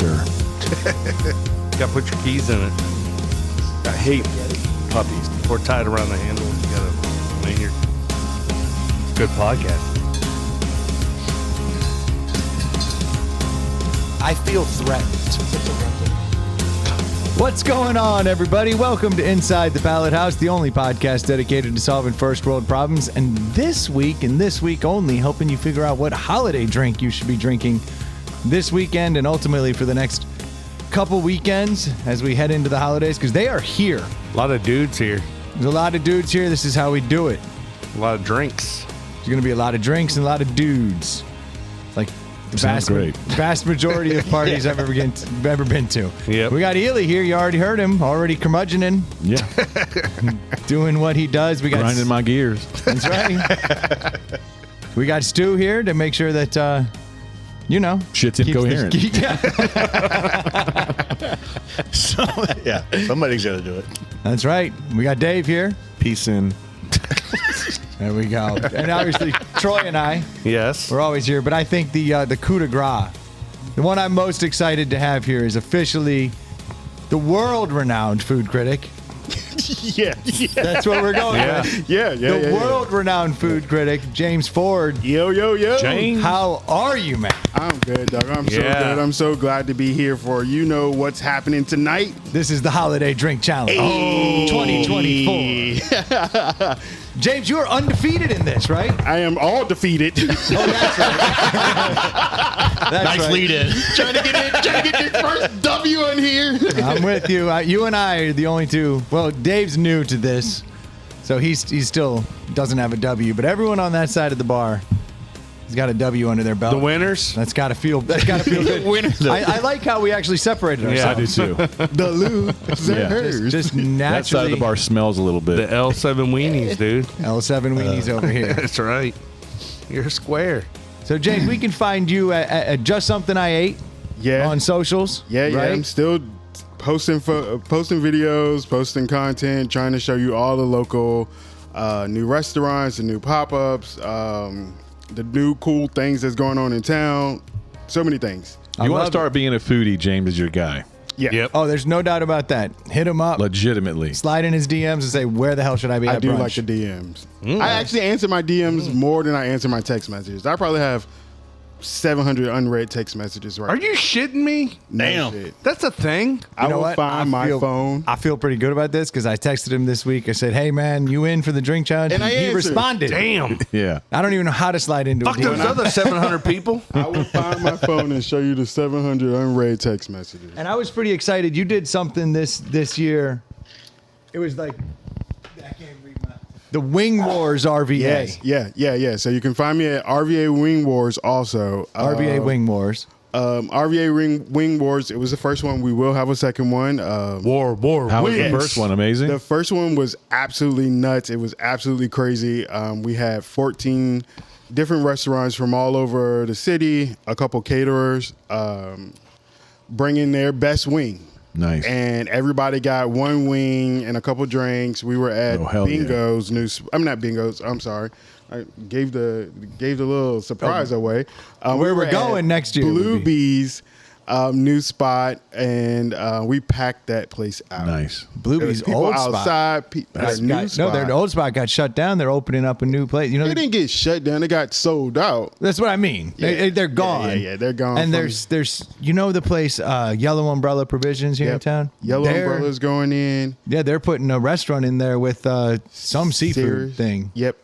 sure. Got to put your keys in it. I hate puppies. Or tied around the handle. You got to, you're good podcast. I feel threatened. What's going on, everybody? Welcome to Inside the Pallet House, the only podcast dedicated to solving first world problems. And this week, and this week only, helping you figure out what holiday drink you should be drinking this weekend and ultimately for the next couple weekends as we head into the holidays, because they are here. A lot of dudes here. There's a lot of dudes here. This is how we do it. A lot of drinks. There's going to be a lot of drinks and a lot of dudes. Like the vast majority of parties I've ever been to. Yep. We got Ely here. You already heard him. Already curmudgeoning. Yeah. Doing what he does. We got grinding my gears. That's right. We got Stu here to make sure that, shit's incoherent. Somebody's got to do it. That's right. We got Dave here. Peace in. There we go. And obviously, Troy and I, Yes. we're always here. But I think the coup de grace, the one I'm most excited to have here is officially the world-renowned food critic. Yeah. That's what we're going with. The world-renowned food critic, James Ford. Yo. James. How are you, man? I'm good, dog. I'm so good. I'm so glad to be here for what's happening tonight. This is the Holiday Drink Challenge. Hey. 2024. James, you are undefeated in this, right? I am all defeated. That's right. That's Nice right. lead in. trying to get your first W in here. I'm with you. You and I are the only two. Well, Dave's new to this, so he still doesn't have a W. But everyone on that side of the bar has got a W under their belt. The winners. That's got to feel good. Winners. I like how we actually separated Yeah. ourselves. I do too. The losers. Just That side of naturally. the bar smells a little The bit. L7 weenies, dude. L7 weenies over here. That's right. You're square. So James, we can find you at Just Something I Ate on socials. Yeah. right? I'm still posting videos, posting content, trying to show you all the local new restaurants and new pop-ups, the new cool things that's going on in town. So many things. You want love to start being a foodie, James is your guy. Yeah. Yep. Oh, there's no doubt about that. Hit him up. Legitimately. Slide in his DMs and say, where the hell should I be at I do brunch? like the DMs. I actually answer my DMs more than I answer my text messages. I probably have 700 unread text messages right Are you shitting me? now. Damn. Shit. That's a thing. I You know will what? find my phone. I feel pretty good about this because I texted him this week. I said, hey, man, you in for the drink challenge? And I he answered. responded. Damn. Yeah. I don't even know how to slide into Fuck a those DM. other 700 people. I will find my phone and show you the 700 unread text messages. And I was pretty excited. You did something this year. It was like, I can't read my... The Wing Wars RVA. Yes. Yeah. So you can find me at RVA Wing Wars also. RVA Wing Wars. RVA Wing Wars. It was the first one. We will have a second one. War. How was the wins. first one? Amazing? The first one was absolutely nuts. It was absolutely crazy. We had 14 different restaurants from all over the city, a couple caterers, bringing their best wing. Nice. And everybody got one wing and a couple drinks. We were at hell yeah. Bingo's not Bingo's. I'm sorry. I gave the little surprise away. Where we we're were going at next year Blue would be- Bees new spot, and we packed that place out. Nice. Blue There was Bee's people old spot. outside. Their new spot. No, their old spot got shut down. They're opening up a new place. You know, They didn't get shut down. They got sold out. that's what I mean. They're gone. Yeah, they're gone. And from- there's the place Yellow Umbrella Provisions here in town. Yellow They're- Umbrella's going in. Yeah, they're putting a restaurant in there with some seafood Sears. thing. Yep.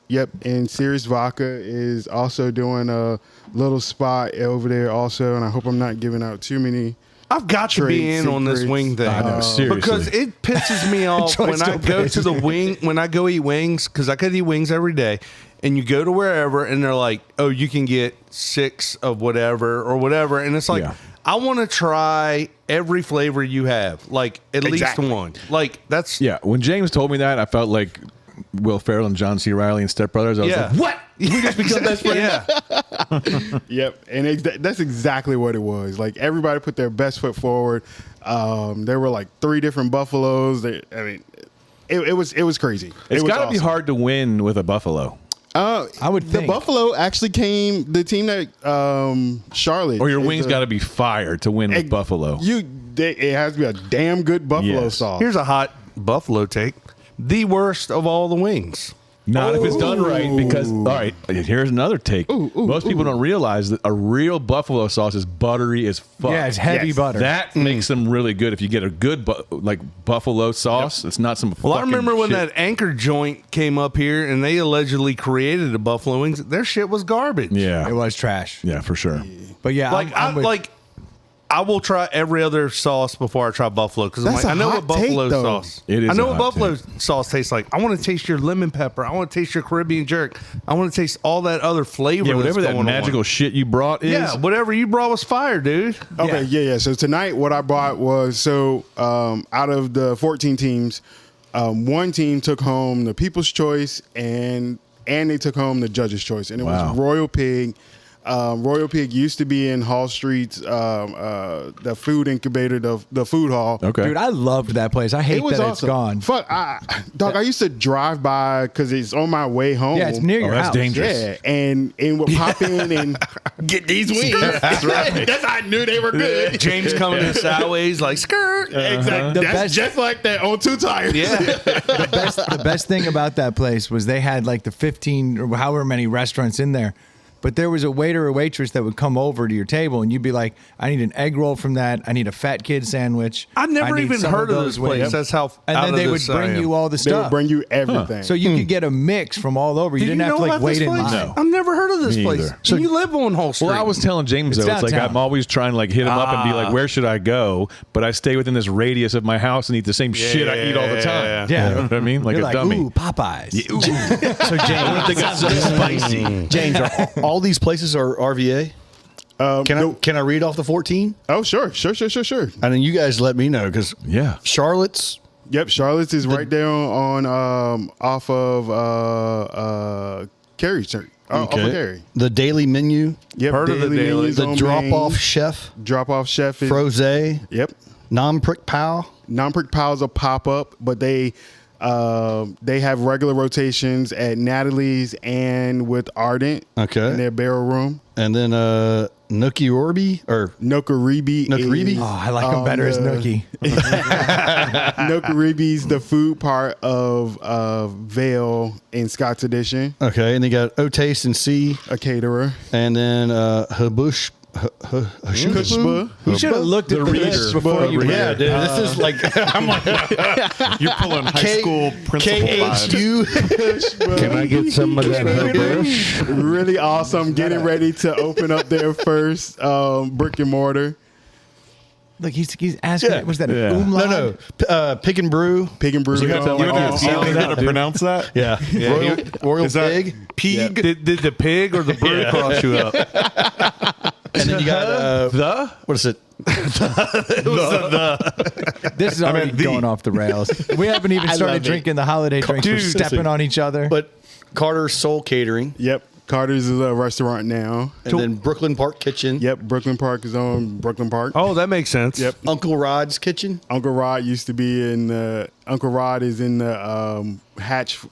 And Sears Vodka is also doing a little spot over there also, and I hope I'm not giving out too many. I've got to be in on this secrets. wing thing. I know, seriously. Because it pisses me off Troy's when I still go pissed. to the wing, when I go eat wings, because I could eat wings every day, and you go to wherever, and they're like, oh, you can get 6 of whatever or whatever. And it's like, Yeah. I want to try every flavor you have, like at Exactly. least one. Like, that's, Yeah. When James told me that, I felt like Will Ferrell and John C. Reilly and Step Brothers. I was Yeah. like, what? We just become best friends? yeah. Yep, and that's exactly what it was. Like everybody put their best foot forward. There were like 3 different buffaloes. It was crazy. It's It was got to be awesome. hard to win with a buffalo. I would the think. Buffalo actually came. The team that Charlotte Or your is wings got to be fire to win with Buffalo. It has to be a damn good buffalo Yes. sauce. Here's a hot buffalo take. The worst of all the wings. Not if it's done right, because all right. Here's another take. Most people don't realize that a real buffalo sauce is buttery as fuck. Yeah, it's heavy Yes. butter. That makes them really good. If you get a good buffalo sauce, it's not some. Well, I fucking remember when shit. that Anchor joint came up here and they allegedly created the buffalo wings. Their shit was garbage. Yeah, It was trash. yeah, for sure. But yeah, Like I'm with- I will try every other sauce before I try buffalo because I'm That's like, I a know hot what buffalo take, though. sauce. It is I know a what hot buffalo take. sauce tastes like. I want to taste your lemon pepper. I want to taste your Caribbean jerk. I want to taste all that other flavor. Yeah, whatever that's that going magical on. shit you brought is. Yeah, whatever you brought was fire, dude. Okay, yeah. So tonight, what I brought was out of the 14 teams, one team took home the People's Choice, and they took home the Judge's Choice, and it Wow. was Royal Pig. Royal Pig used to be in Hall Street's the food incubator, the food hall. Okay. dude, I loved that place. I hate It was that awesome. it's gone. Fuck, I used to drive by because it's on my way home. Yeah, it's near your that's house. dangerous. Yeah, and would pop in and get these wings. That's right. That's how I knew they were good. James coming in sideways like skirt. Exactly. The That's best- just like that on two tires. Yeah. The best thing about that place was they had like the 15 or however many restaurants in there. But there was a waiter or waitress that would come over to your table and you'd be like, I need an egg roll from that. I need a fat kid sandwich. I've never I need even some heard of those this place. wings." That's how And out then of they would this I bring am. you all the They would stuff. bring you everything. So you could get a mix from all over. You Did didn't have to know like about wait this in place? line. No. I've never heard of this Me place. either. So you live on Whole Street. Well, I was telling James It's though, it's like downtown. I'm always trying to like hit him up and be like, where should I go? But I stay within this radius of my house and eat the same shit I eat all the time. Yeah. You know what I mean? Like You're a like, dummy. ooh, Popeyes. So James, spicy. James, are all these places are RVA? Can I read off the 14? Oh, sure. And then you guys let me know because Yeah. Charlotte's. Yep, Charlotte's is right there on off of Cary Street. Off of Cary. The daily menu, Yep, Heard of the Daily. Menus the on drop off Main. chef, Drop-off chef is Froze, Yep. non-prick pow. Non-prick pals will pop up, but they have regular rotations at Natalie's and with Ardent. Okay. In their barrel room. And then Nookie Orby or Nokaribi. Nokaribi? is Oh, I like them better as the- Nookie. Nokaribi's the food part of Vail in Scott's Edition, okay, and they got O Taste and C, a caterer. and then Habush. Kushba. You should have looked at the list before you read Yeah, it. dude, this is like I'm like You're pulling high school principal vibes. KHU. Can I get some of that bush? Really awesome. Getting ready to open up their first brick and mortar. Look, he's asking. Yeah. Was that Yeah. an umlaut? No, Pick and Brew. Pig and brew. You have to how to pronounce that? Yeah, Royal is that- Pig. Pig? Did the pig or the brew cross you up? And then you got The? what is it? This is already going off the rails. We haven't even started love it. drinking the holiday drinks. We're Dude, stepping listen. on each other. But Carter's Soul Catering, Yep. Carter's is a restaurant now. and then Brooklyn Park Kitchen. Yep. Brooklyn Park is on Brooklyn Park. Oh, that makes sense. Yep. Uncle Rod's Kitchen. Uncle Rod used to be in the. Uncle Rod is in the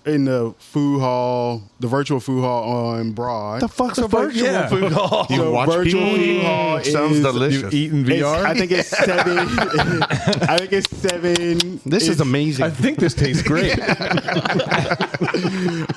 the food hall, the virtual food hall on Broad. The fuck's a virtual Yeah. food hall? So watch virtual people food eat? hall Sounds is, delicious. You eat in VR? I think it's 7. I think it's 7. This is it's- amazing. I think this tastes great.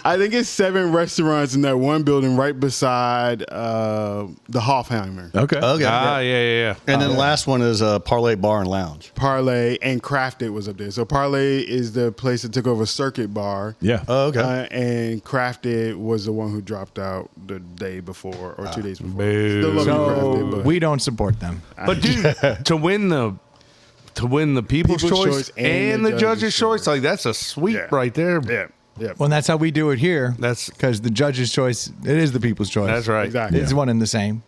I think it's 7 restaurants in that one building right beside the Hofheimer. Okay. Okay. yeah. And then the last one is Parlay Bar and Lounge. Parlay and Crafted was up there. So Parlay is the place that took over Circuit Bar. Yeah. Oh, okay. And Crafted was the one who dropped out the day before or 2 days before. Boo. Still love you, so Crafted, but we don't support them. But dude, to win the People's, Choice and the Judge's Choice, like that's a sweet Yeah. right there. yeah. Well, that's how we do it here. That's- because the judge's choice. It is the people's choice. That's right. Exactly. It's one and the same.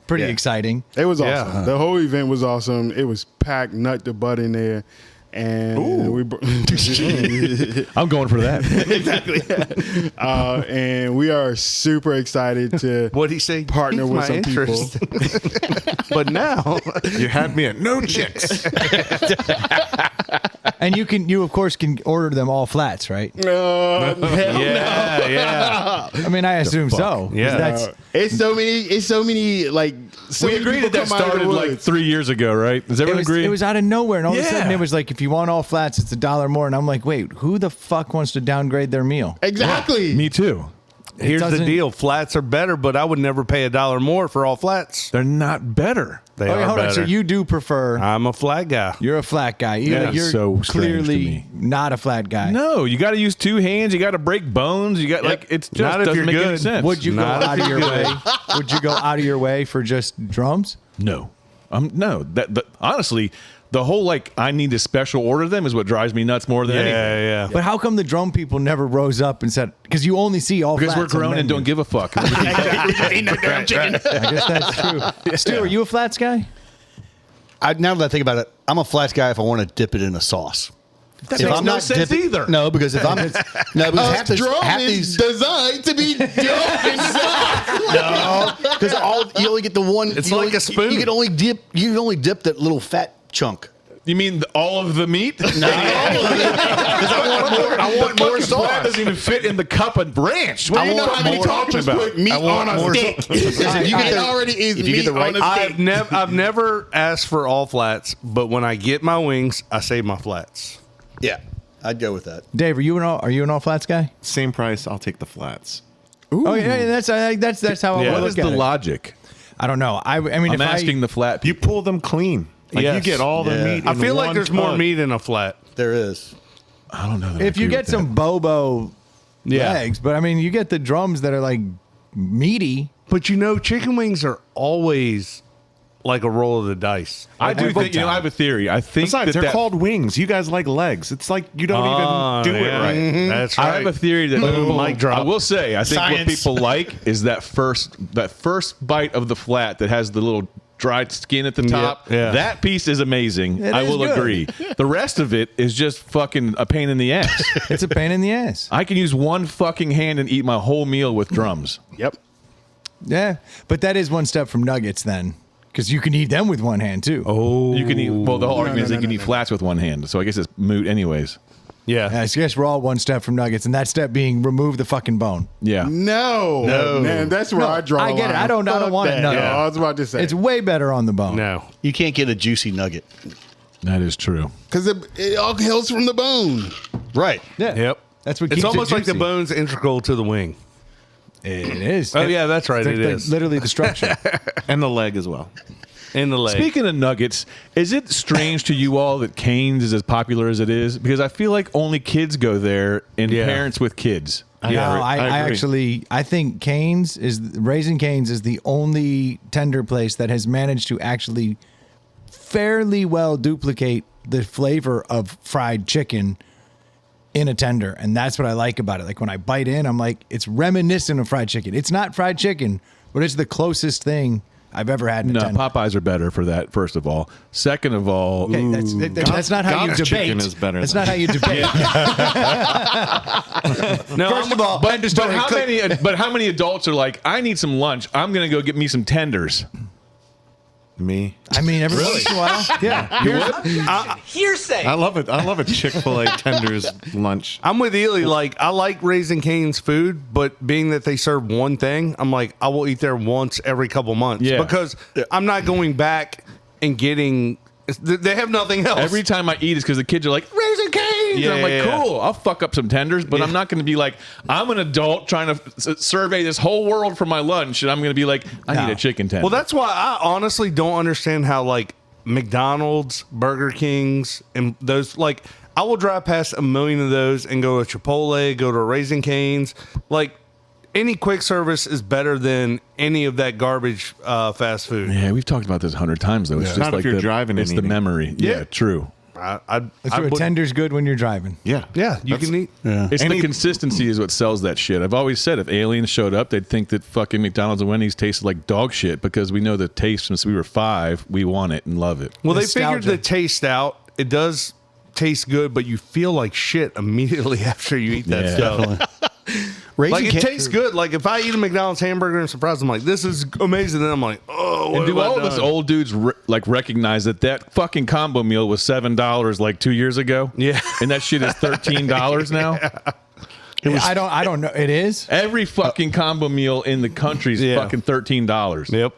Pretty Yeah. exciting. It was Yeah. awesome. The whole event was awesome. It was packed nut to butt in there. And I'm going for that. and we are super excited to What'd he say? partner Piqued with my some interest. people. But now, You had me at no chicks. And you of course can order them all flats, right? yeah. I mean, I assume so. 'cause Yeah. That's It's so many like. So We many agreed people that come out of the started like woods. 3 years ago, right? Does everyone agree? it was out of nowhere, and all of a sudden Yeah. it was like, if you want all flats, it's $1 more. And I'm like, wait, who the fuck wants to downgrade their meal? Exactly. Me too. Here's the doesn't- deal: flats are better, but I would never pay $1 more for all flats. They're not better. They Okay, are hold on. better. So you do prefer? I'm a flat guy. You're a flat guy. Yeah, You're so strange to clearly me. not a flat guy. No, you got to use two hands. You got to break bones. You got like it's just Not if doesn't you're make any good. sense. Would you go Not if out of you're your good. way? Would you go out of your way for just drums? No, no. That honestly, the whole like I need to special order them is what drives me nuts more than anything. Yeah. But how come the drum people never rose up and said? Because you only see all Because we're flats on grown and menus. don't give a fuck. I guess that's true. Stu, are you a flats guy? Now that I think about it, I'm a flats guy if I want to dip it in a sauce. That If makes I'm no not sense dipping- either. No, because if I'm no, because half these designed to be because you only get the one. It's you like only, a spoon. You can only dip that little fat chunk. You mean all of the meat? Because I want more That sauce. doesn't even fit in the cup of ranch. What I are you want how many more- talking about? Put meat I want on a more- stick. Listen, you get It the- already is if you meat get the right- on a stick. I've never asked for all flats, but when I get my wings, I save my flats. Yeah, I'd go with that. Dave, are you an all flats guy? Same price. I'll take the flats. Oh yeah, that's how I What would is look the at it. logic? I don't know. I mean, I'm if asking the flat. You pull them clean. Like Yes. you get all the Yeah. meat. I in feel like one there's more tub. meat in a flat. There is. I don't know. that I if you agree get with some that. Bobo Yeah. legs, but I mean, you get the drums that are like meaty. But chicken wings are always like a roll of the dice. I do think I have a theory. I think Besides, that they're called wings. You guys like legs. It's like you don't even do it right. That's right. I have a theory that Mic drop. I will say I think what Science. people like is that first bite of the flat that has the little dried skin at the top. yeah. That piece is amazing. It I is will good. agree. The rest of it is just fucking a pain in the ass. It's a pain in the ass. I can use one fucking hand and eat my whole meal with drums. Yep. Yeah, but that is one step from nuggets then, because you can eat them with one hand too. Oh, You can eat. Well, the whole argument is no, you can no, eat no. flats with one hand. So I guess it's moot, anyways. yeah. I guess we're all one step from nuggets, and that step being remove the fucking bone. Yeah. No, man, that's where I draw. I the get it. line. I don't Fuck want it. that. No. Yeah, I was about to say It's way better on the bone. No. You can't get a juicy nugget. That is true. because it all hails from the bone. Right. Yeah. Yep. That's what It's keeps almost it like the juicy. bone's integral to the wing. It is. Oh, yeah, that's right. It's It like is. literally the structure. And the leg as well. In the leg. Speaking of nuggets, is it strange to you all that Cane's is as popular as it is? Because I feel like only kids go there and Yeah. parents with kids. No, I agree. I think Raising Cane's is the only tender place that has managed to actually fairly well duplicate the flavor of fried chicken in a tender, and that's what I like about it. Like when I bite in, I'm like, it's reminiscent of fried chicken. It's not fried chicken, but it's the closest thing I've ever had in a No, tender. Popeyes are better for that, first of all. Second of all, Okay, that's not how you God's debate. chicken is better That's than- not how you debate. No, First of all, but how many adults are like, I need some lunch. I'm going to go get me some tenders. Me. I mean, every once in a while, yeah. I love it. I love a Chick-fil-A tenders lunch. I'm with Ely. Like, I like Raising Cane's food, but being that they serve one thing, I'm like, I will eat there once every couple months. Yeah. Because I'm not going back and getting. They have nothing else. Every time I eat, it's because the kids are like, Raising Cane's. Yeah, I'm like, yeah. cool, I'll fuck up some tenders, but I'm not going to be like, I'm an adult trying to survey this whole world for my lunch, and I'm going to be like, I need a chicken tender. Well, that's why I honestly don't understand how, like, McDonald's, Burger King's, and those, like, I will drive past a million of those and go to Chipotle, go to Raising Cane's. Like, any quick service is better than any of that garbage fast food. Yeah, we've talked about this 100 times, though. It's just Not if like you're driving it's and the eating. memory. Yeah, true. I That's would- tender's good when you're driving. Yeah. Yeah, you can eat. Yeah. It's the consistency is what sells that shit. I've always said if aliens showed up, they'd think that fucking McDonald's and Wendy's tasted like dog shit because we know the taste since we were 5. We want it and love it. Well, they Nostalgia. figured the taste out. It does tastes good, but you feel like shit immediately after you eat that stuff. Like it tastes good. Like if I eat a McDonald's hamburger and surprise, I'm like, this is amazing. Then I'm like, oh, what And do have I all of us done? old dudes recognize that fucking combo meal was $7 like 2 years ago? Yeah. And that shit is $13 now? I don't know. It is? Every fucking combo meal in the country is fucking $13. Yep.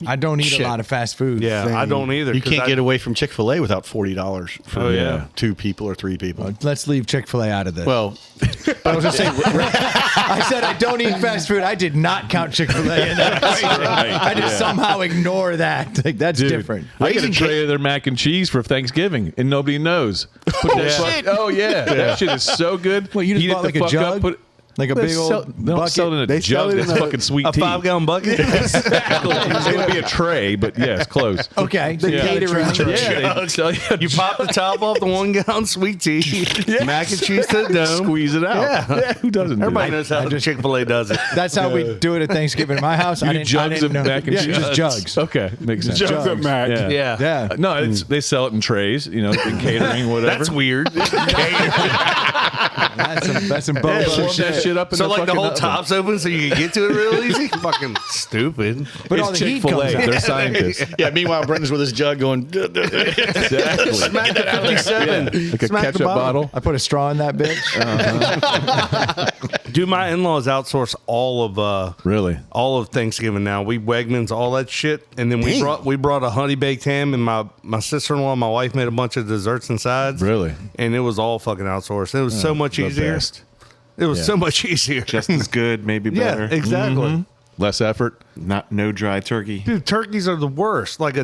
I don't eat a lot of fast food. Yeah, I don't either. You can't get away from Chick-fil-A without $40 for Oh, yeah. 2 people or 3 people. Let's leave Chick-fil-A out of this. Well, I was just saying, I said I don't eat fast food. I did not count Chick-fil-A in that equation. I just somehow ignore that. Like, that's different. I get a tray of their mac and cheese for Thanksgiving, and nobody knows. Put that Yeah. oh, yeah. That shit is so good. Well, you just Heat it bought the like a fuck jug? up, put it- Like a They big old they don't sell it in a They sell jug. it in That's a- fucking sweet a tea. 5-gallon bucket. Exactly. It would be a tray, but yes, close. Okay. The catering Yeah, they sell You pop the top off the 1-gallon sweet tea, mac and cheese to the dome. Squeeze it out. Yeah. Who doesn't do Everybody that? knows how Chick-fil-A does it. That's how we do it at Thanksgiving at my house. I didn't Jugs of know. mac and Yeah, cheese. just jugs. Okay, makes sense. Jugs of mac. Yeah. Yeah. Yeah. No, they sell it in trays, in catering, whatever. That's weird. That's some bogus Warm shit. that shit up in So the like the fucking whole oven. top's open so you can get to it real easy? Fucking stupid. But It's all the heat Chick-fil-A. comes out. They're scientists. yeah, meanwhile, Brendan's with his jug going, Exactly. Smack the 57. Like a Smack the ketchup bottle. I put a straw in that bitch. Dude, my in-laws outsource all of Thanksgiving now. We Wegmans all that shit, and then we brought a honey baked ham, and my sister-in-law and my wife made a bunch of desserts and sides. Really? And it was all fucking outsourced. It was so much the easier. best. It was so much easier. Just as good, maybe better. Yeah, exactly. Less effort. No dry turkey. Dude, turkeys are the worst. Like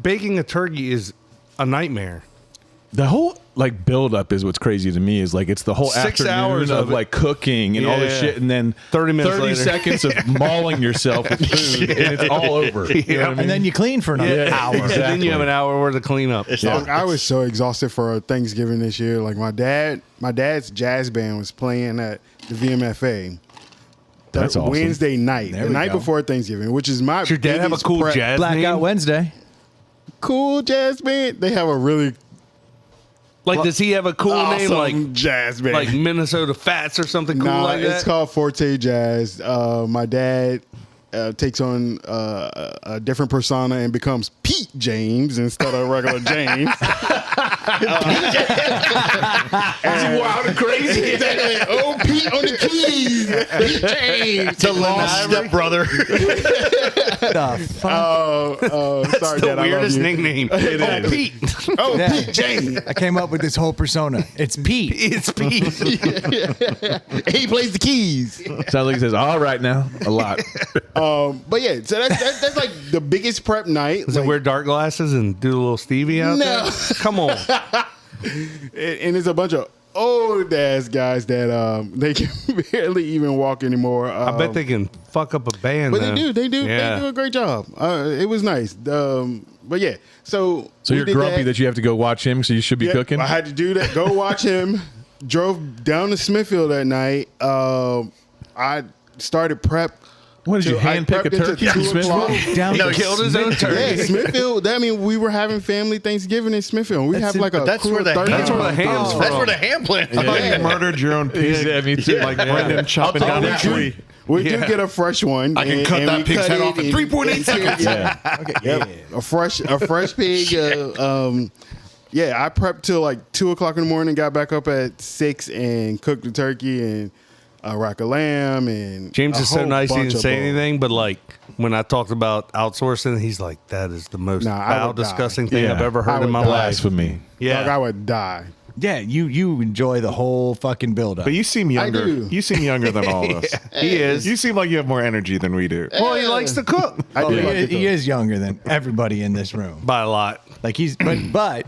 baking a turkey is a nightmare. The whole build up is what's crazy to me. Is it's the whole 6 afternoon hours of it. cooking and all this Yeah. shit, and then 30 minutes later. seconds of mauling yourself with food, and it's all over. You know what I mean? And then you clean for another hour. And then you have an hour worth of cleanup. Like, I was so exhausted for Thanksgiving this year. Like my dad's jazz band was playing at the VMFA. That's awesome. Wednesday night, There the we night go. before Thanksgiving, which is my Does your dad have a biggest cool prep. jazz Blackout name? Wednesday. Cool jazz band? They have a really Like, does he have a cool name awesome jazz band. like Minnesota Fats or something cool Nah, like that? it's called Forte Jazz. My dad takes on a different persona and becomes Pete James instead of regular James. Is he wild and crazy? Exactly. Oh, Pete on the keys. Pete James. the lost stepbrother. The fuck? Oh, sorry, the Dad. I love weirdest you. nickname. is. Pete. Oh, Yeah. Pete James. I came up with this whole persona. It's Pete. It's Pete. He plays the keys. Sounds like he says, "All right now," a lot. But yeah, so that's like the biggest prep night. Does it wear dark glasses and do a little Stevie out there? No. Come on. And it's a bunch of old ass guys that they can barely even walk anymore. I bet they can fuck up a band. But though. they do Yeah. a great job. It was nice. But yeah, so we You're did grumpy that you have to go watch him, so you should be Yeah, cooking. I had to do that. Go watch him. Drove down to Smithfield that night. I started prep. What did you I hand pick a prepped into turkey from 2 o'clock. Smithfield? Down No, to killed his own turkey. Yeah, Smithfield. I mean, we were having family Thanksgiving in Smithfield. We have like a that's crew where of the 30. That's where the ham's from. That's where the ham plant I thought Yeah. you murdered your own pig. Yeah, me too. Like Brendan chopping down a tree. We do get a fresh one. I can cut and that we pig's cut head it off in and- 3.8 seconds. Yeah. A fresh pig. Yeah, I prepped till like 2 o'clock in the morning. Got back up at 6 and cooked the turkey and a rack of lamb and James a is so whole nice he bunch didn't of say bull. anything, but like when I talked about outsourcing, he's like, "That is the most Nah, I foul, would die. disgusting thing Yeah. I've ever I heard in would my die. life." Blasphemy. Yeah, Like I would die. Yeah, you enjoy the whole fucking build up. But you seem younger. do. You seem younger than all of us. he is. You seem like you have more energy than we do. Well, he likes to cook I do like it, he though. is younger than everybody in this room. by a lot. Like but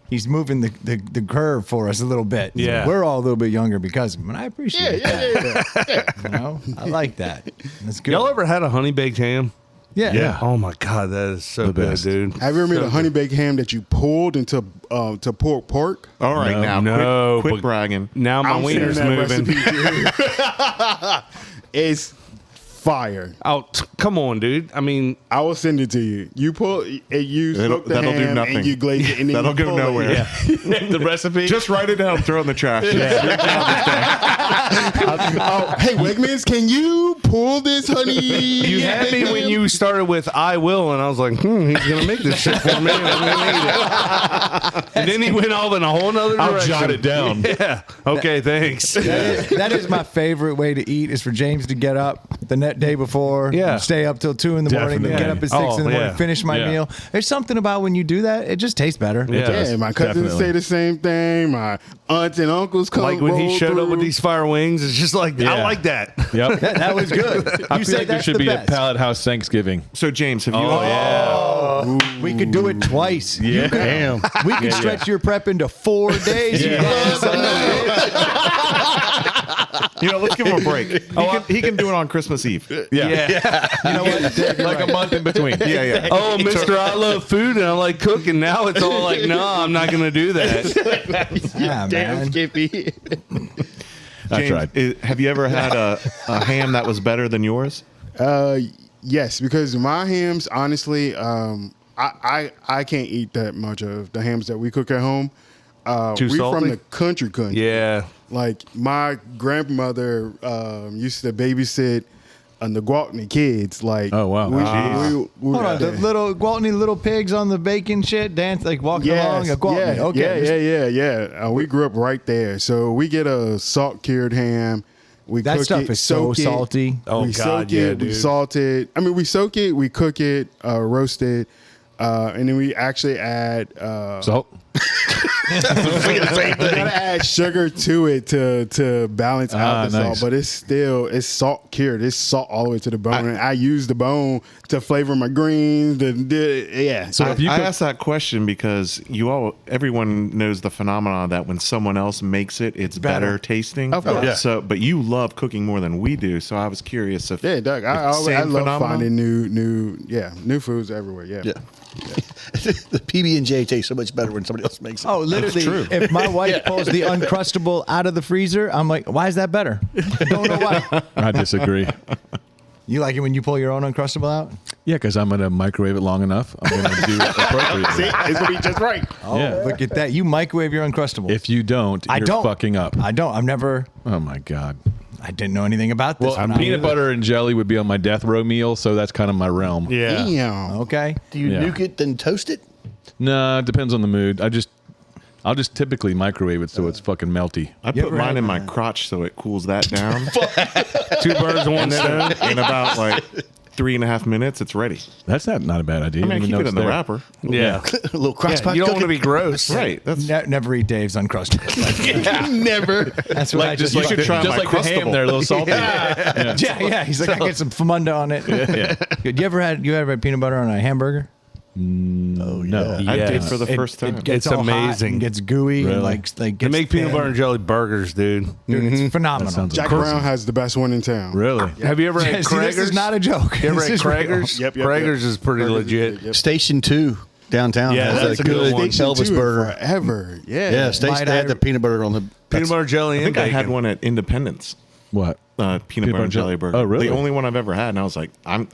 he's moving the curve for us a little bit. Yeah. We're all a little bit younger because of him, and I appreciate that. Yeah. You know, I like that. That's good. Y'all ever had a honey baked ham? Yeah. Yeah. Oh my god, that is so The good, best. dude. Have you ever made a honey baked ham that you pulled into to pork? All right, No, now no, quit but- bragging. Now my I'm wiener's sending that moving. recipe to you. It's fire. Oh, come on, dude. I mean, I will send it to you. You smoke the that'll do ham nothing. and you glaze it, and then That'll you go pull it. nowhere. The recipe. Just write it down, throw it in the trash. Oh, hey Wegmans, can you pull this, honey? you had me when you started with "I will," and I was like, he's gonna make this shit for me. And I'm gonna eat it. And then he went off in a whole nother direction. I'll jot it down. Yeah. Okay. Thanks. That is my favorite way to eat is for James to get up the day before, Yeah. stay up till 2 in the morning, then get up at 6 in the morning, finish my Yeah. meal. There's something about when you do that, it just tastes better. Yeah. Yeah, my cousins Definitely. say the same thing. My aunts and uncles come. Like when he roll showed up through. with these fire wings, it's just like I Yeah. like that. Yep. That was good. I You feel said like there that's should the be best. a Pallet House Thanksgiving. So James, have you? We could do it twice. Yeah. Damn. We could stretch your prep into 4 days. You Let's give him a break. He can do it on Christmas Eve. Yeah. You know what? Dave, you're Like right. a month in between. Yeah. Oh, Mr. I love food and I like cooking. Now it's all like, no, I'm not going to do that. Yeah, man. Skippy. That's James, right. have you ever had a ham that was better than yours? Yes, because my hams, honestly, I can't eat that much of the hams that we cook at home. Too we salty? from the country. Yeah. Like my grandmother used to babysit the Gwaltney kids. Like, Oh, wow. we Hold on, the little Gwaltney little pigs on the bacon shit dance like walking along. A Gwaltney. Okay, yeah. We grew up right there, so we get a salt cured ham. We that cook stuff it, is so soak it. salty. Oh, We God, soak yeah, it, we dude. salt it. I mean, we soak it, we cook it, roast it, and then we actually add Salt. we gotta add sugar to it to balance out the nice. salt, but it's salt cured. It's salt all the way to the bone, and I use the bone to flavor my greens. Yeah. So if you I cook, asked that question because everyone knows the phenomenon that when someone else makes it, it's better tasting. Of course. Yeah. So, but you love cooking more than we do. So I was curious if Yeah, Doug. I same love phenomenon? finding new foods everywhere. Yeah. The PB&J tastes so much better when somebody else makes it. Oh, literally, if my wife pulls the Uncrustable out of the freezer, I'm like, why is that better? I don't know why. I disagree. You like it when you pull your own Uncrustable out? Yeah, because I'm going to microwave it long enough. I'm going to do it appropriately. See, it's gonna be just right. Oh, Yeah. look at that. You microwave your Uncrustable. If you don't, I you're don't. fucking up. I don't. I've never. Oh, my God. I didn't know anything about this. Well, when I- peanut butter and jelly would be on my death row meal, so that's kind of my realm. Yeah. Damn. Okay. Do you Yeah. nuke it then toast it? No, it depends on the mood. I'll just typically microwave it so it's fucking melty. I You put ever mine had- in my crotch so it cools that down. 2 birds, 1 stone. In about like 3.5 minutes, it's ready. That's not a bad idea. I mean, I Didn't keep even it know in the it's there. wrapper. Yeah. A little crock pot You don't want to cooking? be gross. Right. That's Never eat Dave's Uncrustable. Never. That's what I Just just like, should try just my like the ham Crustable. there, a little salty. Yeah. Yeah. He's like, I get some Famunda on it. Good. You ever had peanut butter on a hamburger? Oh, yeah. No. I did Yes. for the first time. It gets It's all hot amazing. and gets gooey and Really? like They gets make peanut thin. butter and jelly burgers, dude. Dude, it's phenomenal. sounds Jack Brown has the best one in town. Really? Have you ever had See, Krager's? this is not a joke. You ever This had is real. Krager's? Yep. Krager's is pretty Krager's legit. Yep. Station 2 downtown Yeah, has that's a a good good one. Station Elvis 2 burger. forever. Yeah. Yeah, Station. Might They had I- the peanut butter on the Peanut butter jelly I and think I had bacon. one at Independence. What? Peanut butter and jelly burger. Oh, really? The only one I've ever had, and I was like, I'm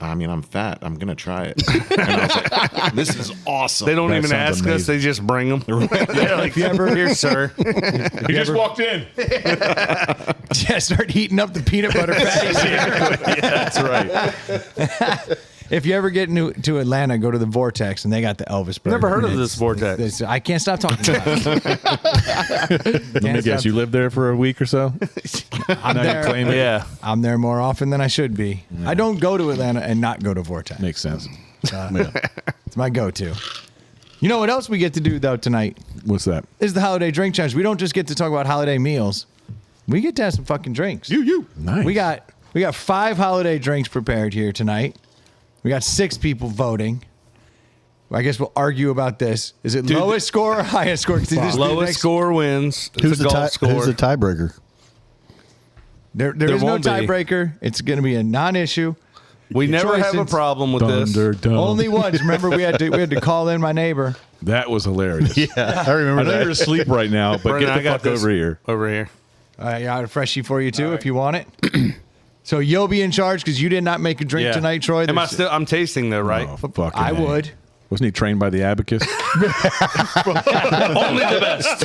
fat. I'm gonna try it. And I was like, this is awesome. They don't That even sounds ask us; amazing. they just bring them. They're like, "Here, sir." You just walked in. Yeah, start heating up the peanut butter patties here. That's right. If you ever get to Atlanta, go to the Vortex, and they got the Elvis burger. Never heard of And this Vortex. I can't stop talking about it. Let me guess, you lived there for a week or so? I'm there. claim it? Yeah. I'm there more often than I should be. I don't go to Atlanta and not go to Vortex. Makes sense. It's my go-to. You know what else we get to do though tonight What's that? is the holiday drink challenge. We don't just get to talk about holiday meals. We get to have some fucking drinks. Nice. We got 5 holiday drinks prepared here tonight. We got 6 people voting. I guess we'll argue about this. Is it lowest score or highest score? See, this is the Lowest next- score wins. It's Who's a the golf score. Who's the tiebreaker? There is no won't be. tiebreaker. It's going to be a non-issue. We never have a Choices. problem with this. Thunderdome. Only once. Remember, we had to call in my neighbor. That was hilarious. Yeah, I I remember know you're that. asleep right now, but Brennan, get I the got fuck this over here. Over here. I got a freshie for you too, if you want it. So you'll be in charge because you did not make a drink tonight, Troy. I'm tasting though, right? Oh, fucking I A. would. Wasn't he trained by the abacus? Only the best.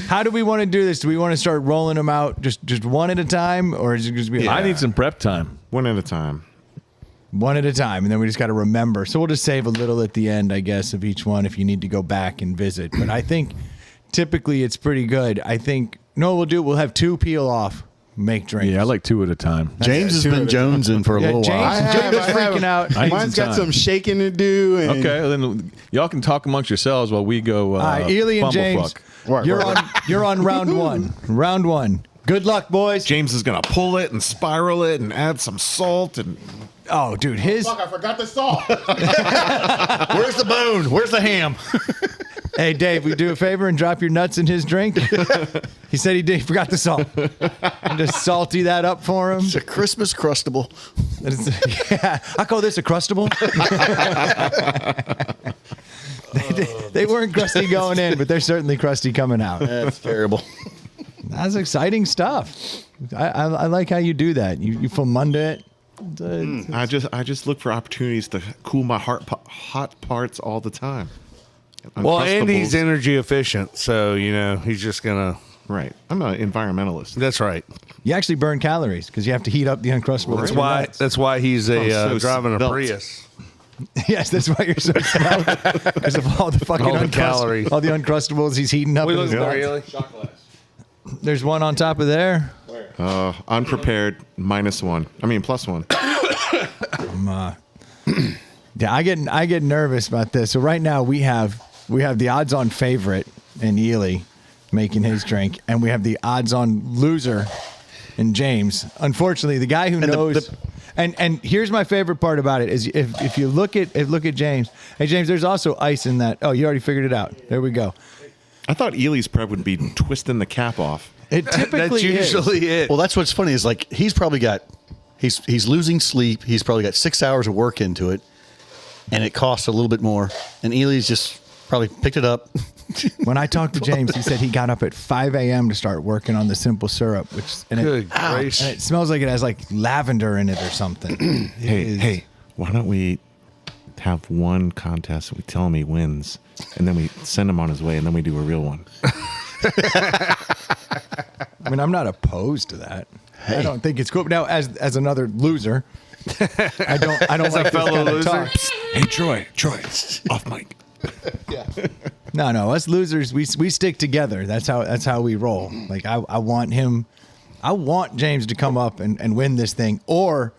How do we want to do this? Do we want to start rolling them out just one at a time, or is it just be I need some prep time. One at a time. one at a time, and then we just got to remember? So we'll just save a little at the end, I guess, of each one if you need to go back and visit. But I think typically it's pretty good. I think we'll have 2 peel off. Make drinks. Yeah, I like 2 at a time. James has been jonesing for a little while. James is freaking out. Mine's got some shaking to do. And Okay, well then y'all can talk amongst yourselves while we go. All right, Ely and James, bumblefuck. you're on round 1. Round 1. Good luck, boys. James is gonna pull it and spiral it and add some salt and. Oh, dude, his. Fuck, I forgot the salt. Where's the bone? Where's the ham? Hey, Dave, will you do a favor and drop your nuts in his drink? He said he forgot the salt. And just salty that up for him. It's a Christmas crustable. Yeah, I call this a crustable. They weren't crusty going in, but they're certainly crusty coming out. That's terrible. That's exciting stuff. I like how you do that. You fumunda it. I just look for opportunities to cool my hot parts all the time. Well, Uncrustables. Andy's energy efficient, so he's just gonna. Right. I'm an environmentalist. That's right. You actually burn calories because you have to heat up the Uncrustables. That's why he's so driving a svelte. Prius. Yes, that's why you're so svelte because of all the fucking All the calories. all the Uncrustables he's heating up. We in look his at nuts. really. There's one on top of there. Unprepared -1. I mean +1. Yeah, I get nervous about this. So right now we have the odds-on favorite in Ely making his drink, and we have the odds-on loser in James. Unfortunately, the guy who knows. And here's my favorite part about it is if you look at James. Hey James, there's also ice in that. Oh, you already figured it out. There we go. I thought Ely's prep would be twisting the cap off. It typically That's usually it. Well, that's what's funny is like he's probably got he's losing sleep. He's probably got 6 hours of work into it, and it costs a little bit more. And Ely's just probably picked it up. When I talked to James, he said he got up at 5 a.m. to start working on the simple syrup, Good gracious. and it smells like it has like lavender in it or something. Hey, why don't we have one contest? We tell him he wins, and then we send him on his way, and then we do a real one. I mean, I'm not opposed to that. I don't think it's cool. Now, as another loser, I don't As a like this fellow kind of loser? talk. Hey, Troy, off mic. No, us losers, we stick together. That's how we roll. Like I want James to come up and win this thing, or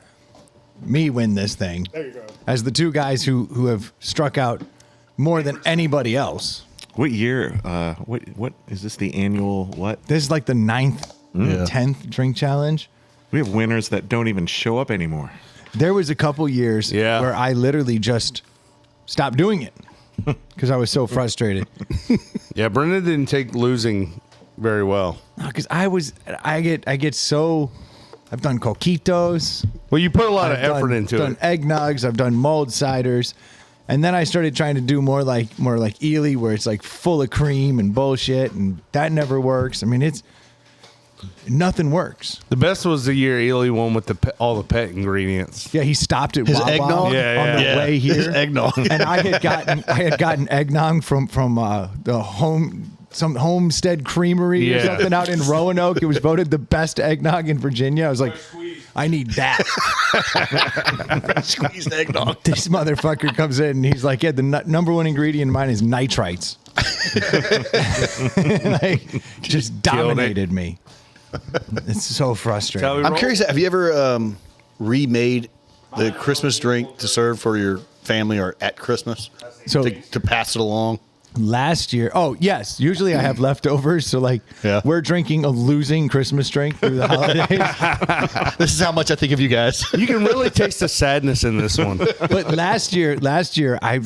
me win this thing. There you go. As the 2 guys who have struck out more than anybody else. What year? What is this? The annual what? This is like the 9th, 10th drink challenge. We have winners that don't even show up anymore. There was a couple years where I literally just stopped doing it because I was so frustrated. Yeah, Brendan didn't take losing very well. Because I get so. I've done coquitos. Well, you put a lot of I've effort into done it. eggnogs. I've done mulled ciders, and then I started trying to do more like Ely, where it's like full of cream and bullshit, and that never works. I mean, nothing works. The best was the year Ely won with all the pet ingredients. Yeah, he stopped at His Wawa eggnog? on the Yeah. way here. His eggnog. And I had gotten eggnog from the Homestead Creamery or Yeah. something out in Roanoke. It was voted the best eggnog in Virginia. I was like, I need that. Squeezed eggnog. This motherfucker comes in and he's like, yeah, the number one ingredient in mine is nitrites. Like, just dominated me. It's so frustrating. Shall we I'm roll? curious. Have you ever remade the Christmas drink to serve for your family or at Christmas So to pass it along? last year, yes, usually I have leftovers. So like, Yeah. we're drinking a losing Christmas drink through the holidays. This is how much I think of you guys. You can really taste the sadness in this one. But last year, I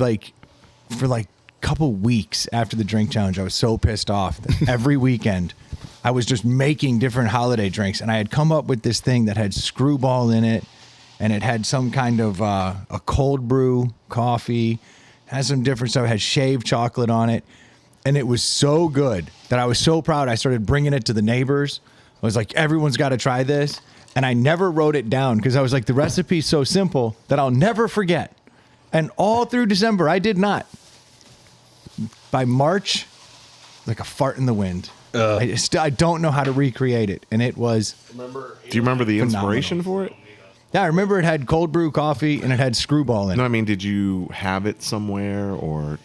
for like a couple weeks after the drink challenge, I was so pissed off that every weekend I was just making different holiday drinks, and I had come up with this thing that had Screwball in it, and it had some kind of a cold brew coffee, had some different stuff, it had shaved chocolate on it, and it was so good that I was so proud. I started bringing it to the neighbors. I was like, everyone's got to try this. And I never wrote it down because I was like, the recipe's so simple that I'll never forget. And all through December, I did not. By March, like a fart in the wind. I don't know how to recreate it. And it was. Do you remember the inspiration for it? Yeah, I remember it had cold brew coffee and it had screwball in No, it. I mean, did you have it somewhere or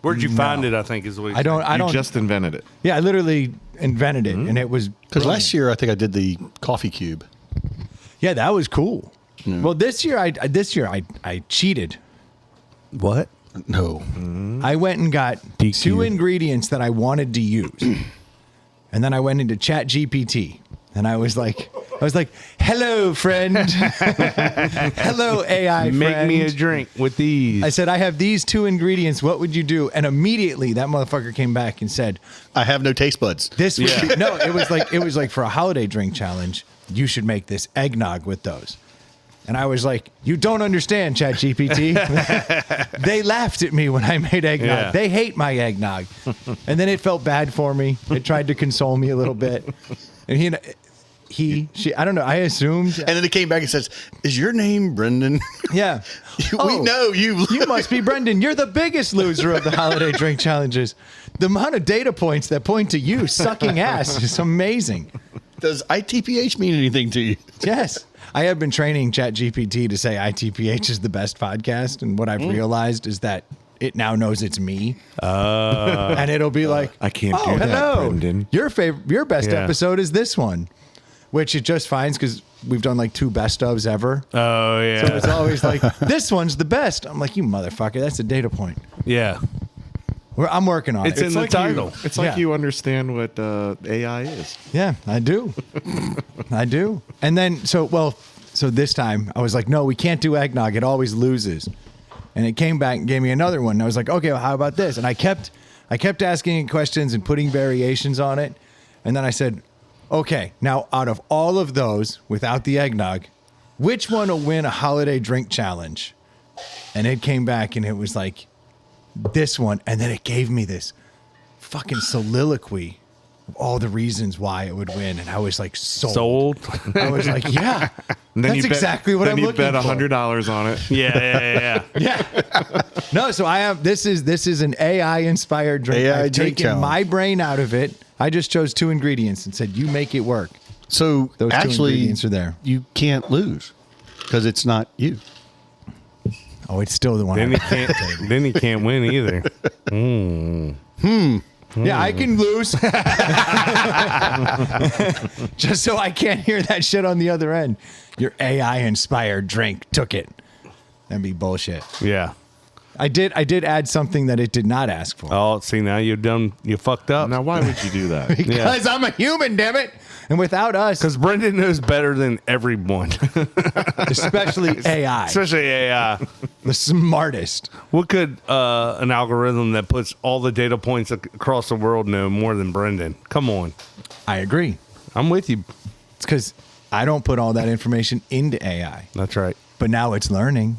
Where'd you find it? I think is what he's I don't. you just invented it? Yeah, I literally invented it, and it was Because brilliant. last year I think I did the coffee cube. Yeah, that was cool. Well, this year I cheated. What? No. I went and got two ingredients that I wanted to use, and then I went into Chat GPT, and I was like, "Hello, friend. Hello, AI friend. Make me a drink with these. I said, I have these two ingredients. What would you do? And immediately that motherfucker came back and said, I have no taste buds. this would be, no, it was like for a holiday drink challenge, you should make this eggnog with those. And I was like, you don't understand, ChatGPT. They laughed at me when I made eggnog. Yeah. They hate my eggnog. And then it felt bad for me. It tried to console me a little bit. And she, I don't know. I assumed. And then it came back and says, is your name Brendan? Yeah. We know you. You must be Brendan. You're the biggest loser of the holiday drink challenges. The amount of data points that point to you sucking ass is amazing. Does ITPH mean anything to you? Yes. I have been training ChatGPT to say ITPH is the best podcast. And what I've realized is that it now knows it's me. And it'll be like, I can't oh, do that, hello. Brendan." Your best Yeah. episode is this one, which it just finds because we've done like 2 best ofs ever. Oh yeah. So it's always like, this one's the best. I'm like, you motherfucker, that's a data point. yeah. I'm working on It's it. in the title. It's like Yeah. you understand what AI is. Yeah, I do. I do. And then, so this time I was like, no, we can't do eggnog. It always loses. And it came back and gave me another one. And I was like, okay, well, how about this? And I kept asking it questions and putting variations on it. And then I said, okay, now out of all of those without the eggnog, which one will win a holiday drink challenge? And it came back and it was like this one. And then it gave me this fucking soliloquy of all the reasons why it would win. And I was like, sold. I was like, yeah, And then that's you bet, exactly what then I'm you looking bet for. $100 on it. Yeah. Yeah. No, so I have this is an AI inspired drink. AI I've drink taken challenge. my brain out of it. I just chose 2 ingredients and said, you make it work. So Those 2 actually, ingredients are there. you can't lose because it's not you. Oh, it's still the one. Then he can't. Then he can't win either. Yeah, I can lose. Just so I can't hear that shit on the other end. Your AI inspired drink took it. That'd be bullshit. Yeah. I did add something that it did not ask for. Oh, see now you fucked up. Now, why would you do that? Because I'm a human, damn it. And without us, Because Brendan knows better than everyone, especially AI, especially AI. the smartest. What could an algorithm that puts all the data points across the world know more than Brendan? Come on, I agree. I'm with you. It's because I don't put all that information into AI, That's right. but now it's learning.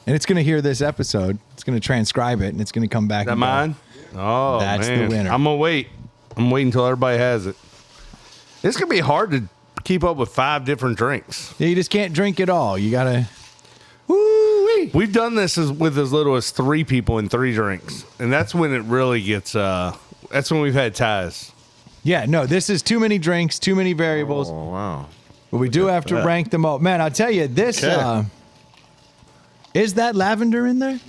And it's going to hear this episode. It's going to transcribe it, and it's going to come back. Is that and go, mine? Oh, That's the man. winner. I'm gonna wait. I'm waiting until everybody has it. It's gonna be hard to keep up with 5 different drinks. Yeah, you just can't drink it all. You got to. Woo-wee. We've done this with as little as 3 people in 3 drinks, and that's when it really gets. That's when we've had ties. Yeah, no, this is too many drinks, too many variables. Oh, wow. But we do have to rank them all. Man, I'll tell you, this. Okay. Is that lavender in there?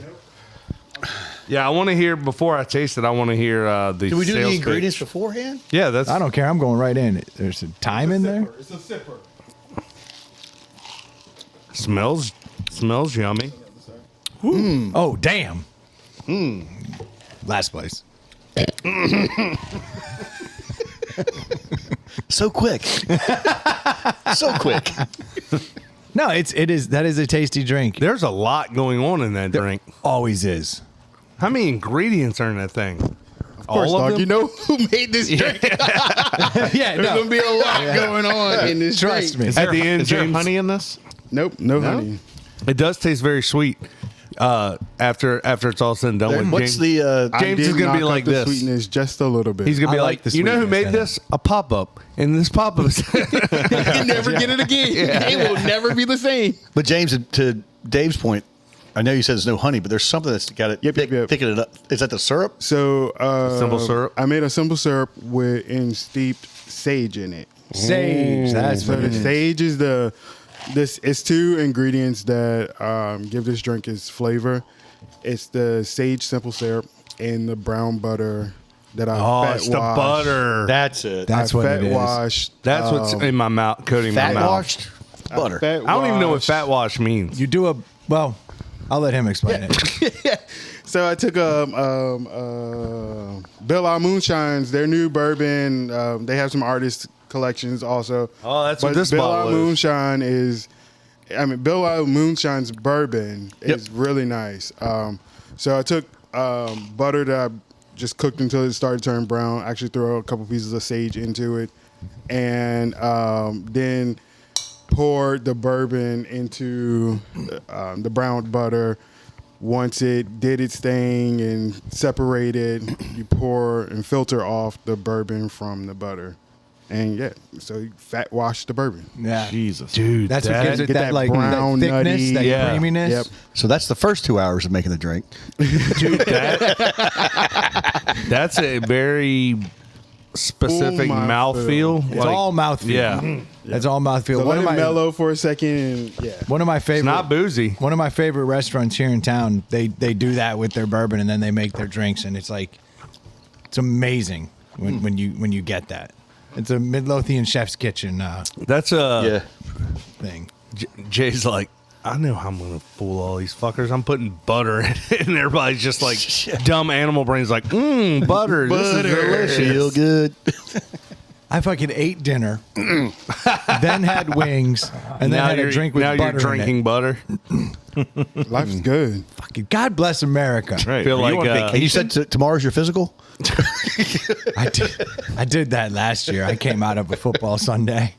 Yeah, I want to hear before I taste it. I want to hear the. Do we do the sales ingredients pitch. beforehand? Yeah, that's. I don't care. I'm going right in. There's a time in there. It's a sipper. Smells yummy. Oh, damn. Last place. So quick. So quick. No, that is a tasty drink. There's a lot going on in that drink. Always is. How many ingredients are in that thing? Of course, dog. You know who made this drink? Yeah, There's gonna be a lot going on in this Trust drink. me. At the end, Is there James, honey in this? Nope, no honey. it does taste very sweet. After it's all said and done with, What's James, the I James did is gonna be knock like up the this. sweetness just a little bit. He's gonna be I like, like the you know who sweetness made in it. this? A pop up, and this pop up. You can never get it again. It will never be the same. But James, to Dave's point, I know you said there's no honey, but there's something that's got it Yep. picking it up. Is that the syrup? So Simple syrup? I made a simple syrup and steeped sage in it. Sage. That's So what the it is. sage is it's two ingredients that give this drink its flavor. It's the sage simple syrup and the brown butter that I Oh, fat it's the washed. butter. That's it. That's I what fat it is. washed. That's what's in my mouth, coating my Fat mouth. washed butter. Fat I don't even know what washed. fat wash means. You do well, I'll let him explain it. So I took Bill Out Moonshine's their new bourbon. They have some artist collections also. Oh, that's what this Bill bottle Out is. Moonshine is. I mean, Bill Out Moonshine's bourbon is really nice. So I took butter that I just cooked until it started to turn brown. Actually, throw a couple pieces of sage into it, and then poured the bourbon into the brown butter. Once it did its thing and separated, you pour and filter off the bourbon from the butter. And so you fat wash the bourbon. Yeah. Jesus. Dude, That's what gives it get that, that like brown, that thickness, nutty- that Yeah. creaminess. Yep. So that's the first 2 hours of making the drink. that's a very specific Full mouthfeel. mouthfeel. It's all mouthfeel. Yeah. That's all mouthfeel. So One let of it my mellow for a second. And, one of my It's favorite not boozy. one of my favorite restaurants here in town, they do that with their bourbon and then they make their drinks and it's like it's amazing when you get that. It's a Midlothian chef's kitchen That's a thing. Jay's like, I know how I'm gonna fool all these fuckers. I'm putting butter in it, and everybody's just like dumb animal brains, like, butter. This is delicious. Feel good. I fucking ate dinner, then had wings, and then now had you're a drink with now butter you're drinking butter. life's good. Fucking God bless America. Right. Feel Are you like, on uh, And you said tomorrow's your physical? I did that last year. I came out of a football Sunday,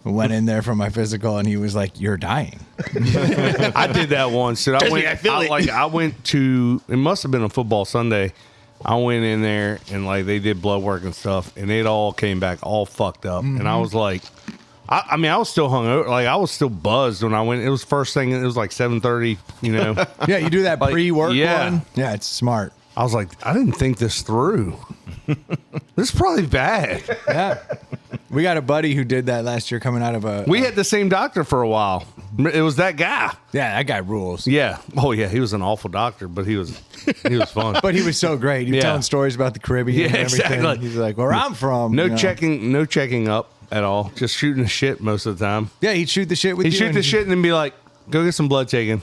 went in there for my physical, and he was like, "You're dying." I did that once. Dude. I went to. It must have been a football Sunday. I went in there and like they did blood work and stuff, and it all came back all fucked up. And I was like, I mean, I was still hungover. Like I was still buzzed when I went. It was first thing. It was like 7:30. You know. Yeah, you do that Like, pre-work yeah. one. Yeah, it's smart. I was like, I didn't think this through. This is probably bad. Yeah, we got a buddy who did that last year, coming out of a. We had the same doctor for a while. It was that guy. Yeah, that guy rules. Yeah. Oh yeah. He was an awful doctor, but he was fun. But he was so great. He was Yeah. telling stories about the Caribbean Yeah, and everything. exactly. He's like, "Where I'm from." No you know. checking up at all. Just shooting the shit most of the time. Yeah, he'd shoot the shit with He'd you. shoot and the shit and then be like, "Go get some blood taken."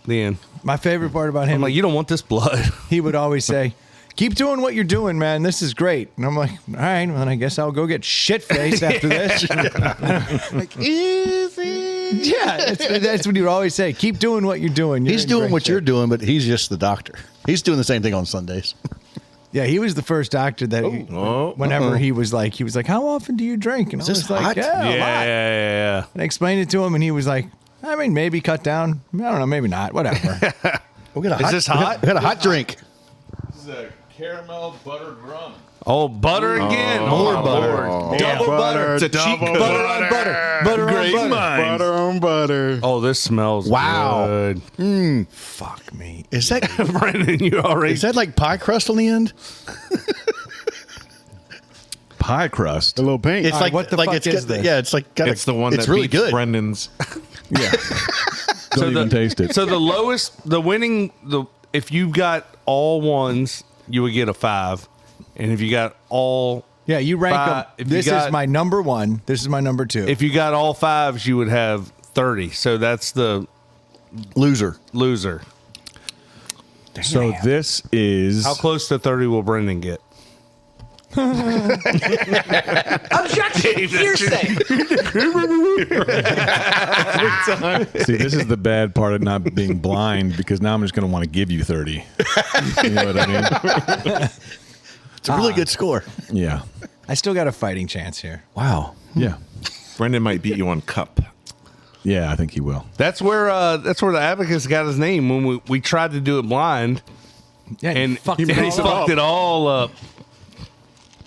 The end. My favorite part about him, I'm like, "You don't want this blood." he would always say, "Keep doing what you're doing, man. This is great." And I'm like, "All right, well, then I guess I'll go get shit faced after this." Like, easy. Yeah, that's what he would always say. Keep doing what you're doing. He's doing what you're doing, but he's just the doctor. He's doing the same thing on Sundays. Yeah, he was the first doctor that whenever he was like, "How often do you drink?" And I this was like, hot? "Yeah, a lot." Yeah. And I explained it to him, and he was like, "I mean, maybe cut down. I don't know, maybe not. Whatever." We got a Is this hot? We got a hot drink. This is a caramel buttered rum. Oh, butter again. More my butter. Lord. Double butter. It's a cheat Butter on butter. Butter on butter. Butter on butter. Oh, this smells Wow. good. Fuck me. Is that Brandon, you already. is that like pie crust on the end? Pie crust. A little pink. It's like what the like fuck it's is got, this? yeah, it's like got It's the one It's that really beats good. Brendan's. Don't even taste it. So the lowest, the winning, if you got all ones, you would get a 5, and if you got all, Yeah, you rank Five. them. If you This got- is my number one. This is my number two. if you got all 5s, you would have 30. So that's the Loser. loser. So this is How close to 30 will Brendan get? Objection! Hearsay! see, this is the bad part of not being blind because now I'm just going to want to give you 30. You know what I mean? It's a really good score. Yeah. I still got a fighting chance here. Wow. Yeah. Brendan might beat you on cup. Yeah, I think he will. That's where the Abacus got his name when we tried to do it blind, Yeah, and he fucked he it all up. fucked it all up.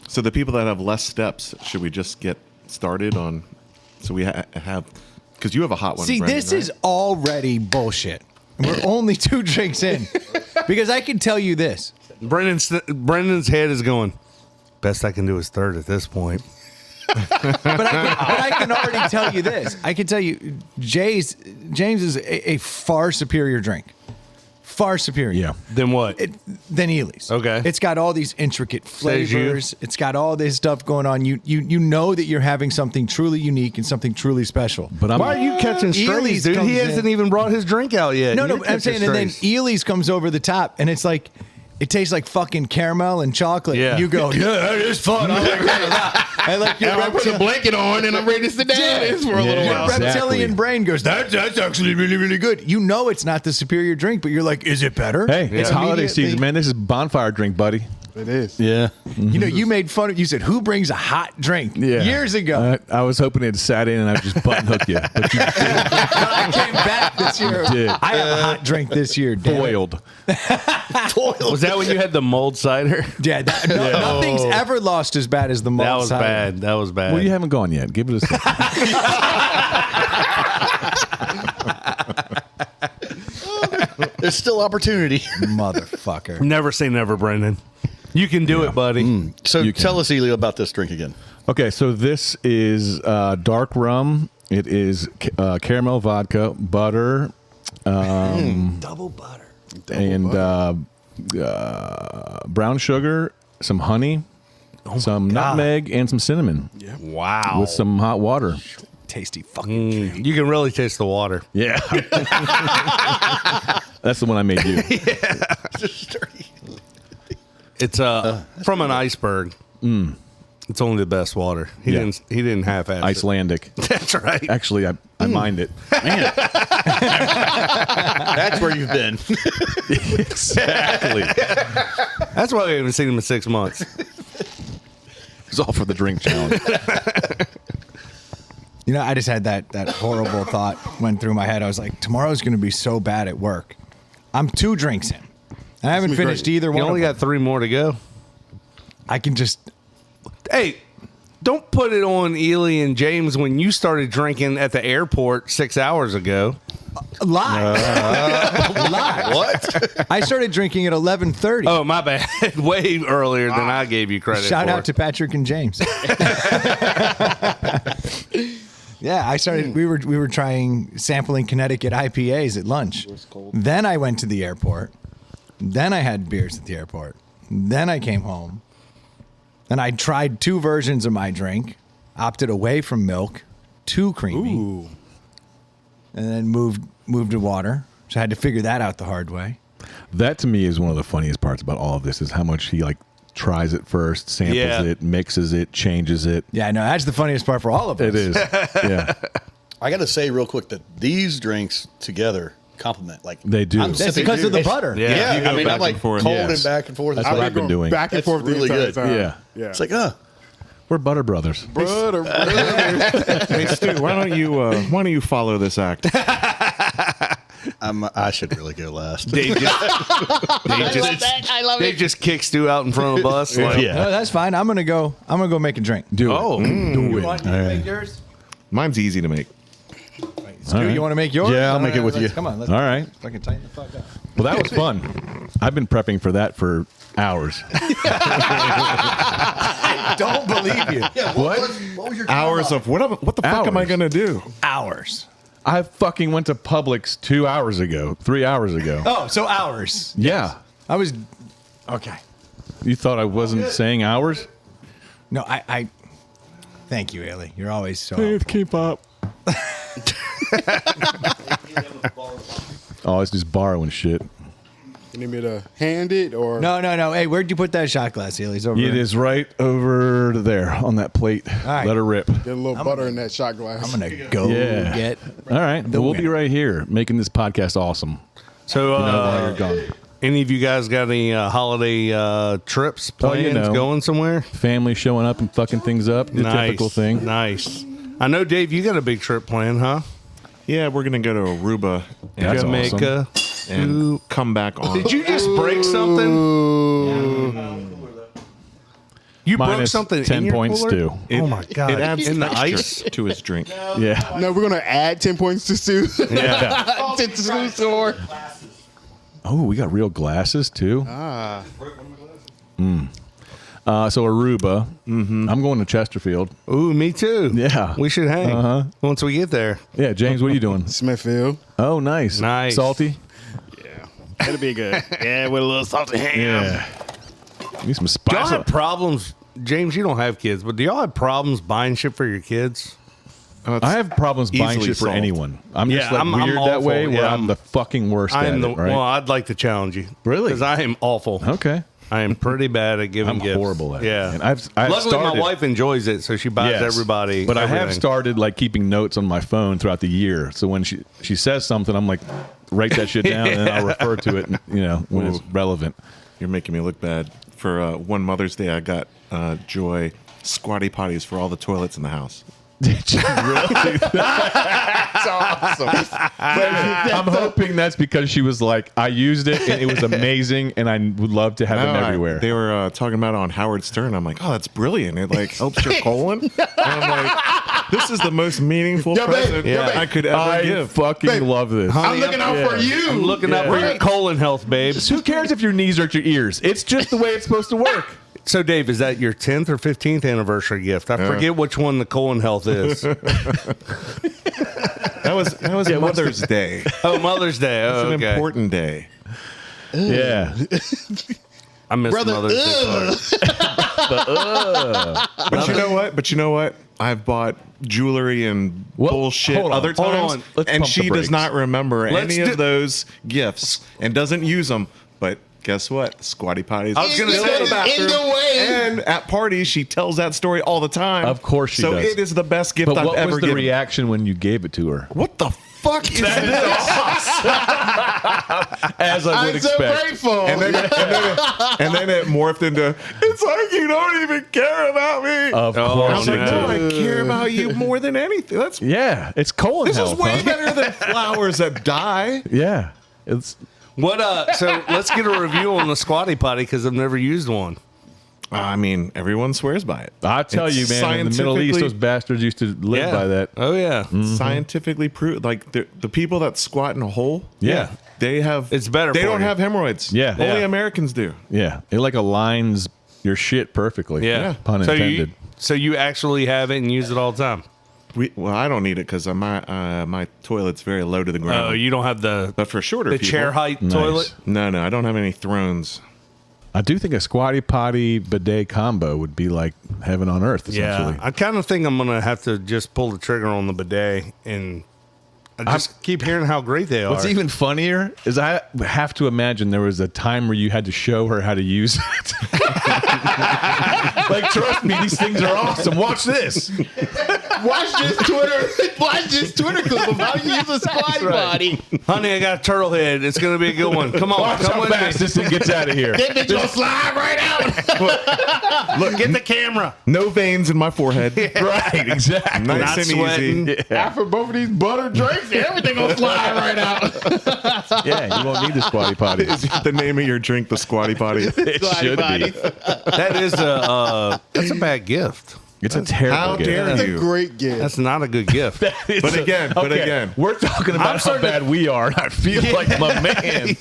So the people that have less steps, should we just get started on? So we have, because you have a hot one. See, Brendan, this right? is already bullshit. We're only 2 drinks in. Because I can tell you this. Brendan's head is going. Best I can do is third at this point. But I can already tell you this. I can tell you, James is a far superior drink. Far superior. Yeah. Then what? Than Ely's. Okay. It's got all these intricate Says you. flavors. It's got all this stuff going on. You know that you're having something truly unique and something truly special. But I'm Why are you catching strays, Ely's dude? comes He in- hasn't even brought his drink out yet. No, You're no, I'm saying, catching and then strays. Ely's comes over the top, and it's like, it tastes like fucking caramel and chocolate. Yeah. And you go, yeah, that is fun. I like that. And like your, And I put a blanket on and I'm ready to sit down this for a little Yeah. while. your reptilian Exactly. brain goes, that's actually really, really good. You know it's not the superior drink, but you're like, is it better? Hey, it's holiday immediately- season, man. This is bonfire drink, buddy. It is. Yeah. You know, you made fun of, you said, who brings a hot drink? Yeah. Years ago. I was hoping it sat in and I would just button hook you. But you I came back this year. did. I have a hot drink this year, damn it. boiled. Was that when you had the mold cider? Yeah, nothing's ever lost as bad as the malt That was cider. bad. That was bad. Well, you haven't gone yet. Give it a second. There's still opportunity. Motherfucker. Never say never, Brendan. You can do it, buddy. So You can. tell us, Elio, about this drink again. Okay, so this is dark rum. It is caramel vodka, butter, Double butter. and brown sugar, some honey, some nutmeg, and some cinnamon Wow. with some hot water. Tasty fucking drink. You can really taste the water. Yeah. That's the one I made you. It's from an iceberg. It's only the best water. He Yeah. didn't have it. Icelandic. That's right. Actually, I mind it. That's where you've been. Exactly. That's why we haven't seen him in 6 months. It's all for the drink challenge. You know, I just had that horrible thought went through my head. I was like, tomorrow's going to be so bad at work. I'm 2 drinks in. I haven't be finished great. either You one. only of them. got 3 more to go. I can just. Hey, don't put it on Ely and James when you started drinking at the airport 6 hours ago. Lie. Lie. What? I started drinking at 11:30. Oh, my bad. Way earlier than I gave you credit Shout for. out to Patrick and James. Yeah, I started. We were trying sampling Connecticut IPAs at lunch. Then I went to the airport. Then I had beers at the airport. Then I came home. And I tried 2 versions of my drink. Opted away from milk, too creamy, and then moved to water. So I had to figure that out the hard way. That to me is one of the funniest parts about all of this is how much he like tries it first, samples Yeah. it, mixes it, changes it. Yeah, no, that's the funniest part for all of us. It is. Yeah. I got to say real quick that these drinks together complement. Like They do. I'm That's That's sipping- because of the it's- butter. Yeah. Yeah, You go I mean, back I'm like and forth. cold Yes. and back and forth. That's It's what like, I've been doing. Back and That's forth the really entire good. time. Yeah. Yeah. It's like, We're butter brothers. Brother. Hey Stu, why don't you follow this act? I should really go last. Dave just kicks Stu out in front of the bus. Like, No, that's fine. I'm gonna go make a drink. Do Oh. it. Do it. Want you to make yours? Mine's easy to make. Stu, right. you want to make yours? Yeah, I'll make it with let's- you. Come on, let's All right. fucking tighten the fuck up. Well, that was fun. I've been prepping for that for hours. Don't believe you. What was your Hours of what the fuck am I Hours. gonna do? Hours. I fucking went to Publix 2 hours ago, 3 hours ago. Oh, so hours. Yeah. I was okay. You thought I wasn't saying hours? No, I thank you, Ailey. You're always so helpful. keep up. Oh, it's just borrowing shit. You need me to hand it or No. Hey, where'd you put that shot glass, Ailey? It's over It there. is right over there on that plate. right. Let her rip. get a little butter in that shot glass? I'm gonna go Yeah. get. All right. The We'll be winner. right here making this podcast awesome. So, While you're gone. any of you guys got any holiday trips, plans, going somewhere? Family showing up and fucking things up. The typical thing. Nice. I know, Dave, you got a big trip planned, huh? Yeah, we're gonna go to Aruba and Jamaica. and come back on. Did you just break something? You broke Minus something 10 in your points, cooler? Stu. Oh my god! It adds in the texture ice. to his drink. Yeah. No, we're gonna add 10 points to Stu. Yeah. to Stu's score. Oh, we got real glasses too. Ah. So Aruba. I'm going to Chesterfield. Ooh, me too. Yeah. we should hang once we get there. Yeah, James, what are you doing? Smithfield. Oh, nice. Nice. Salty? It'll be good. Yeah, with a little salty ham. Yeah. Need some Do y'all spice. have problems, James? You don't have kids, but do y'all have problems buying shit for your kids? I have problems buying easily shit for solved. anyone. I'm Yeah, just like I'm weird that awful. way where Yeah, I'm the fucking worst at I'm the it, right? well. I'd like to challenge you, Really? because I am awful. Okay. I am pretty bad at giving I'm gifts. horrible at it. Yeah, And I've luckily started, my wife enjoys it, so she buys Yes. everybody. But I have everything. started like keeping notes on my phone throughout the year. So when she says something, I'm like, write that shit down, and then I'll refer to it, when it's relevant. You're making me look bad. For one Mother's Day, I got Joy squatty potties for all the toilets in the house. Did you really? That's awesome. I'm hoping that's because she was like, I used it and it was amazing, and I would love to have them everywhere. They were talking about it on Howard Stern. I'm like, oh, that's brilliant. It like helps your colon. And I'm like, this is the most meaningful present I could ever I give. fucking love this. I'm looking out for you. I'm looking out for your colon health, babe. Who cares if your knees are at your ears? It's just the way it's supposed to work. So, Dave, is that your 10th or 15th anniversary gift? I forget which one the colon health is. That was Mother's Day. Oh, Mother's Day. Oh, It's an okay. important day. Yeah. I miss Mother's Day part. But you know what? I've bought jewelry and Well, bullshit hold on, other hold times, on. Let's and pump she the does brakes. not remember Let's any do- of those gifts and doesn't use them. But guess what? Squatty potties. I was gonna still say, in the bathroom. in the way. And at parties, she tells that story all the time. Of course she so does. it is the best gift But I've what ever was the given. reaction when you gave it to her? What the fuck is this? As I would I'm so expect. grateful. And then it morphed into, it's like you don't even care about me. Of Oh, course I was you like, no. no, do. I care about you more than anything. That's Yeah, it's colon This health. is way huh? better than flowers that die. Yeah, it's What? So let's get a review on the squatty potty because I've never used one. I mean, everyone swears by it. I tell It's you, man. In the Middle East, scientifically- those bastards used to live by that. Oh yeah. Scientifically proved, like the people that squat in a hole, Yeah, they have It's better They for don't you. have hemorrhoids. Yeah. only Yeah. Americans do. yeah. It like aligns your shit perfectly. Yeah. Pun so intended. so you actually have it and use it all the time. Well, I don't need it because my toilet's very low to the Oh, ground. you don't have the but for shorter people, chair height Nice. toilet. No, I don't have any thrones. I do think a squatty potty bidet combo would be like heaven on earth. Essentially. Yeah, I kind of think I'm gonna have to just pull the trigger on the bidet, and I just keep hearing how great they are. What's even funnier is I have to imagine there was a time where you had to show her how to use it. Like, trust me, these things are awesome. Watch this. Watch this Twitter clip of how you use a squatty potty. Honey, I got a turtle head. It's gonna be a good one. Come on, Watch come how with fast me. this thing gets out of here. That bitch gonna slide right out. Look, get the camera. No veins in my forehead. Right, exactly. Nice Not and sweating. easy. After both of these butter drinks, everything gonna slide right out. Yeah, you won't need the squatty potty. Is the name of your drink the squatty potty? It should be. That is that's a bad gift. It's a terrible How gift. dare That's a you? great gift. That's not a good gift. It's But again, we're talking about how starting to- bad we are. And I feel like my man.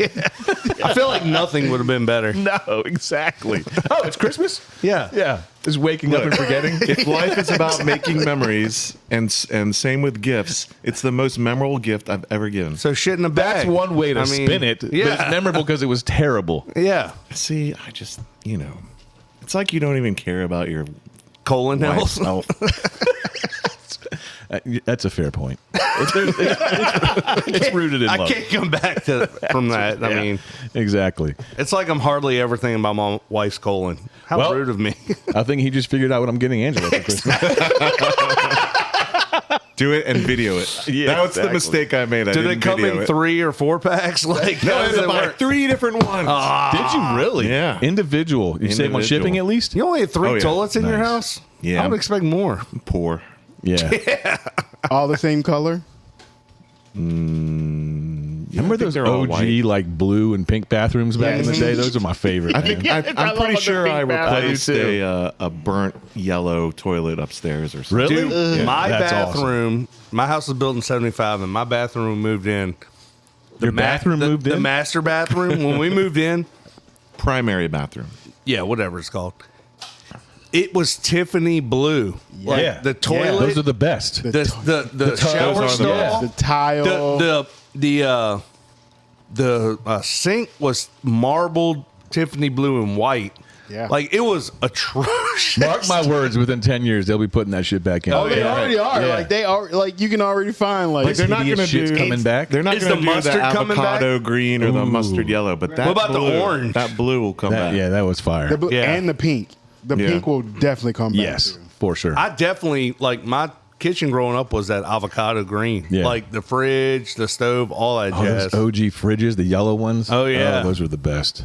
I feel like nothing would have been better. No, exactly. Oh, it's Christmas? Yeah. Yeah. Just waking up and forgetting. if life is about making memories and same with gifts, it's the most memorable gift I've ever given. So shit in a bag. That's one way to I mean, spin it. But Yeah. it's memorable because it was terrible. Yeah. See, I just, it's like you don't even care about your Colon wife's health. health. That's a fair point. It's rooted in I love. can't come back from that. I mean, Exactly. it's like I'm hardly ever thinking about my wife's colon. How Well- rude of me. I think he just figured out what I'm getting Angela for Christmas. Do it and video it. Yeah, that was the exactly. mistake I made. I Do they didn't come video in it. 3 or 4 packs? Like, No, how I does had to it buy work? 3 different ones. Did you really? Yeah. Individual. You save on Individual. shipping at least? You only have 3 Oh, yeah. toilets in your Nice. house? Yeah. I would expect more. Poor. Yeah. All the same color. Remember those they're all OG white. like blue and pink bathrooms back in the day? Those are my favorite. I think man. I'm pretty sure I replaced too. a burnt yellow toilet upstairs or something. Really? Dude, my That's bathroom, my house was built in 75, and my bathroom moved in. Your bathroom moved The in? master bathroom, when we moved in, Primary bathroom. yeah, whatever it's called. It was Tiffany blue. Like, Yeah. the toilet, Those are the best. the shower those are the stall, The tile. the sink was marbled Tiffany blue and white. Yeah. Like it was atrocious. Mark my words, within 10 years, they'll be putting that shit back in. Oh, they already are. Yeah. Like they are. Like you can already find like. Like they're not hideous going to shit's do coming back. They're not Is going to the do the mustard coming avocado green or the mustard yellow, but that What about the blue, orange? That blue will come That- back. yeah, that was fire. the blue Yeah. and the pink. The Yeah. pink will definitely come back. Yes, too. for sure. I definitely like my kitchen growing up was that avocado green. Yeah. Like the fridge, the stove, all that Oh, jazz. those OG fridges, the yellow ones. Oh, yeah. those are the best.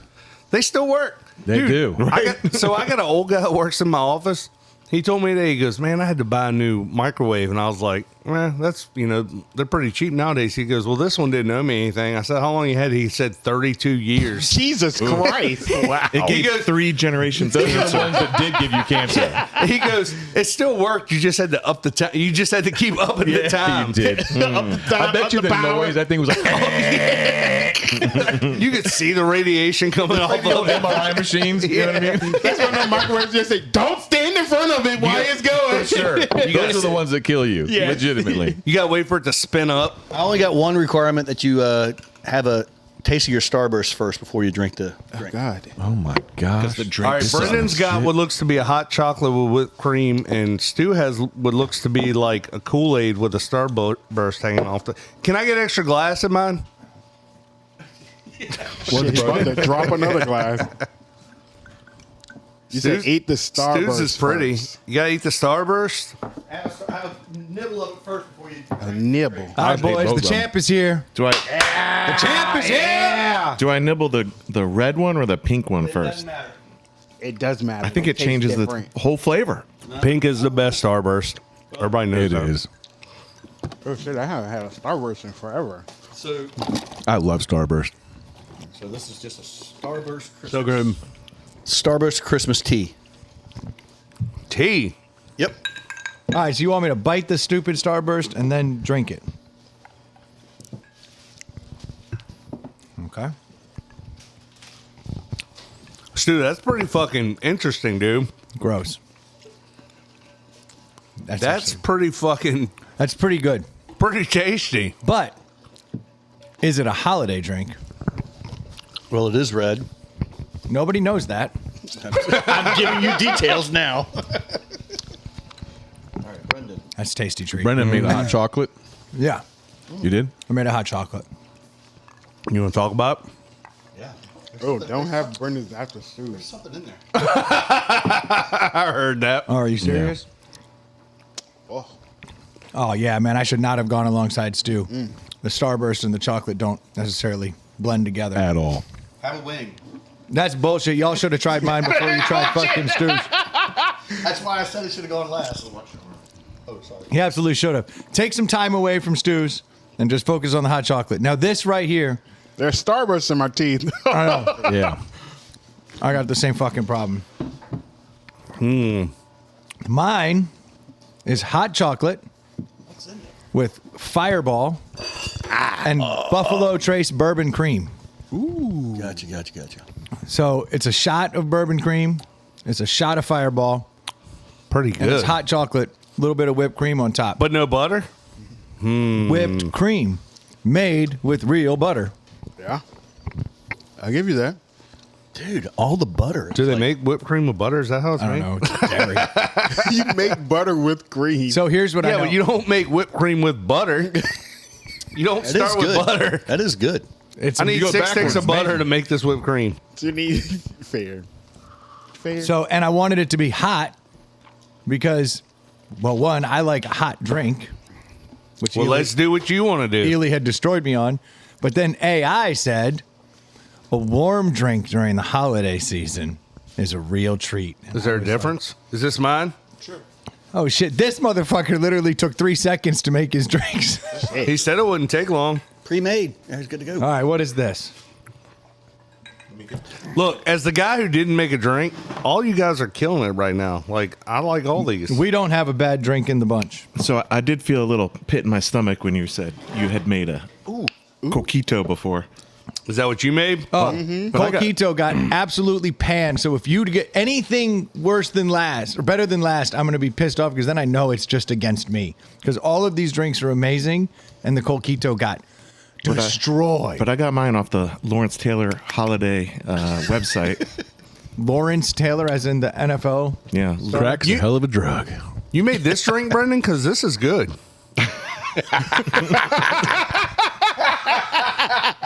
They still work. They do. I got an old guy that works in my office. He told me that he goes, man, I had to buy a new microwave, and I was like, that's they're pretty cheap nowadays. He goes, well, this one didn't owe me anything. I said, how long you had? He said 32 years. Jesus Christ! Wow. It gave 3 generations. Those are the ones that did give you cancer. He goes, it still worked. You just had to up the time. You just had to keep upping the time. You did. I bet you the noise that thing was like You could see the radiation coming off the old of it. MRI machines. You know what I mean? That's when the microwaves just say, "Don't stand in front of it while it's going." For sure. Those are the ones that kill you. Yeah. Legitimately. You got to wait for it to spin up. I only got one requirement that you have a taste of your Starburst first before you drink the drink. God. Oh my gosh. All right, Brendan's got what looks to be a hot chocolate with whipped cream, and Stu has what looks to be like a Kool-Aid with a Starburst hanging off the. Can I get extra glass in mine? Shit, he's about to drop another glass. You said eat the Starburst. Stu's is pretty. first. You gotta eat the Starburst. Have a nibble of it first before you. A nibble. All right, boys, both the of them. champ is here. Do I The champ is here. do I nibble the red one or the pink one first? matter. It does matter. I think it tastes changes different. the whole flavor. Pink is the best Starburst. Everybody knows It that. is. Oh shit! I haven't had a Starburst in forever. So I love Starburst. this is just a Starburst Christmas. So good. Starburst Christmas tea. Tea. Yep. All right, so you want me to bite the stupid Starburst and then drink it? Okay. Stu, that's pretty fucking interesting, dude. Gross. That's actually- that's pretty good. pretty tasty. But is it a holiday drink? Well, it is red. Nobody knows that. I'm giving you details now. All right, Brendan. That's a tasty treat. Brendan made a hot chocolate. Yeah. You did? I made a hot chocolate. You want to talk about? Yeah. Oh, don't have Brendan's after stew. Something in there. I heard that. Oh, are you serious? Oh, Oh, yeah, man. I should not have gone alongside Stu. The Starburst and the chocolate don't necessarily blend together. At all. Have a wing. That's bullshit. Y'all should have tried mine before you tried fucking Stu's. That's why I said it should have gone last. Oh, sorry. He absolutely should have. Take some time away from Stu's and just focus on the hot chocolate. Now, this right here, there's Starburst in my teeth. I know. Yeah. I got the same fucking problem. Mine is hot chocolate with Fireball and Buffalo Trace bourbon cream. Gotcha. So it's a shot of bourbon cream, it's a shot of Fireball, Pretty and it's good. hot chocolate, a little bit of whipped cream on top. But no butter? Whipped cream made with real butter. Yeah, I'll give you that. Dude, all the butter. Do they make whipped cream with butter? Is that how it's I made? don't know. It's dairy. You make butter with cream. So here's what I Yeah, know. but you don't make whipped cream with butter. You don't That is start with good. butter. That is good. It's I need you go 6 sticks of backwards, butter to make this whipped cream. You need fair. So, and I wanted it to be hot because, well, one, I like a hot drink, which Well, Ely, let's do what you want to do. Ely had destroyed me on. But then AI said a warm drink during the holiday season is a real treat. And Is there I a was difference? Is this mine? like, Oh shit! This motherfucker literally took 3 seconds to make his drinks. He said it wouldn't take long. Pre-made. It's good to go. All right, what is this? Look, as the guy who didn't make a drink, all you guys are killing it right now. Like, I like all these. We don't have a bad drink in the bunch. So I did feel a little pit in my stomach when you said you had made a coquito before. Is that what you made? Oh, But I got- Coquito got absolutely panned. So if you get anything worse than last or better than last, I'm going to be pissed off because then I know it's just against me. Because all of these drinks are amazing, and the Coquito got destroyed. But I got mine off the Lawrence Taylor Holiday website. Lawrence Taylor, as in the NFL. Yeah. Crack's a hell of a drug. You made this drink, Brendan? Because this is good.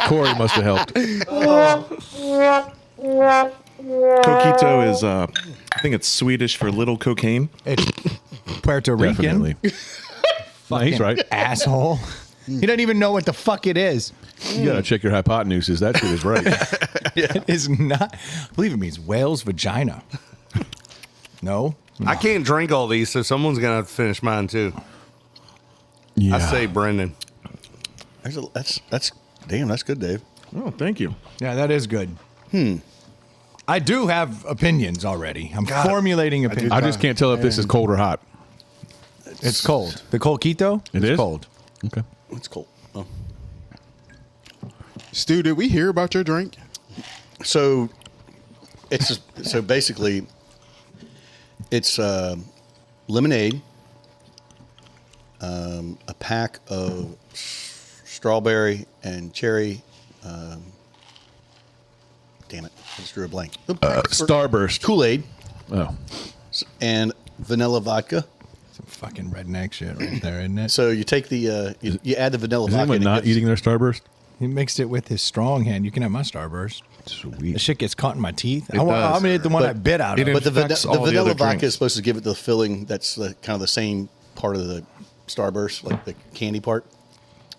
Corey must have helped. Coquito is, I think it's Swedish for little cocaine. It's Puerto Rican. Definitely. No, he's right. Asshole. He doesn't even know what the fuck it is. You gotta check your hypotenuses. That shit is right. It is not. I believe it means whale's vagina. No? I can't drink all these, so someone's going to have to finish mine, too. Yeah. I say Brendan. That's damn. That's good, Dave. Oh, thank you. Yeah, that is good. I do have opinions already. I'm formulating opinions. I just can't tell if this is cold or hot. It's cold. The Coquito? It it's is? cold. Okay. It's cool. Oh. Stu, did we hear about your drink? So it's so basically it's lemonade, a pack of strawberry and cherry. Damn it! I just drew a blank. Starburst. Kool-Aid Oh. and vanilla vodka. Some fucking redneck shit right there, isn't it? So you take the you add the vanilla Is vodka. anyone and it not gets- eating their Starburst? He mixed it with his strong hand. You can have my Starburst. The Sweet. shit gets caught in my teeth. It I'm does. gonna eat the one But I bit out it of. But the infects all the vanilla other vodka drinks. is supposed to give it the filling. That's kind of the same part of the Starburst, like the candy part.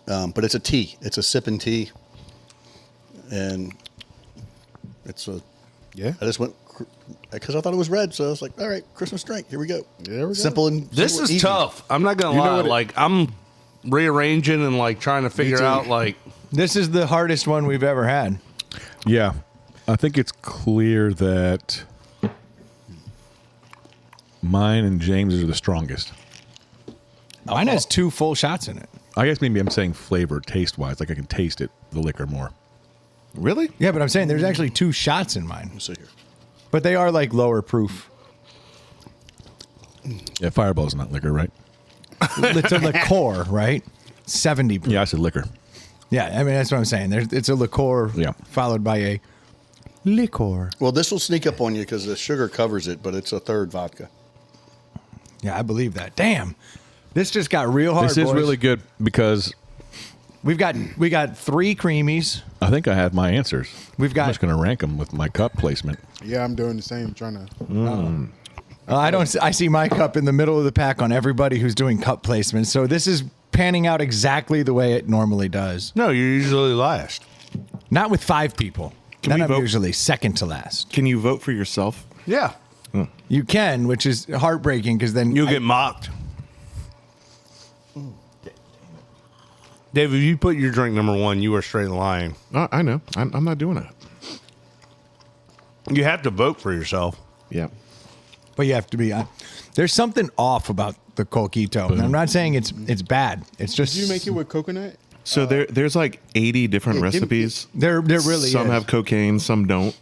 But it's a tea. It's a sipping tea, and it's a. Yeah. I just went because I thought it was red, so I was like, "All right, Christmas drink. Here we go." There we go. Simple and This simple is and easy. tough. I'm not going to You know lie. what it- Like, I'm rearranging and, like, trying to figure too. out, like, This is the hardest one we've ever had. Yeah. I think it's clear that mine and James are the strongest. Mine has 2 full shots in it. I guess maybe I'm saying flavor, taste wise. Like I can taste it, the liquor more. Really? Yeah, but I'm saying there's actually 2 shots in mine. So here. But they are like lower proof. Yeah, Fireball's not liquor, right? It's a liqueur, right? 70 proof. Yeah, I said liquor. Yeah, I mean, that's what I'm saying. It's a liqueur Yeah. followed by a liqueur. Well, this will sneak up on you because the sugar covers it, but it's a third vodka. Yeah, I believe that. Damn. This just got real hard, This is boys. really good because we got 3 creamies. I think I have my answers. We've got- I'm just going to rank them with my cup placement. Yeah, I'm doing the same. Trying to. I see my cup in the middle of the pack on everybody who's doing cup placement. So this is panning out exactly the way it normally does. no, you're usually last. Not with 5 people. Can Then we I'm vote? usually second to last. Can you vote for yourself? Yeah. You can, which is heartbreaking because then You'll get mocked. Dave, if you put your drink number 1, you are straight lying. I know. I'm not doing it. You have to vote for yourself. Yeah. But you have to be. There's something off about the Coquito. And I'm not saying it's bad. It's just Did you make it with coconut? So there's like 80 different recipes. There really Some is. have cocaine, some don't.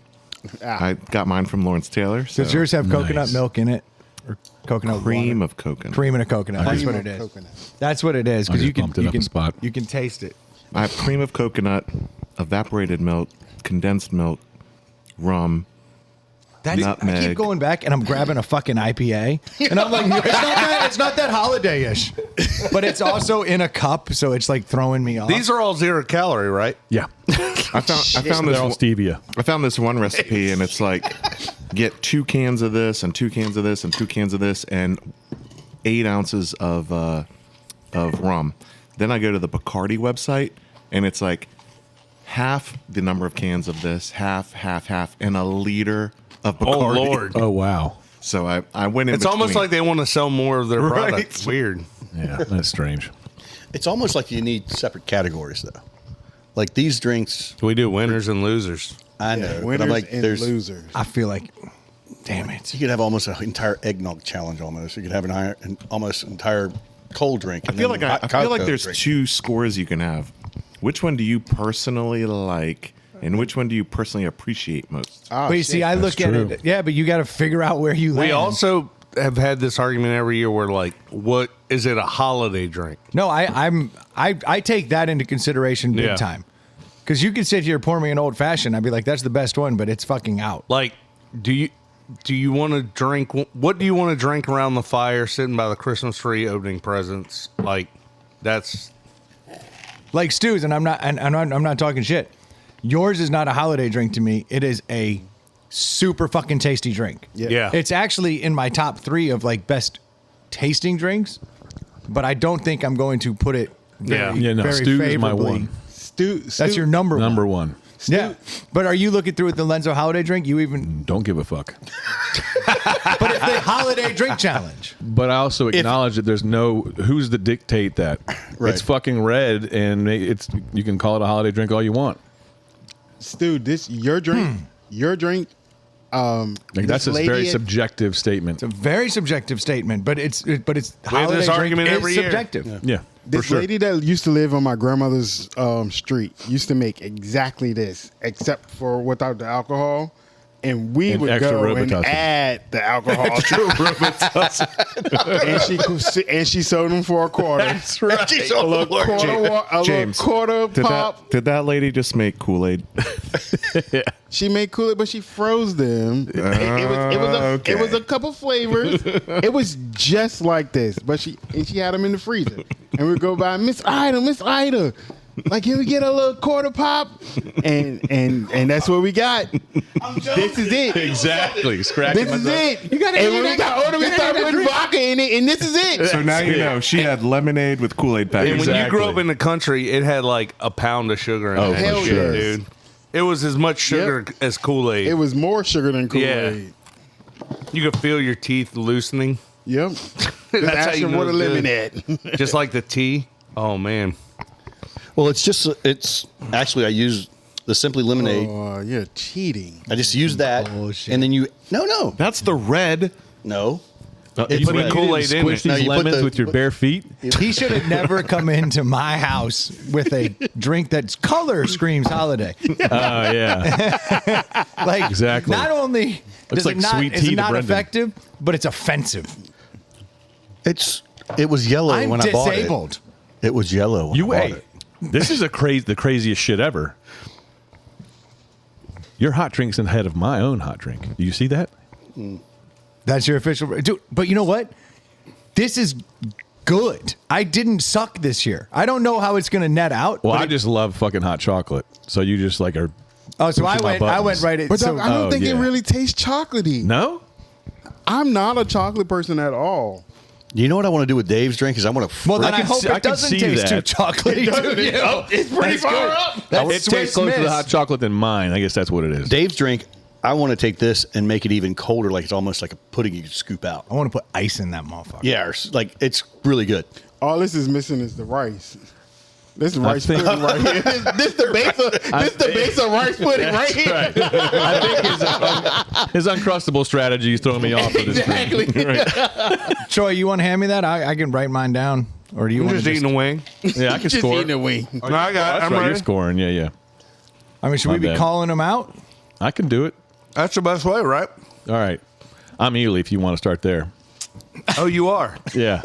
Ah. I got mine from Lawrence Taylor. So Does yours have coconut Nice. milk in it, or coconut cream water? of coconut. Cream and a coconut? That's Cream what of it is. coconut. That's what it is I because just you can bumped it you up can a spot. you can taste it. I have cream of coconut, evaporated milk, condensed milk, rum. That's, I keep Nutmeg. going back and I'm grabbing a fucking IPA and I'm like, it's not that holiday-ish, but it's also in a cup, so it's like throwing me off. These are all 0 calorie, right? Yeah. I found They're all this. stevia. I found this one recipe, and it's like get 2 cans of this, and 2 cans of this, and 2 cans of this, and 8 ounces of rum. Then I go to the Bacardi website, and it's like half the number of cans of this, half, and a liter of Bacardi. Oh, Lord. Oh, wow. So I went in. It's almost between. like they want to sell more of their Right. product. It's weird. Yeah, that's strange. It's almost like you need separate categories, though. Like these drinks, We do winners and losers. I know. but Winners I'm like, and there's. losers. I feel like, damn it. You could have almost an entire eggnog challenge. Almost, you could have an almost entire cold drink. I and feel then like I hot feel like cocoa there's drink. 2 scores you can have. Which one do you personally like, and which one do you personally appreciate most? Oh, But you shit. see, I That's look true. at it. Yeah, but you got to figure out where you land. We also have had this argument every year where, like, what is it a holiday drink? No, I take that into consideration big Yeah. time. Because you could sit here pour me an old fashioned. I'd be like, that's the best one, but it's fucking out. Like, do you want to drink? What do you want to drink around the fire, sitting by the Christmas tree, opening presents? Like, that's Like Stu's, and I'm not talking shit. Yours is not a holiday drink to me. It is a super fucking tasty drink. yeah. It's actually in my top 3 of like best tasting drinks, but I don't think I'm going to put it very, Yeah, no, very Stu is my favorably. one. That's your number one. Number one. Yeah. But are you looking through with the lens of holiday drink? You even, Don't give a fuck. but it's the holiday drink challenge. But I also acknowledge that there's no who's to dictate that. Right. It's fucking red, and it's you can call it a holiday drink all you want. Stu, this your drink. Your drink. Like that's a this lady very at- subjective statement. It's a very subjective statement, but it's this holiday drink argument is every year. subjective. Yeah, for This sure. lady that used to live on my grandmother's street used to make exactly this, except for without the alcohol. And we And would extra go and Robitussin. add the alcohol. and she sold them for a quarter. That's right. She's all A little James, quarter pop. Did that lady just make Kool-Aid? She made Kool-Aid, but she froze them. It was a couple flavors. It was just like this, but she had them in the freezer. And we'd go by Miss Ida. Like, can we get a little quarter pop? And that's what we got. This is it. Exactly. Scratching This is myself. it. You gotta and when we got older, we started putting vodka in it, and this is it. So now you know she had lemonade with Kool-Aid And packets. when you grew Exactly. up in the country, it had like a pound of sugar in it. hell Shit, yes. dude. It was as much sugar as Kool-Aid. It was more sugar than Kool-Aid. You could feel your teeth loosening. Yep. That's how Ask you her know what a it's lemon good. at. Just like the tea. Oh man. Well, it's actually I use the Simply Lemonade. Oh, you're cheating. I just use that, and then you no That's the red. no. You put didn't Kool-Aid in squish it. No, these you put lemons the- with your bare feet. He should have never come into my house with a drink that's color screams holiday. Oh yeah. Like, Exactly. Not only does like it not, sweet is tea it to not Brendan. effective, but it's offensive. It was yellow I'm when I bought disabled. it. It was yellow when I bought it. This is the craziest shit ever. Your hot drink's ahead of my own hot drink. Do you see that? That's your official. Dude, but you know what? This is good. I didn't suck this year. I don't know how it's going to net out. Well, but I just love fucking hot chocolate. So you just like are. Oh, so I pushing my went. I went buttons. right at. But So, I don't Oh, think it yeah. really tastes chocolatey. No. I'm not a chocolate person at all. You know what I want to do with Dave's drink is I want to. well, then I, can hope see- I it can doesn't see taste too that. chocolatey. to you. It's pretty That's far good. up. That's It Swiss tastes closer to Miss. the hot chocolate than mine. I guess that's what it is. Dave's drink. I want to take this and make it even colder, like it's almost like a pudding you can scoop out. I want to put ice in that motherfucker. Yeah, like it's really good. All this is missing is the rice. This is rice think- pudding right here. This the base of rice pudding right here. Right. I think his uncrustable strategy is throwing me off of this. Exactly. Right. Troy, you want to hand me that? I can write mine down. Or do you I'm want just to eating a wing. Yeah, I can Just score. eating a wing. No, I got it. That's I'm right. You're ready. scoring. Yeah, yeah. I mean, should we My be bad. calling them out? I can do it. That's the best way, right? All right. I'm Ely if you want to start there. Oh, you are. Yeah.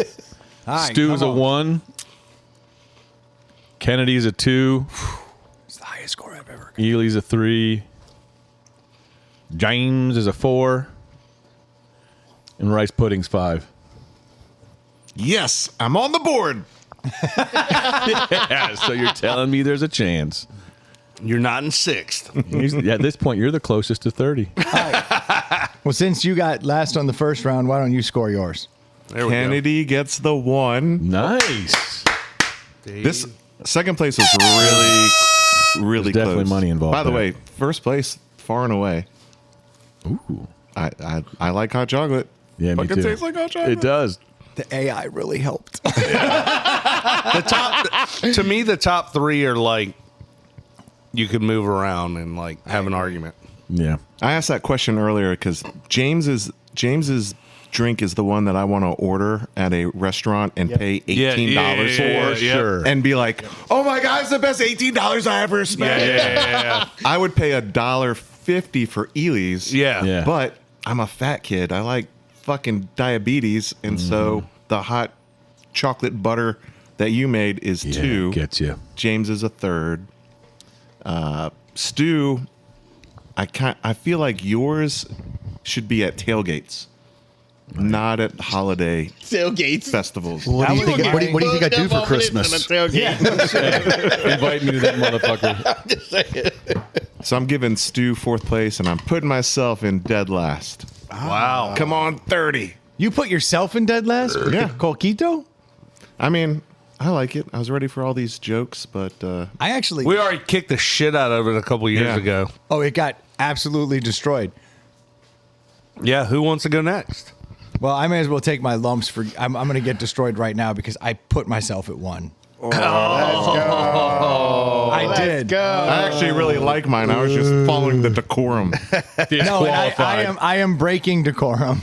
All right, Stu's a come on. 1. Kennedy's a 2. It's the highest score I've ever got. Ely's a 3. James is a 4. And rice pudding's 5. Yes, I'm on the board. Yeah, so you're telling me there's a chance. You're not in sixth. At this point, you're the closest to 30. Well, since you got last on the first round, why don't you score yours? There we Kennedy gets the 1. Nice. go. This second place was really There's definitely close. money involved By the there. way, first place far and away. Ooh. I like hot chocolate. Yeah, me Fucking too. tastes like hot chocolate. It does. The AI really helped. To me, the top three are like you could move around and like have an argument. Yeah. I asked that question earlier because James's drink is the one that I want to order at a restaurant and pay $18 for. Sure. And be like, oh my God, it's the best $18 I ever spent. Yeah. I would pay $1.50 for Ely's. Yeah. Yeah. But I'm a fat kid. I like fucking diabetes. And so the hot chocolate butter that you made is Yeah, 2. gets you. James is a 3rd. Stu, I feel like yours should be at tailgates, not at holiday Tailgates. festivals. What do you think? What do you think I do for Christmas? Invite me to that motherfucker. So I'm giving Stu 4th place, and I'm putting myself in dead last. Wow. Come on, 30. You put yourself in dead last? Yeah. Colquito? I mean, I like it. I was ready for all these jokes, but I actually. We already kicked the shit out of it a couple years Yeah. ago. Oh, it got absolutely destroyed. Yeah. Who wants to go next? Well, I may as well take my lumps for. I'm going to get destroyed right now because I put myself at 1. I did. I actually really like mine. I was just following the decorum. No, and I am breaking decorum.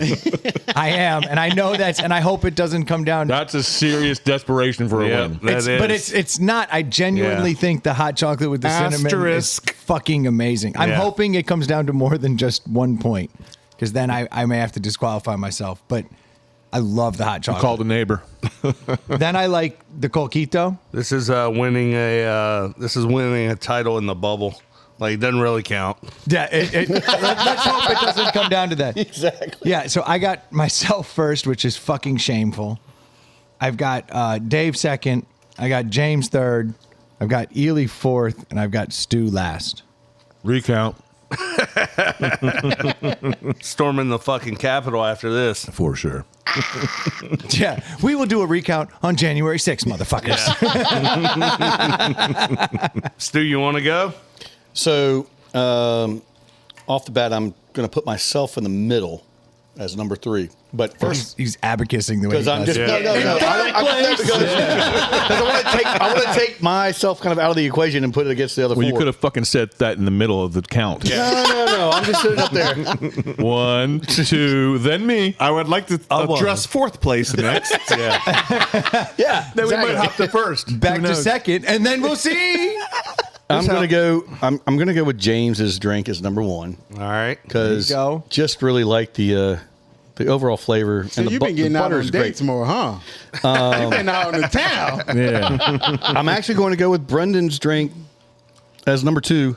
I am, and I know that's, and I hope it doesn't come down. That's a serious desperation for a win. But it's not. I genuinely Yeah. think the hot chocolate with the cinnamon Asterisk. is fucking amazing. I'm Yeah. hoping it comes down to more than just 1 point, because then I may have to disqualify myself. But I love the hot chocolate. Call the neighbor. Then I like the Colquito. This is winning a title in the bubble. Like it doesn't really count. Yeah, let's hope it doesn't come down to that. Exactly. Yeah, so I got myself first, which is fucking shameful. I've got Dave second. I got James third. I've got Ely 4th, and I've got Stu last. Recount. Storming the fucking Capitol after this. For sure. Yeah, we will do a recount on January 6th, motherfuckers. Stu, you want to go? So, off the bat, I'm going to put myself in the middle as number 3. But first, He's abacusing the way he because I'm does. just no. I want to take myself kind of out of the equation and put it against the other Well, 4. you could have fucking said that in the middle of the count. No. I'm just sitting up there. 1, 2, then me. I would like to address 4th place next. Yeah. Then we might exactly. hop to first. Back Who to knows? second, and then we'll see. I'm gonna go. I'm gonna go with James's drink as number 1 All right. because There you go. just really like the overall flavor. So and you've been the getting out butter on is dates great. more, huh? You've been out in the town. Yeah. I'm actually going to go with Brendan's drink as number 2,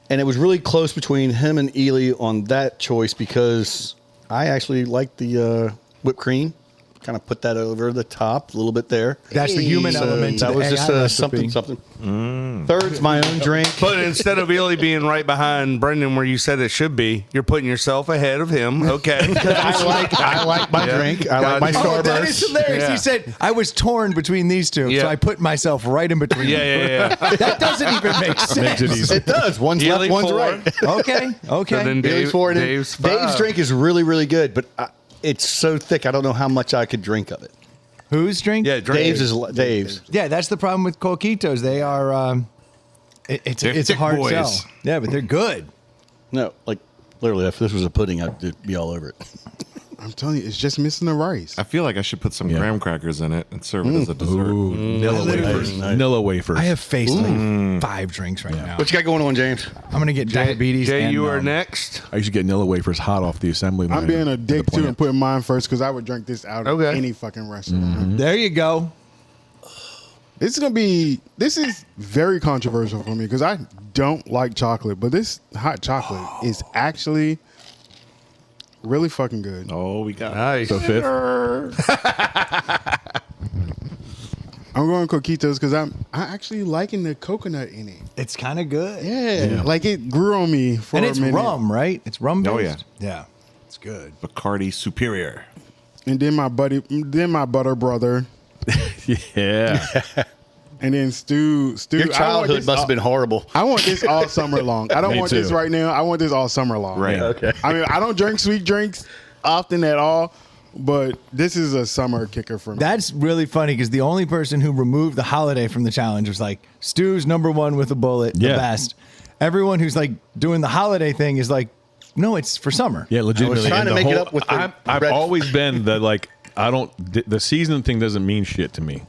and it was really close between him and Ely on that choice because I actually like the whipped cream. Kind of put that over the top a little bit there. That's the human element to That the was just AI recipe. something. Third's my own drink. But instead of Ely being right behind Brendan where you said it should be, you're putting yourself ahead of him. Okay. I like my drink. I like my Gotcha. Oh, that is Starburst. hilarious. Yeah. He said, I was torn between these two, Yeah. so I put myself right in between. Yeah. That doesn't even make sense. Makes it easy. It does. One's Ely left, one's 4. right. Okay. So then Dave's 4 and then Dave's Dave's 5. drink is really, really good, but it's so thick. I don't know how much I could drink of it. Whose drink? Yeah, drink. Dave's is Dave's. Yeah, that's the problem with Colquitos. They are, it's a thick hard boys. sell. Yeah, but they're good. No, like literally, if this was a pudding, I'd be all over it. I'm telling you, it's just missing the rice. I feel like I should put some Yeah. graham crackers in it and serve it as a dessert. Ooh, Nilla wafers. Nice. Nilla wafers. I have faced like 5 drinks right now. What you got going on, James? I'm going to get diabetes. Jay, and, you are next. I used to get Nilla wafers hot off the assembly line. I'm being a at the dick too plant. and putting mine first because I would drink this out of Okay. any fucking restaurant. There you go. This is very controversial for me because I don't like chocolate, but this hot chocolate is actually really fucking good. Oh, we got Nice. So 5th. I'm going Coquitos because I actually liking the coconut in it. It's kind of good. Yeah, like it grew on me for And a it's minute. rum, right? It's rum based? Oh, yeah. Yeah. It's good. Bacardi Superior. And then my butter brother, Yeah. And then Stu, Your childhood must have been horrible. I want this all summer long. I don't Me want this too. right now. I want this all summer long. Right. Okay. I mean, I don't drink sweet drinks often at all, but this is a summer kicker for me. That's really funny because the only person who removed the holiday from the challenge was like Stu's number one with a bullet, the Yeah. best. Everyone who's like doing the holiday thing is like, no, it's for summer. Yeah, legitimately. trying And to the make it up with the I've red- always been the like the season thing doesn't mean shit to me.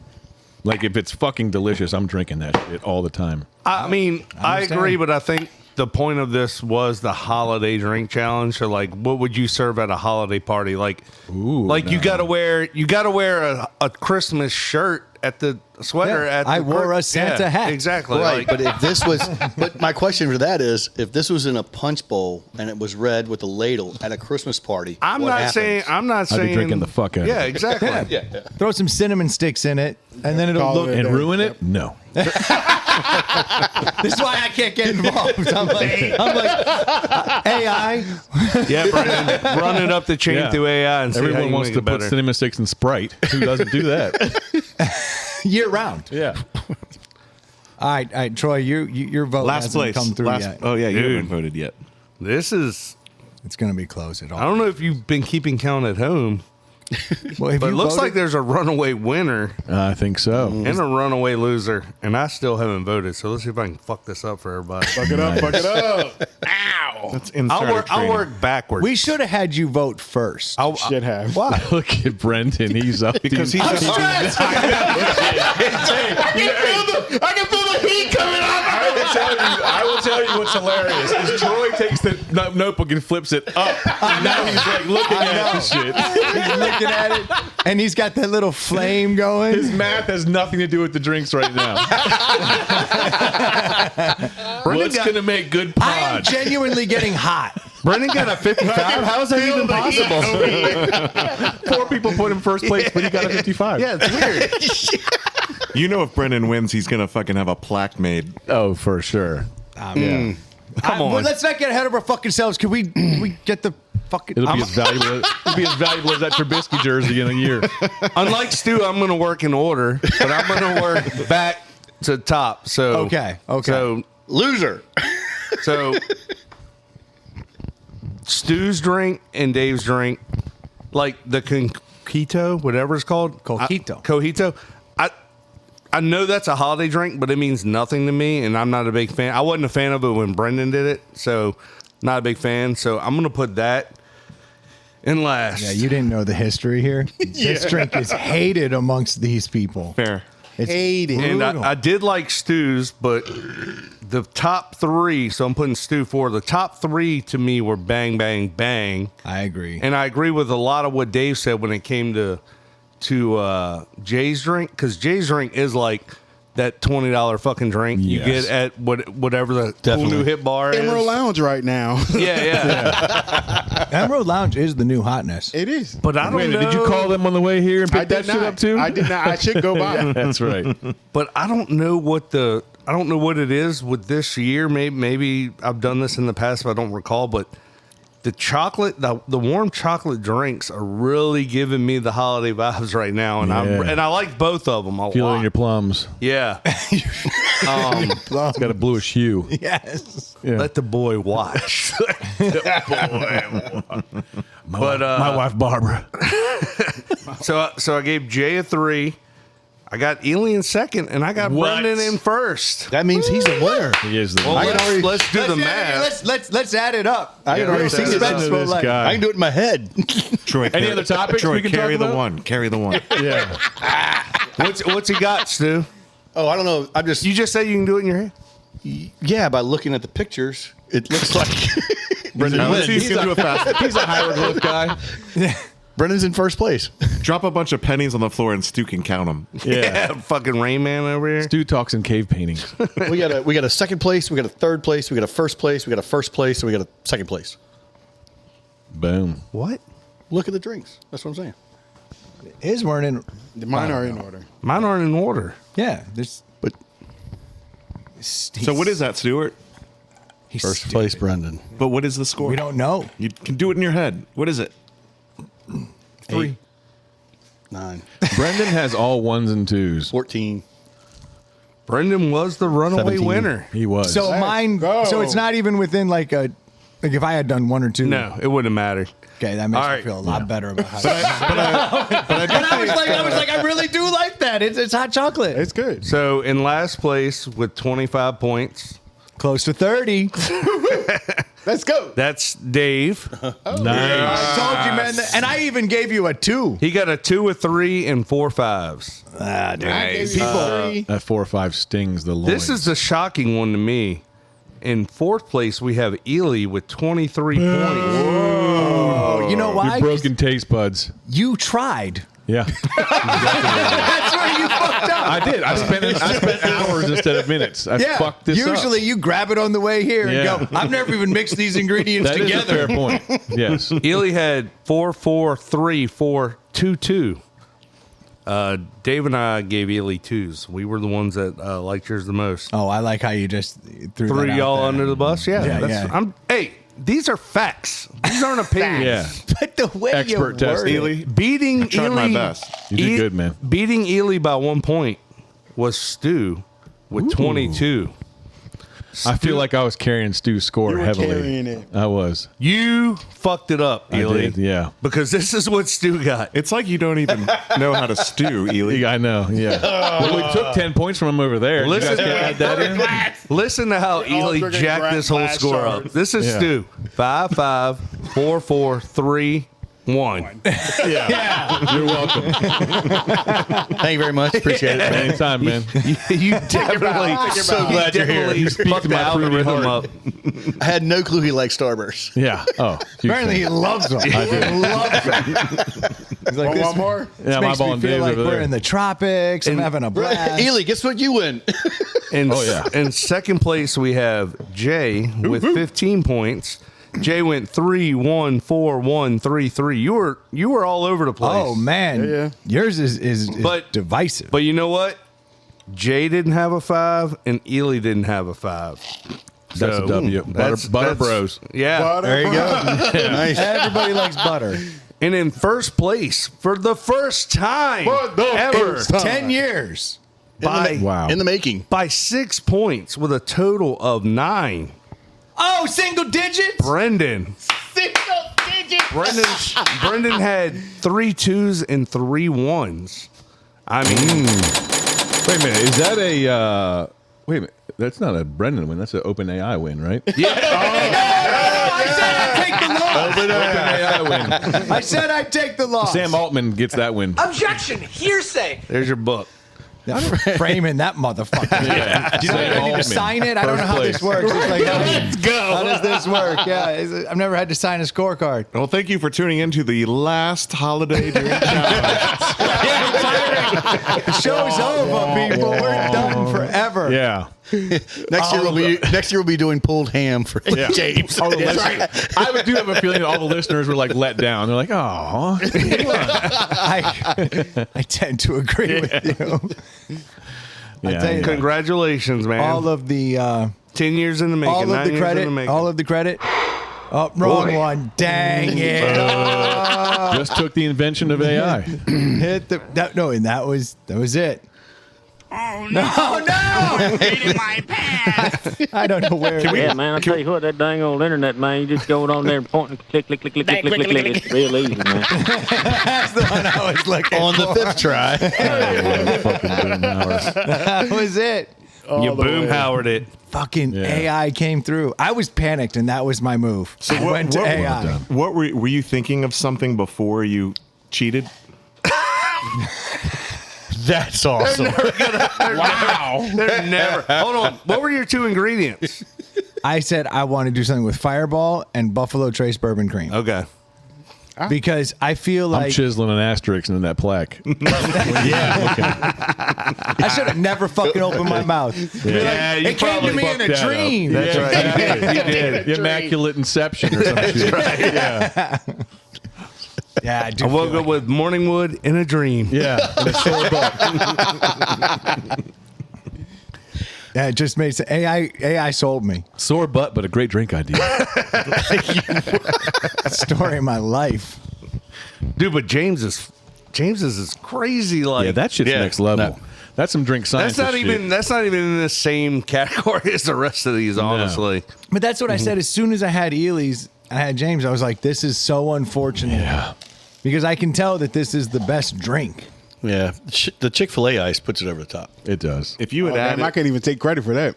Like if it's fucking delicious, I'm drinking that shit all the time. I mean, I understand. agree, but I think the point of this was the holiday drink challenge. So, like, what would you serve at a holiday party? Like, you gotta wear a Christmas shirt at the sweater. Yeah, at I the wore a Santa hat. Exactly. Right, Like, but if this was, but my question for that is, if this was in a punch bowl and it was red with a ladle at a Christmas party, I'm what not happens? saying. I'm not I'd be saying drinking the fuck out of Yeah, it. exactly. Throw some cinnamon sticks in it, and then it'll Call look. it And Yeah. ruin it? No. This is why I can't get involved. I'm like AI. Yeah, Brandon, run it up the chain Yeah. through AI and see how Everyone you wants make to it put better. cinnamon sticks in Sprite. Who doesn't do that? Year round. Yeah. All right, Troy, your vote Last hasn't place. come through yet. Oh yeah, you Dude. haven't voted yet. This is. It's going to be close at all. I don't know if you've been keeping count at home, Well, if but it you looks voted- like there's a runaway winner I think so. and a runaway loser, and I still haven't voted. So let's see if I can fuck this up for everybody. Fuck it up, fuck it up. Ow. That's insider I'll trading. work backwards. we should have had you vote first. Should have. Look at Brendan. He's up because he's I can feel the heat coming up. I will tell you what's hilarious is Troy takes the notebook and flips it up. And now he's like looking at the shit. He's looking at it, and he's got that little flame going. His math has nothing to do with the drinks right now. What's going to make good I am pod? genuinely getting hot. Brendan got a 55. How is that even possible? 4 people put him first place, but he got a 55. Yeah, it's weird. You know, if Brendan wins, he's gonna fucking have a plaque made. Oh, for sure. Come on. Well, let's not get ahead of our fucking selves. Can we get the fucking? It'll be as valuable as that Trubisky jersey in a year. Unlike Stu, I'm going to work in order, but I'm going to work back to top. So Okay. Loser. So Stu's drink and Dave's drink, like the Coquito, whatever it's called. Coquito. Coquito. I know that's a holiday drink, but it means nothing to me, and I'm not a big fan. I wasn't a fan of it when Brendan did it, so not a big fan. So I'm going to put that in last. Yeah, you didn't know the history here. This drink is hated amongst these people. Fair. It's Hated. And brutal. I did like Stu's, but the top 3, so I'm putting Stu 4. The top 3 to me were bang, bang, bang. I agree. And I agree with a lot of what Dave said when it came to Jay's drink, because Jay's drink is like that $20 fucking drink you Yes. get at whatever the cool Definitely. new hip bar is. Emerald Lounge right now. Yeah. Emerald Lounge is the new hotness. It is. But I don't Wait a know. minute, did you call them on the way here and pick that shit up too? I did not. I should go by. That's right. But I don't know what it is with this year. Maybe I've done this in the past, but I don't recall. But the chocolate, the warm chocolate drinks are really giving me the holiday vibes right now, and Yeah. I like both of them a Feel it lot. in your plums. Yeah. It's got a bluish hue. Yes. Yeah. Let the boy watch. My wife Barbara. So I gave Jay a 3. I got Ely in second, and I got What? Brendan in first. That means he's a winner. He is the Well, I can already- let's do the math. Let's add it up. I can already see let's this. add it Listen to this guy. I can do it in my head. Troy, Any other topics Troy, we can carry talk the about? one. Carry the one. Yeah. What's he got, Stu? Oh, I don't know. I'm just You just said you can do it in your head. yeah. By looking at the pictures, it looks like Brendan Let's see wins. if you can do it fast. He's a hieroglyph guy. Brendan's in first place. Drop a bunch of pennies on the floor and Stu can count them. Yeah. Fucking Rain Man over here. Stu talks in cave paintings. We got a second place. We got a third place. We got a first place. We got a first place. And we got a second place. Boom. What? Look at the drinks. That's what I'm saying. His weren't in. Mine are in order. Mine aren't in order. Yeah. There's. But So what is that, Stuart? first place, Brendan. But what is the score? We don't know. You can do it in your head. What is it? 3. 9, Brendan has all 1s and 2s. 14. Brendan was the runaway 17. winner. He was. So mine. go. So it's not even within like if I had done one or two. No, it wouldn't matter. Okay, that makes All me right. feel a lot better about how. But I was like, I really do like that. It's hot chocolate. It's good. So in last place with 25 points, Close to 30. Let's go. that's Dave. nice. I told you, man. And I even gave you a 2. He got a 2, a 3, and 4 5s. Ah, dude. People. That 4 or 5 stings the loins. This is the shocking one to me. In 4th place, we have Ely with 23 points. Oh, you know why? your broken taste buds. You tried. Yeah, That's where you fucked up. I did. I spent hours instead of minutes. I fucked this up. Usually you grab it on the way here Yeah. and go, I've never even mixed these ingredients That is a together. fair point. Yes. Ely had 4 4 3 4 2 2. Dave and I gave Ely 2s. We were the ones that liked yours the most. Oh, I like how you just threw Threw that out y'all there. under the bus? Yeah. Yeah, that's, yeah. Hey, these are facts. These aren't opinions. Yeah. But the way Expert you test, worded it. Ely, Beating I tried Ely, my best. You did good, man. Beating Ely by 1 point was Stu with 22. I feel like I was carrying Stu's score You were heavily. carrying it. I was. You fucked it up, I Ely. did, yeah. Because this is what Stu got. it's like you don't even know how to stew, Ely. Yeah, I know. Yeah. Well, we took 10 points from him over there. Listen, you guys add that in? listen to how all Ely drinking jacked this whole glass score shards. up. This is Yeah. Stu. 5 5 4 4 3 1. Yeah. You're welcome. Thank you very much. Appreciate it. man. Anytime, man. You definitely So glad you're here. You fucked to the my fruity algorithm heart. up. I had no clue he liked Starburst. Yeah. Oh. huge Apparently he fan. loves them. I do. He loves them. He's like, Want this one more? Yeah, my makes ball me and feel Dave's like over we're there. in the tropics. I'm having a blast. Ely, guess what you win? And, Oh, yeah. In second place, we have Jay with 15 points. Jay went 3 1 4 1 3 3. You were all over the place. Oh, man. Yeah. Yours is But- divisive. But you know what? Jay didn't have a 5, and Ely didn't have a 5. That's a W. Butter Bros. Yeah. There you go. Nice. Everybody likes butter. And in first place for the first time ever first time. 10 years. by, Wow. In the making. by 6 points with a total of 9. Oh, single digits? Brendan. Brendan had 3 2s and 3 1s. I mean, Wait a minute. Is that a. Wait a minute. That's not a Brendan win. That's an Open AI win, right? I said I'd take the loss. Open AI win. I said I'd take the loss. Sam Altman gets that win. Objection! Hearsay! there's your book. I'm framing that motherfucker. Yeah. Do you know I need to Altman. sign it? I don't know how this First works. It's like, Let's go. how does this work? Yeah, I've never had to sign a scorecard. Well, thank you for tuning into the last holiday drink challenge. The show's over, people. We're done forever. Yeah. Next year we'll be doing pulled ham for James. All the listeners- I do have a feeling that all the listeners were like let down. They're like, oh. I tend to agree with you. I tell you, Congratulations, man. all of the 10 years in the making. all of 9 the years credit, in the making. all of the credit. Oh, wrong one. Dang it! Just took the invention of AI. Hit the and that was it. Oh no! I'm beating my pants. I don't know where. Yeah, man, I'll tell you what, that dang old internet, man, you just go on there and point and click, click, click, click, click, click, click, click. It's real easy, man. That's the one I was looking On the fifth try. That was it. You boom Howard it. Fucking Yeah. AI came through. I was panicked, and that was my move. I went to AI. What were you thinking of something before you cheated? That's awesome. They're never. Hold on. What were your 2 ingredients? I said I want to do something with Fireball and Buffalo Trace bourbon cream Okay. because I feel I'm like chiseling an asterisk into that plaque. I should have never fucking opened my mouth. Yeah, It came to me in a dream. That's right. You did. The Immaculate Inception or something. Yeah. Yeah, I do. I woke feel up with morning wood in a dream. Yeah. And a sore butt. Yeah, it just made sense. AI sold me. Sore butt, but a great drink idea. Story of my life. Dude, but James is crazy. Like, Yeah, that shit's Yeah. next level. No. That's some drink science. That's not even in the same category as the rest of these, honestly. But that's what I said. As soon as I had Ely's, I had James. I was like, "This is so unfortunate." Yeah. Because I can tell that this is the best drink. Yeah, the Chick-fil-A ice puts it over the top. It does. If you had Damn, added, I can't even take credit for that.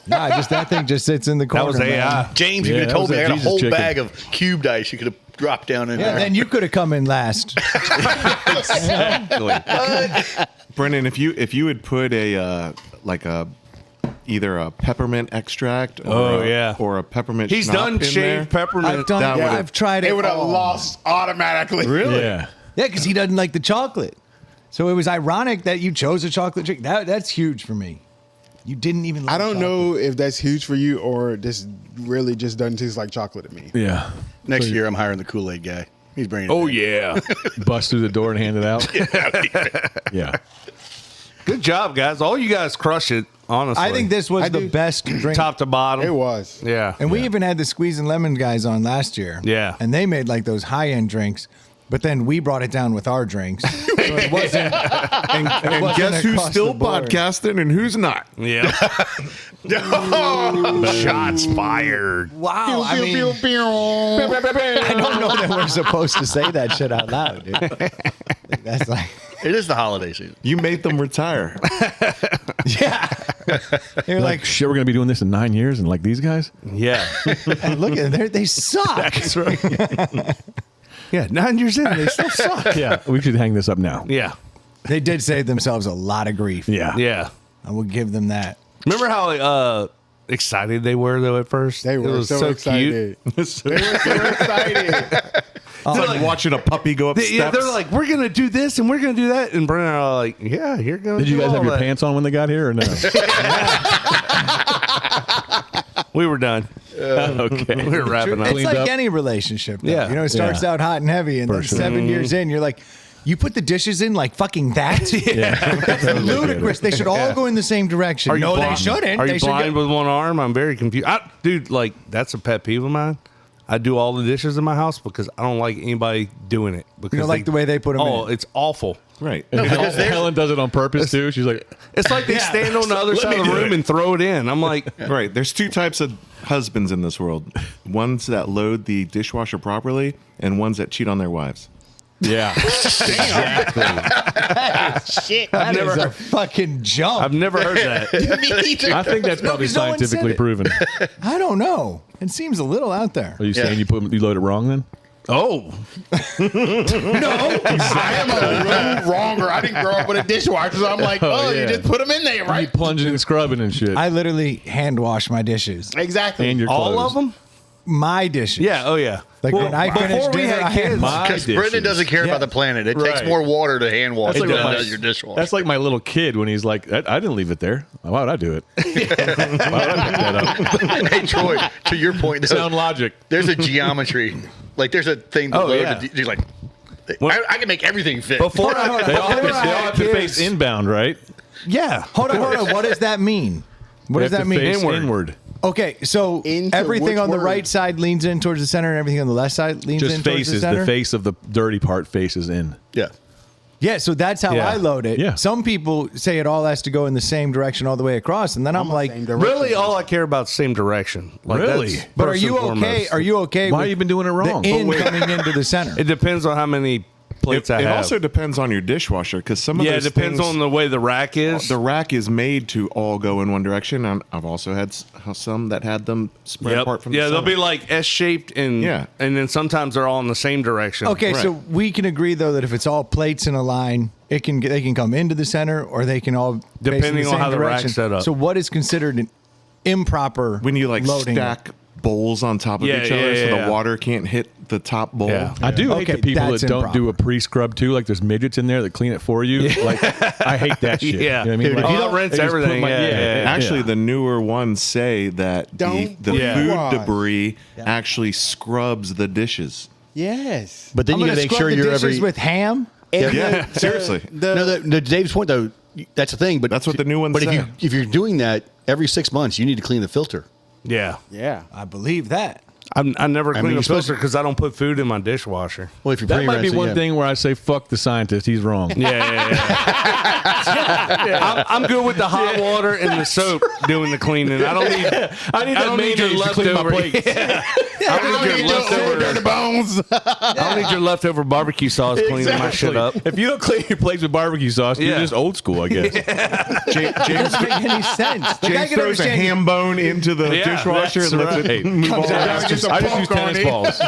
Nah, just that thing just sits in the corner. That was AI. man. James, Yeah, you could have that told was me I that had a Jesus whole chicken. bag of cubed ice. You could have dropped down in Yeah, there. then you could have come in last. Brendan, if you had put a either a peppermint extract or a peppermint He's schnapps done in shaved there, peppermint. I've tried it. It would have all. lost automatically. Really? Yeah. Yeah, because he doesn't like the chocolate. So it was ironic that you chose a chocolate drink. That's huge for me. You didn't even like I don't chocolate. know if that's huge for you or this really just doesn't taste like chocolate to me. Yeah. Next year, I'm hiring the Kool-Aid guy. He's bringing it Oh, in. yeah. Bust through the door and hand it out. Yeah. Good job, guys. All you guys crush it, honestly. I think this was I the do. best drink. top to bottom. It was. Yeah. And we even had the Squeeze and Lemon guys on last year. Yeah. And they made like those high-end drinks. But then we brought it down with our drinks. So it wasn't. and wasn't guess who's across still the board. podcasting and who's not? Yeah. Shots fired. Wow. I mean, I don't know that we're supposed to say that shit out loud, dude. That's like, It is the holiday season. You made them retire. yeah. You're Like, like, shit, we're going to be doing this in 9 years and like these guys? Yeah. and look at them. They suck. That's right. Yeah, 9 years in, they still suck. Yeah. We should hang this up now. Yeah. They did save themselves a lot of grief. Yeah. Yeah. I will give them that. Remember how excited they were, though, at first? They It were was so excited. They were so excited. It's like watching a puppy go up steps. Yeah, they're like, we're going to do this and we're going to do that. And Brennan are like, yeah, you're going to Did you guys have your pants on when they got here or no? We were done. Okay. We were wrapping up. It's Cleaned like up. any relationship. Though. Yeah. You know, it starts out hot and heavy, and then 7 years in, you're like, you put the dishes in like fucking that? Yeah. That's ludicrous. They should all go in the same direction. No, they shouldn't. Are They you should blind go- with one arm? I'm very confused. Dude, like, that's a pet peeve of mine. I do all the dishes in my house because I don't like anybody doing it. Because You don't like the way they put 'em Oh, in? it's awful. right. Helen does it on purpose too. She's like, It's like they stand on the other side of the room and throw it in. I'm like, Right. There's two types of husbands in this world. Ones that load the dishwasher properly and ones that cheat on their wives. yeah. Exactly. That is a fucking jump. I've never heard that. I think that's probably 'cause no one said scientifically it. proven. I don't know. It seems a little out there. Are you saying you load it wrong then? Oh, I am a little wronger. I didn't grow up with a dishwasher, so I'm like, Oh, you yeah. just put them in there, You right? plunging and scrubbing and shit. I literally hand wash my dishes. Exactly. and your all clothes. of them? My dishes. Yeah. Oh, yeah. Like when I finish before we dinner, had I hand kids, My Because dishes. Brendan doesn't care Yeah. about the planet. It takes Right. more water to hand wash That's than like it my- does your dishwasher. That's like my little kid when he's like, I didn't leave it there. Why would I do it? Why would I pick that up? Hey, Troy, to your point, though, Sound logic. there's a geometry. Like, there's a thing to Oh, load. yeah. He's like, I can make everything fit. Before I, They all, before I have had to face kids- inbound, right? Yeah. Hold on. What does that mean? What They does have that to mean? face inward. Okay, so Into everything which on the word? right side leans in towards the center, and everything on the left side leans Just in towards faces. the center. The face of the dirty part faces in. yeah. Yeah, so that's how Yeah. I load it. Yeah. Some people say it all has to go in the same direction all the way across, and then I'm like, Same direction. Really, all I care about is same direction. Like, Really? that's but are first you and okay? foremost. Are you okay? Why with have you been doing it wrong? The in But wait. coming into the center. It depends on how many plates I It have. also depends on your dishwasher because some of yeah, it those depends things, on the way the rack is. the rack is made to all go in one direction. I've also had some that had them spread Yep. apart from yeah, the they'll center. be like S-shaped, and Yeah. and then sometimes they're all in the same direction. Okay, Right. so we can agree though that if it's all plates in a line, they can come into the center, or they can all face in Depending the on same how the rack's direction. set up. So what is considered an improper when you like loading? stack bowls on top of Yeah, each other yeah, so yeah. the water can't hit the top bowl. Yeah. I do hate Okay, the people that's that don't do a improper. pre-scrub too. Like there's midgets in there that clean it for you. Like I hate that shit. Yeah. You know what I mean? Dude, Like, if you don't rinse they just put everything, yeah. Actually, the newer ones say that the Don't food pre-wash. debris actually scrubs the dishes. Yes. But then I'm you gonna got to make scrub sure the you're dishes every. with ham. Yeah, seriously. No, the Dave's point though, that's the thing. But That's what the new ones But say. if you're doing that every 6 months, you need to clean the filter. Yeah. Yeah. I believe that. I never clean you're a supposed filter because I don't put food in my dishwasher. Well, if you're That might be pre-rinsing, one yeah. thing where I say, fuck the scientist. He's wrong. I'm good with the hot water and the soap doing the cleaning. I don't need. I need that mayonnaise to clean my plates. I don't need your leftover. bones. I don't need your leftover barbecue sauce cleaning my shit up. If you don't clean your plates with barbecue sauce, you're Yeah. just old school, I guess. It doesn't make any sense. Like, I James can throws a understand. ham bone into the Yeah, dishwasher and that's lets right. it move on. I just use tennis balls.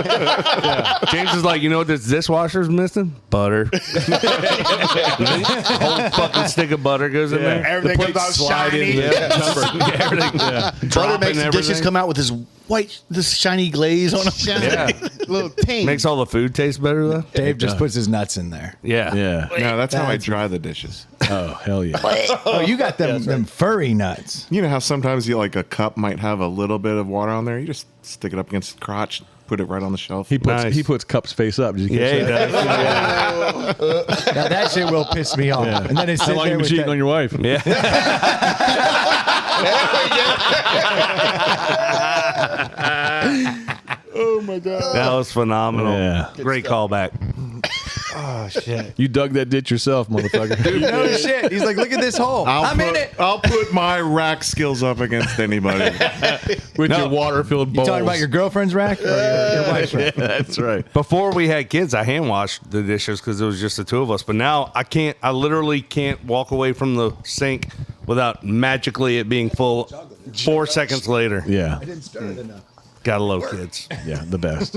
James is like, you know what this dishwasher's missing? Butter. Whole fucking stick of butter goes in there. Everything comes out shiny. Butter makes the dishes come out with this shiny glaze on them. Yeah. Little ting. Makes all the food taste better though. Dave just puts his nuts in there. Yeah. Yeah. No, that's how I dry the dishes. Oh, hell yeah. Oh, you got them furry nuts. You know how sometimes a cup might have a little bit of water on there? You just stick it up against the crotch, put it right on the shelf. He puts Nice. he puts cups face up. Did you Yeah, catch he that? does. Now that shit will piss me off. And then it's How long you been cheating on your wife? Yeah. Oh my god. That was phenomenal. Yeah. Great callback. Oh shit. You dug that ditch yourself, motherfucker. No shit. He's like, look at this hole. I'm in it. I'll put my rack skills up against anybody. With your water-filled You bowls. talking about your girlfriend's rack or your wife's rack? That's right. Before we had kids, I hand washed the dishes because it was just the two of us. But now I can't. I literally can't walk away from the sink without magically it being full 4 seconds later. Yeah. Didn't stir it enough. Gotta love kids. Yeah, the best.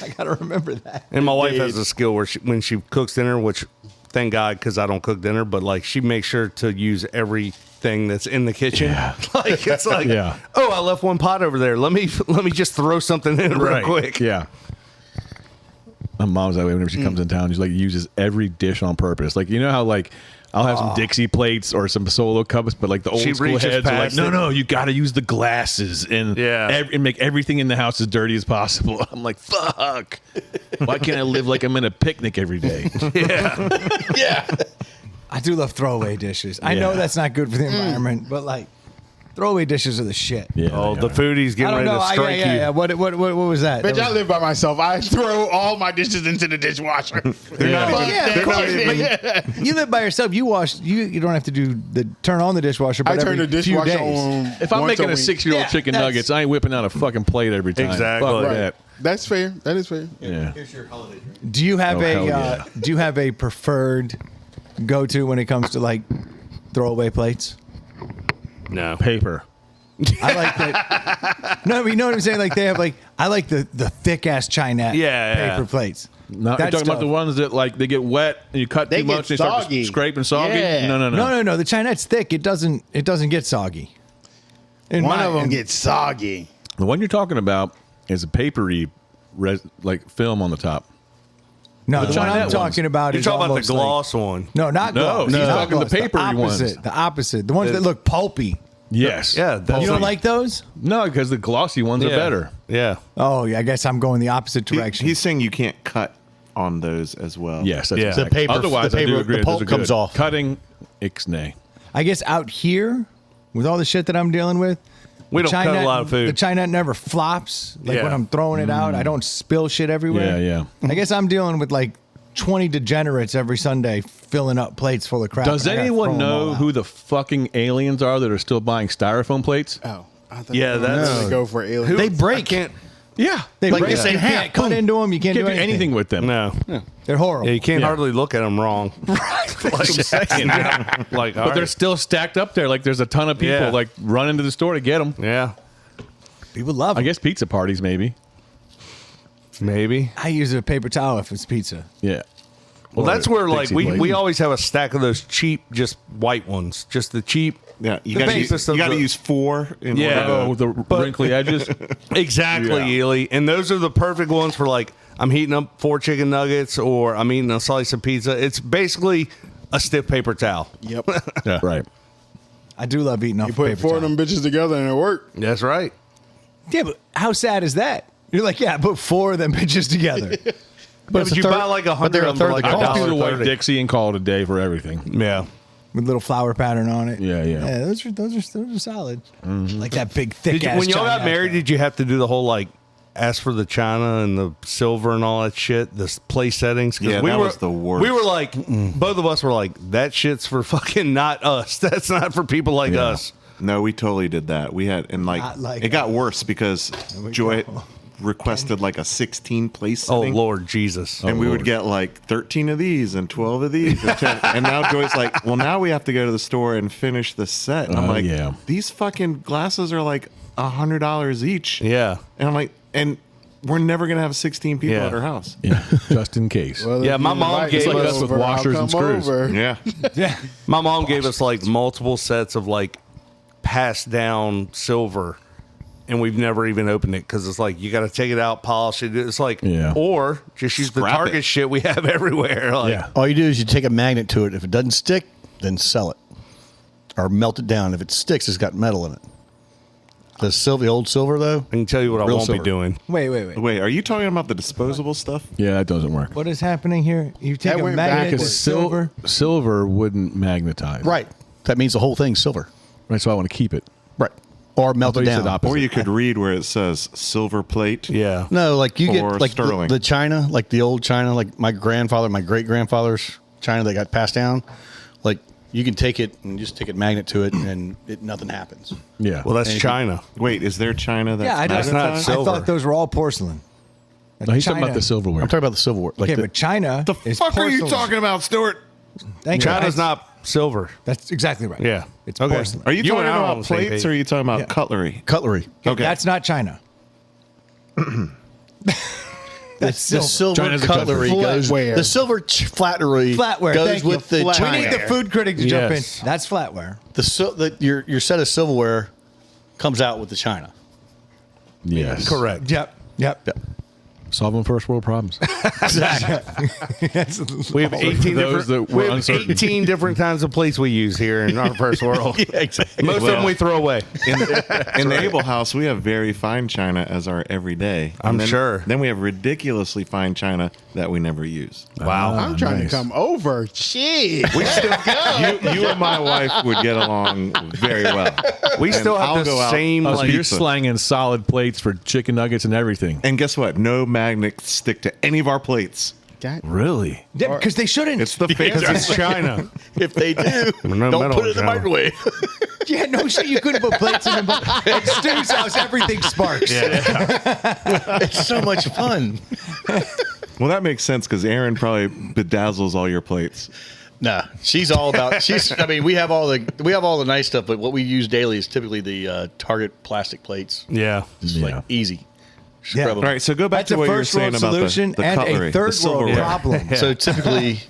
I gotta remember that. And my wife has a skill where when she cooks dinner, which thank God because I don't cook dinner, but like she makes sure to use everything that's in the kitchen. Yeah. Like it's like, Yeah. oh, I left one pot over there. Let me just throw something in real quick. Yeah. My mom's that way whenever she comes in town. She like uses every dish on purpose. Like, you know how like I'll have some Dixie plates or some Solo cups, but like the old She school reaches heads are like, past no, it. no, you got to use the glasses and and make everything in the house as dirty as possible. I'm like, fuck. Why can't I live like I'm in a picnic every day? Yeah. I do love throwaway dishes. I know Yeah. that's not good for the environment, but like throwaway dishes are the shit. Yeah. Oh, they the are. foodie's I getting don't ready know. to strike you. Yeah. What was that? Bitch, That I was- live by myself. I throw all my dishes into the dishwasher. Yeah, of course. But you live by yourself. You wash. You don't have to do the turn on the dishwasher. But I turn every the few dishwasher days. on. If I'm once making a week. 6-year-old Yeah, chicken that's- nuggets, I ain't whipping out a fucking plate every time. Exactly. Fuck Right. that. That's fair. That is fair. Yeah. Do you have Oh, hell yeah. Do you have a preferred go to when it comes to like throwaway plates? No. Paper. I like that. No, but you know what I'm saying? Like they have like I like the thick ass Chinette Yeah. paper plates. No, you're That talking about the stuff. ones that like they get wet and you cut They too get much and they start soggy. to scrape and soggy. Yeah. No. No. The Chinette's thick. It doesn't get soggy. In One my- of them in- gets soggy. The one you're talking about is a papery like film on the top. No, the one Chinette I'm ones. talking about You're is talking about the almost like- gloss one. no, not No, gloss. he's not talking the gloss. papery ones. opposite, The opposite. The ones that look pulpy. Yes. Yeah, that's You don't like those? No, because the glossy ones are better. Yeah. Oh, yeah. I guess I'm going the opposite direction. He's saying you can't cut on those as well. Yes, that's Yeah. exactly. The paper- Otherwise, the I do paper- agree. the those pulp are good. comes off. Cutting, ixnay. I guess out here, with all the shit that I'm dealing with, We the don't cut a Chinette- lot of food. The Chinette never flops. Like Yeah. when I'm throwing it out, I don't spill shit everywhere. Yeah. I guess I'm dealing with like 20 degenerates every Sunday filling up plates full of crap. Does and I gotta anyone throw 'em all know out. who the fucking aliens are that are still buying styrofoam plates? Oh, I thought Yeah, they were that's- gonna go for alien. They break. Can't. Yeah. They like break. this in You half. can't cut into them. You You can't, can't do anything with them. No. They're horrible. Yeah, you can't Yeah. hardly look at them wrong. That's what I'm saying. Like, But they're still stacked up there. Like there's a ton of people Yeah. like running to the store to get them. yeah, People love I them. guess pizza parties maybe. maybe. I use a paper towel if it's pizza. Yeah. Well, Or that's where like Dixie we plate. always have a stack of those cheap, just white ones, just the cheap. Yeah, you The got cheapest of to the- use 4 in Yeah. order Oh, to- with the wrinkly edges. Exactly, Yeah. Ely. And those are the perfect ones for like I'm heating up 4 chicken nuggets or I'm eating a slice of pizza. It's basically a stiff paper towel. Yep. Yeah. Right. I do love eating off You a put paper 4 of towel. them bitches together and it worked. That's right. Yeah, but how sad is that? You're like, yeah, I put 4 of them bitches together. But it's a you third- buy like but 100 they're a of them for third like the a I just cost. do the white $1.30. Dixie and call it a day for everything. Yeah. With little flower pattern on it. Yeah. Yeah, those are solid. Like that big thick Did you, ass when y'all got China married, stuff. did you have to do the whole like asked for the china and the silver and all that shit, the place settings. Yeah, that was the worst. We were like, both of us were like, that shit's for fucking not us. That's not for people like us. No, we totally did that. We had, and like it got worse because Joy requested like a 16 place setting. Oh, Lord Jesus. And we would get like 13 of these and 12 of these. And 10. And now Joy's like, well, now we have to go to the store and finish the set. And I'm like, these fucking glasses are like $100 each. Yeah. And I'm like, and we're never going to have 16 people at our house. Yeah, just in case. Well, Yeah, if my you mom invite gave me us with over, washers I'll and come screws. over. Yeah. My mom gave us like multiple sets of like passed down silver. And we've never even opened it because it's like you got to take it out, polish it. It's like, or just use the Scrap Target it. shit we have everywhere. Like, All you do is you take a magnet to it. If it doesn't stick, then sell it or melt it down. If it sticks, it's got metal in it. The old silver though. I can tell you what I Real won't silver. be doing. Wait. Wait, are you talking about the disposable stuff? Yeah, that doesn't work. What is happening here? You take That a went magnet backwards. to silver. Silver wouldn't magnetize. Right. That means the whole thing's silver. Right, so I want to keep it. Right. Or melt I it thought you said down. opposite. Or you could read where it says silver plate. Yeah. No, like you Or get like sterling. the china, like the old china, like my great grandfather's china that got passed down. Like you can take it and just take a magnet to it, and nothing happens. Yeah. Well, that's China. Wait, is there China that's Yeah, That's not magnetized? I silver. thought those were all porcelain. no, he's talking about China. the silverware. I'm talking about the silverware. Like Okay, but China The is fuck are you porcelain. talking about, Stuart? Thank you. China's That's- not silver. That's exactly right. Yeah. It's Okay. porcelain. Are you, You talking and I are on about the same plates page. or are you talking about cutlery? cutlery. Okay. That's not China. That's The silver. silver China's a cutlery country. goes. Flatware. The silver flattery Flatware goes thank with you. the We china. need the food critic to jump in. Yes. That's flatware. Your set of silverware comes out with the china. Yes. Correct. Yep. Solving first world problems. We have 18 those different, that were we have uncertain. 18 different kinds of plates we use here in our first world. Exactly. Most of them we throw away. In the Able House, we have very fine china as our everyday. I'm And then, sure. Then we have ridiculously fine china that we never use. Wow. I'm trying nice. to come over. Shit. We still, you and my wife would get along very well. We still And have I'll the go out- same. Oh, so like, you're slanging solid plates for chicken nuggets and everything. And guess what? No magnets stick to any of our plates. God. Really? Yeah, because they shouldn't. It's the because fancy. it's China. If they do, No don't metal put it in the china. microwave. Yeah, no shit. You couldn't put plates in the At Stu's house, everything sparks. It's so much fun. Well, that makes sense because Aaron probably bedazzles all your plates. Nah, she's all about. I mean, we have all the nice stuff, but what we use daily is typically the Target plastic plates. Yeah. It's Yeah. like easy. Just Yeah. grab 'em. All right, so go back That's to a what you were first saying world about solution the and cutlery, a third the silverware. world problem. So typically,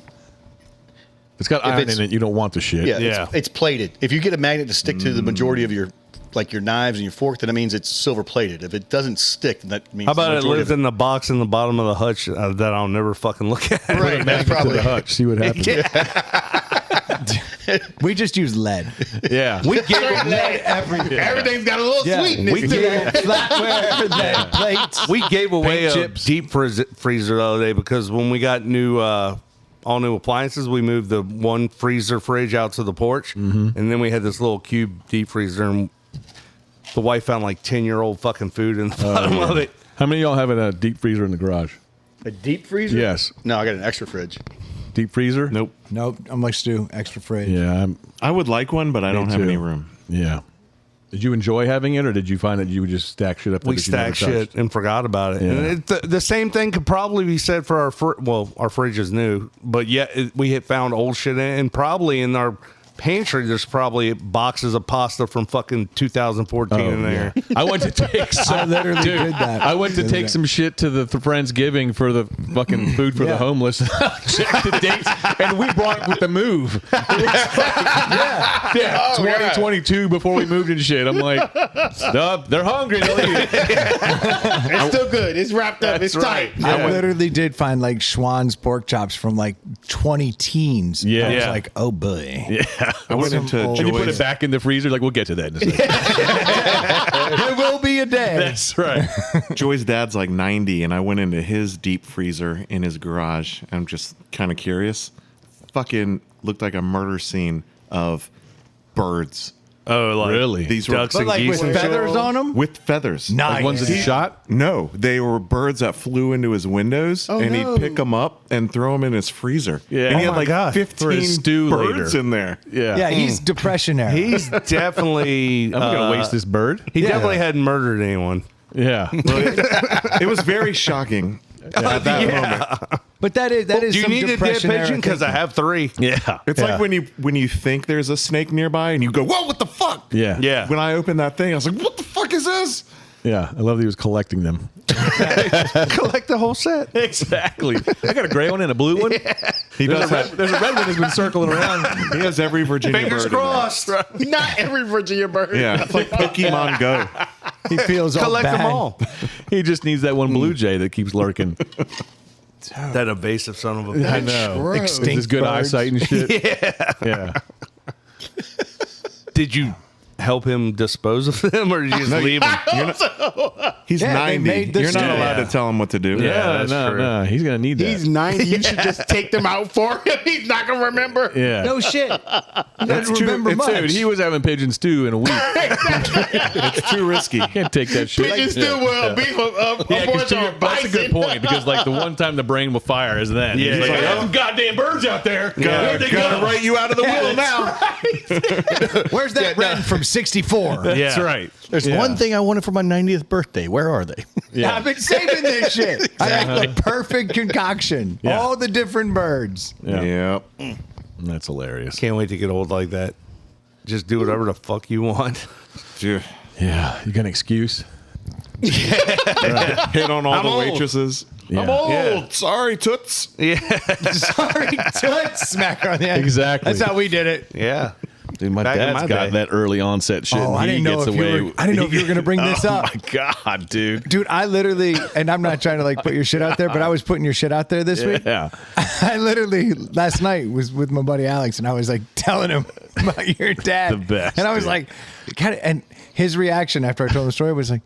It's got iron it's- in it. You don't want the shit. yeah, Yeah. It's plated. If you get a magnet to stick to the majority of your knives and your fork, then that means it's silver plated. If it doesn't stick, then that means How about the it majority lives of in the box in the bottom of the hutch that I'll never fucking look at? Right, that's To probably the hutch. See what happens. We just use lead. Yeah. We gave Lead everything. Everything's got a little sweetness. we to did- it. Flatware, lead plates. We gave away Paint a chips. deep freezer the other day because when we got all new appliances, we moved the one freezer fridge out to the porch, and then we had this little cube deep freezer, and the wife found like 10-year-old fucking food in the bottom of it. How many of y'all have a deep freezer in the garage? a deep freezer. Yes. No, I got an extra fridge. Deep freezer? Nope. Nope. I'm like Stu. Extra fridge. Yeah. I would like one, but I don't have too. any room. Yeah. Did you enjoy having it, or did you find that you would just stack shit up? We that you never stacked shit touched? and forgot about it. Yeah. And the same thing could probably be said for our fridge is new, but yet we had found old shit in it, and probably in our pantry there's probably boxes of pasta from fucking 2014 in there. Yeah. I went to take some. literally did that. I went to take some shit to the Friendsgiving for the fucking food for Yeah. the homeless. Check the dates, and we brought it with the move. Yeah, 2022 before we moved and shit. I'm like, they're hungry. They'll eat it. It's still good. It's wrapped up. It's tight. I literally did find like Schwann's pork chops from like 20 teens. Yeah. I was Yeah. like, oh boy. Yeah. I went Some into old- And you put Joy's. it back in the freezer. Like, we'll get to that in a second. There will be a day. That's right. Joy's dad's like 90, and I went into his deep freezer in his garage. I'm just kind of curious. Fucking looked like a murder scene of birds Oh, like Really? These were ducks But and like geese with and shit? feathers on them? with feathers. Nice. Like ones that he shot? No, they were birds that flew into his windows, and no. he'd pick them up and throw them in his freezer. Yeah. and he Oh had my like God. For a 15 stew birds later. in there. Yeah. Yeah, he's depression era. He's definitely. I'm not going to waste this bird. He definitely hadn't murdered anyone. Yeah. It was very shocking at that moment. But that is Do you some need a dead depression era pigeon? Because I thinking. have 3. Yeah. It's like when you think there's a snake nearby and you go, "Whoa, what the fuck?" Yeah. Yeah. When I opened that thing, I was like, "What the fuck is this?" Yeah. I love that he was collecting them. Collect the whole set. Exactly. I got a gray one and a blue one. He does have. There's a red one that's been circling around. He has every Virginia Fingers bird in there. crossed. Not every Virginia bird. Yeah, it's like Pokemon Go. He feels all Collect bad. them all. He just needs that one blue jay that keeps lurking. That evasive son of a bitch. I know. Gross. Is this good birds. eyesight and shit? Yeah. Did you help him dispose of them, or did you just leave him? He's Yeah, they 90. made the You're not stew. allowed to tell him what to do. Yeah, that's no, true. no. He's going to need that. He's 90. You should just take them out for him. He's not going to remember. yeah. No shit. I don't too- remember it's- much. Dude, he was having pigeon stew in a week. It's too risky. Can't take that shit. Pigeons still will be Yeah, 'cause that's a good point because like the one time the brain will fire is then. Yeah, He's like, yeah. "Oh, some goddamn birds out there. Where'd they Gotta go?" write you out of the will now. Where's that red from 64? That's right. There's one thing I wanted for my 90th birthday. Where are they? Yeah. I've been saving this shit. I got the perfect concoction. Yeah. All the different birds. Yeah. Yep. That's hilarious. Can't wait to get old like that. Just do whatever the fuck you want. Dude, Yeah. You got an excuse? hit on all I'm the old. waitresses. Yeah. I'm old. Yeah. Sorry, toots. Sorry, toots. Smack her on the head. Exactly. That's how we did it. Yeah. Dude, my Back in dad's my got day. that early onset shit. Oh, and I he didn't know gets if you away. were- I didn't know if you were gonna bring this up. Oh my god, dude. Dude, I literally, and I'm not trying to like put your shit out there, but I was putting your shit out there this week. Yeah. I literally last night was with my buddy Alex, and I was like telling him about your dad. The best, And I was dude. like, kind of, and his reaction after I told the story was like,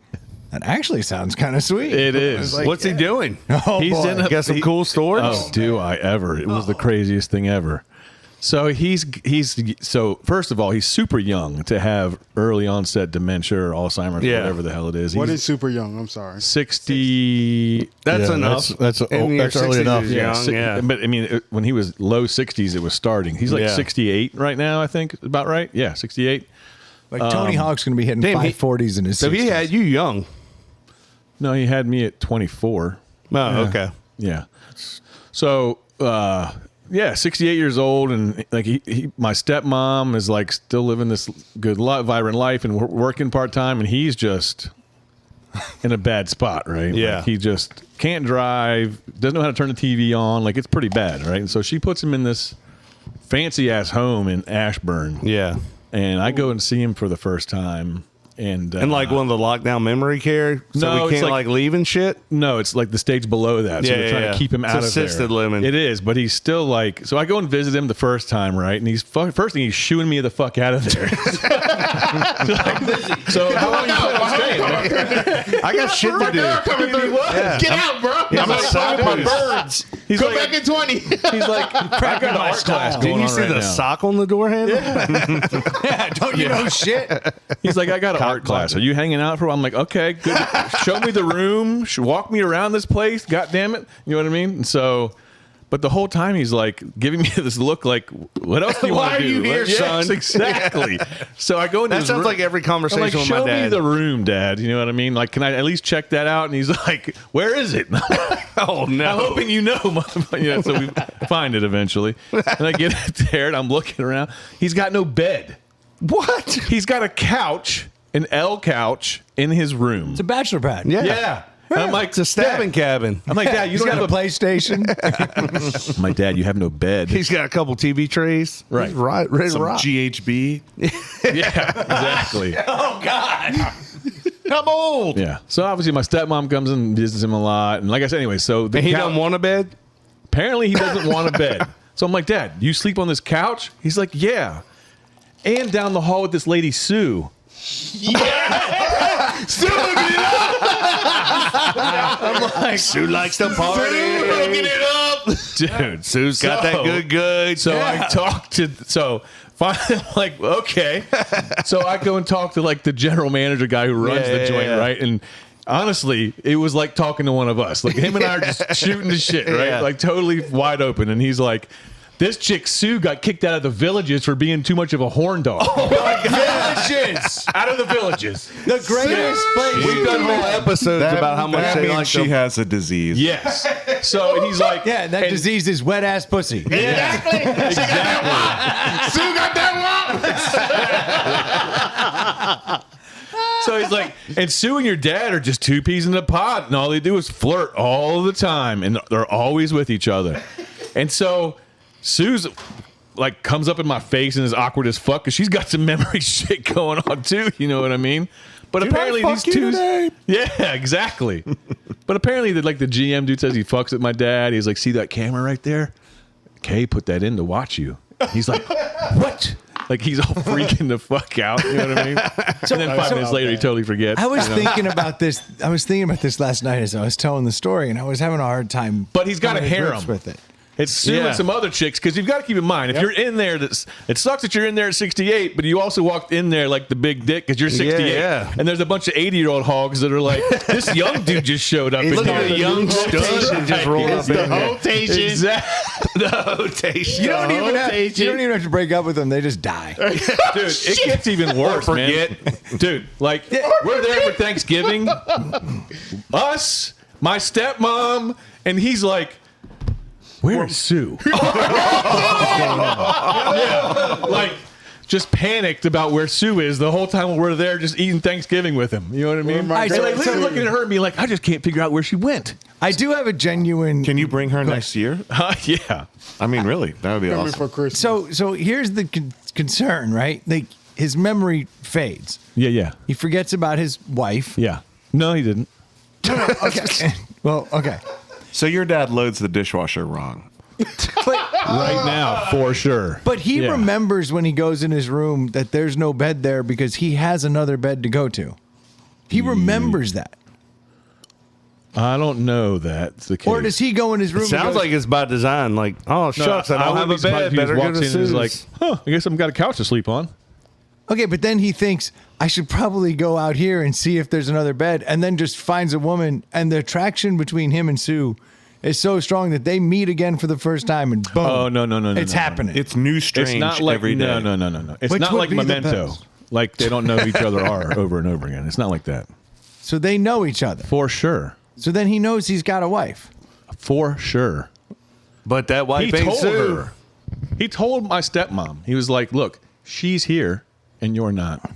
"That actually sounds kind of sweet." It I is. was like, What's he doing? Oh, He's boy. in a- Got some cool stories? Oh, do I ever? It was the craziest thing ever. So he's so first of all, he's super young to have early onset dementia or Alzheimer's, Yeah. whatever the hell it is. What He's is super young? I'm sorry. 60? That's Yeah, enough. that's In your early 60s enough. is Yeah, young, yeah. But I mean, when he was low 60s, it was starting. He's like Yeah. 68 right now, I think. About right? Yeah, 68. Like Tony Hawk's going to be hitting damn, he- 540s in his 60s. So he had you young. No, he had me at 24. Oh, okay. Yeah. So, yeah, 68 years old, and like my stepmom is like still living this good, vibrant life and working part time, and he's just in a bad spot, right? Yeah. Like, he just can't drive, doesn't know how to turn the TV on. Like, it's pretty bad, right? And so she puts him in this fancy ass home in Ashburn, Yeah. and I go and see him for the first time. And like one of the lockdown memory care, so No, we it's can't like- like leave and shit. No, it's like the stage below that. So Yeah, they're trying yeah, to keep him it's out of assisted there. living. It is, but he's still like. So I go and visit him the first time, right? And he's first thing he's shooing me the fuck out of there. So how long you plan on staying? Man? I got shit to do. Coming through. Yeah. Get out, bro. I'm a side my piece. birds. He's Go like, back in 20. he's like, I got an art class going Didn't you on see right the now. sock on the door handle? Yeah, don't you know shit? He's like, I got an art class. Are you hanging out for a while? I'm like, okay, good. Show me the room. Walk me around this place. God damn it. You know what I mean? And so, but the whole time he's like giving me this look like, what else do you Why want to are do? you here, Yes, son? exactly. So I go into That his sounds room. like every I'm conversation like, with show my me dad. the room, Dad. You know what I mean? Like, can I at least check that out? And he's like, where is it? Oh no! I'm hoping you know. Yeah, so we find it eventually. And I get there and I'm looking around. He's got no bed. What? He's got a couch, an L couch in his room. It's a bachelor pad. Yeah. And I'm like, It's a stabbing cabin. I'm like, Dad, you He's don't got have a a PlayStation. I'm like, Dad, you have no bed. He's got a couple TV trays. Right. He's right, ready to Some rock. GHB. Yeah, exactly. I'm old. Yeah. So obviously my stepmom comes and visits him a lot. And like I said, anyway, so the And he couch- don't want a bed. apparently he doesn't want a bed. So I'm like, Dad, you sleep on this couch? He's like, yeah. And down the hall with this lady, Sue. I'm like, Sue likes to party. Hooking it up, dude. Sue's got that good. So I talked to finally I'm like, okay. So I go and talk to like the general manager guy who runs the joint, right? And honestly, it was like talking to one of us. Like him and I are just shooting the shit, right? Yeah. Like totally wide open. And he's like, this chick Sue got kicked out of the Villages for being too much of a horn dog. oh my God. Villages! Out of the Villages. The greatest place. We've done whole episodes about how much that they means like she them. has a disease. Yes. So and he's like, Yeah, that disease is wet ass pussy. Exactly. Sue got that wop. So he's like, and Sue and your dad are just two peas in a pod, and all they do is flirt all the time, and they're always with each other. And so Sue's like comes up in my face and is awkward as fuck because she's got some memory shit going on too. You know what I mean? But apparently these two, yeah, exactly. But apparently, the GM dude says he fucks with my dad. He's like, see that camera right there? Kay put that in to watch you. He's like, what? Like he's all freaking the fuck out. You know what I mean? And then 5 minutes later, he totally forgets. I was thinking about this. I was thinking about this last night as I was telling the story, and I was having a hard time. But he's got a coming to grips harem with it. It's Sue and some other chicks because you've got to keep in mind if you're in there, it sucks that you're in there at 68, but you also walked in there like the big dick because you're 68, Yeah. and there's a bunch of 80-year-old hogs that are like, this young dude just showed up. Look at the young stud just rolled up in there. Exactly. The hotation. You don't even have to break up with them; they just die. Dude, it gets even worse, man. Dude, like we're there for Thanksgiving. Us, my stepmom, and he's like, where's Sue? Yeah, like just panicked about where Sue is the whole time we're there just eating Thanksgiving with him. You know what I mean? my And God. like literally looking at her and being like, I just can't figure out where she went. I do have a genuine. Can you bring her next year? Yeah. I mean, really, that would be Coming awesome. for Christmas. So here's the concern, right? Like his memory fades. Yeah. He forgets about his wife. Yeah. No, he didn't. Okay. Well, okay. So your dad loads the dishwasher wrong. Right now, for sure. But he Yeah. remembers when he goes in his room that there's no bed there because he has another bed to go to. He remembers that. I don't know that's the case. Or does he go in his room? It sounds and goes, like it's by design. Like, oh, shucks, I don't have a bed. He Better go walks to in and is Sue's. like, huh, I guess I've got a couch to sleep on. okay, but then he thinks I should probably go out here and see if there's another bed, and then just finds a woman, and the attraction between him and Sue is so strong that they meet again for the first time, and boom! Oh, no, it's happening. It's new strange It's not like every day. No. It's Which not would like be the Memento. best? Like they don't know who each other are over and over again. It's not like that. So they know each other. For sure. So then he knows he's got a wife. For sure. But that wife He ain't told Sue. her. He told my stepmom. He was like, look, she's here and you're not.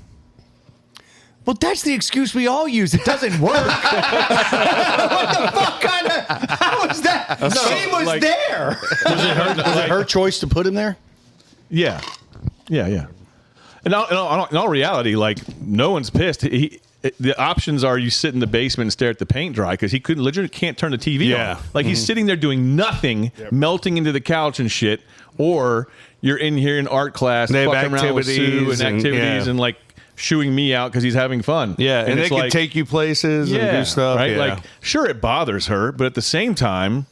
Well, that's the excuse we all use. It doesn't work. What the fuck kind of? How is that? She was like- there. Was it her choice to put him there? Yeah. In all reality, like no one's pissed. The options are you sit in the basement and stare at the paint dry because he couldn't literally can't turn the TV Yeah. on. Like he's sitting there doing nothing, melting into the couch and shit. Or you're in here in art class, They have fucking around with Sue activities and and- activities yeah. and like shooing me out because he's having fun. Yeah, and they it's can like, take you places and do stuff. right? Yeah. Like sure, it bothers her, but at the same time,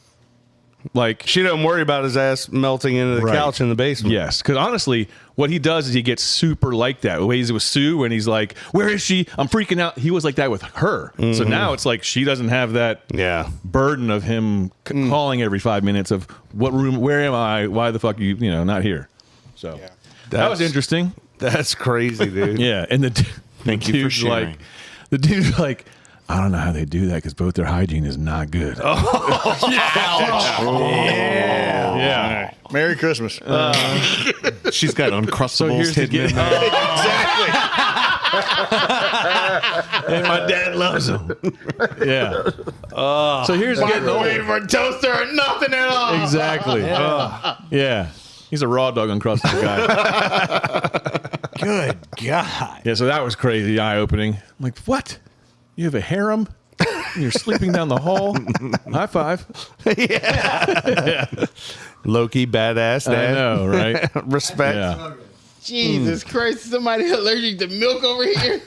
like she doesn't worry about his ass melting into the Right. couch in the basement. yes, because honestly, what he does is he gets super like that. The way he's with Sue, and he's like, "Where is she? I'm freaking out." He was like that with her, so now it's like she doesn't have that Yeah. burden of him calling every 5 minutes of what room, where am I? Why the fuck are you not here? So that was That's- interesting. That's crazy, dude. Yeah, and Thank you for dude's sharing. like, the dude's like, I don't know how they do that because both their hygiene is not good. Yeah. Merry Christmas. She's got Uncrustables So here's the hidden in there. And my dad loves him. Yeah. So here's getting old. Waiting for a toaster or nothing at all. Exactly. Yeah. He's a raw dog uncrustable guy. Good God. Yeah, so that was crazy, eye-opening. I'm like, what? You have a harem? And you're sleeping down the hall? High five. Low-key badass I dad. know, right? Respect. Yeah. Jesus Christ, somebody allergic to milk over here?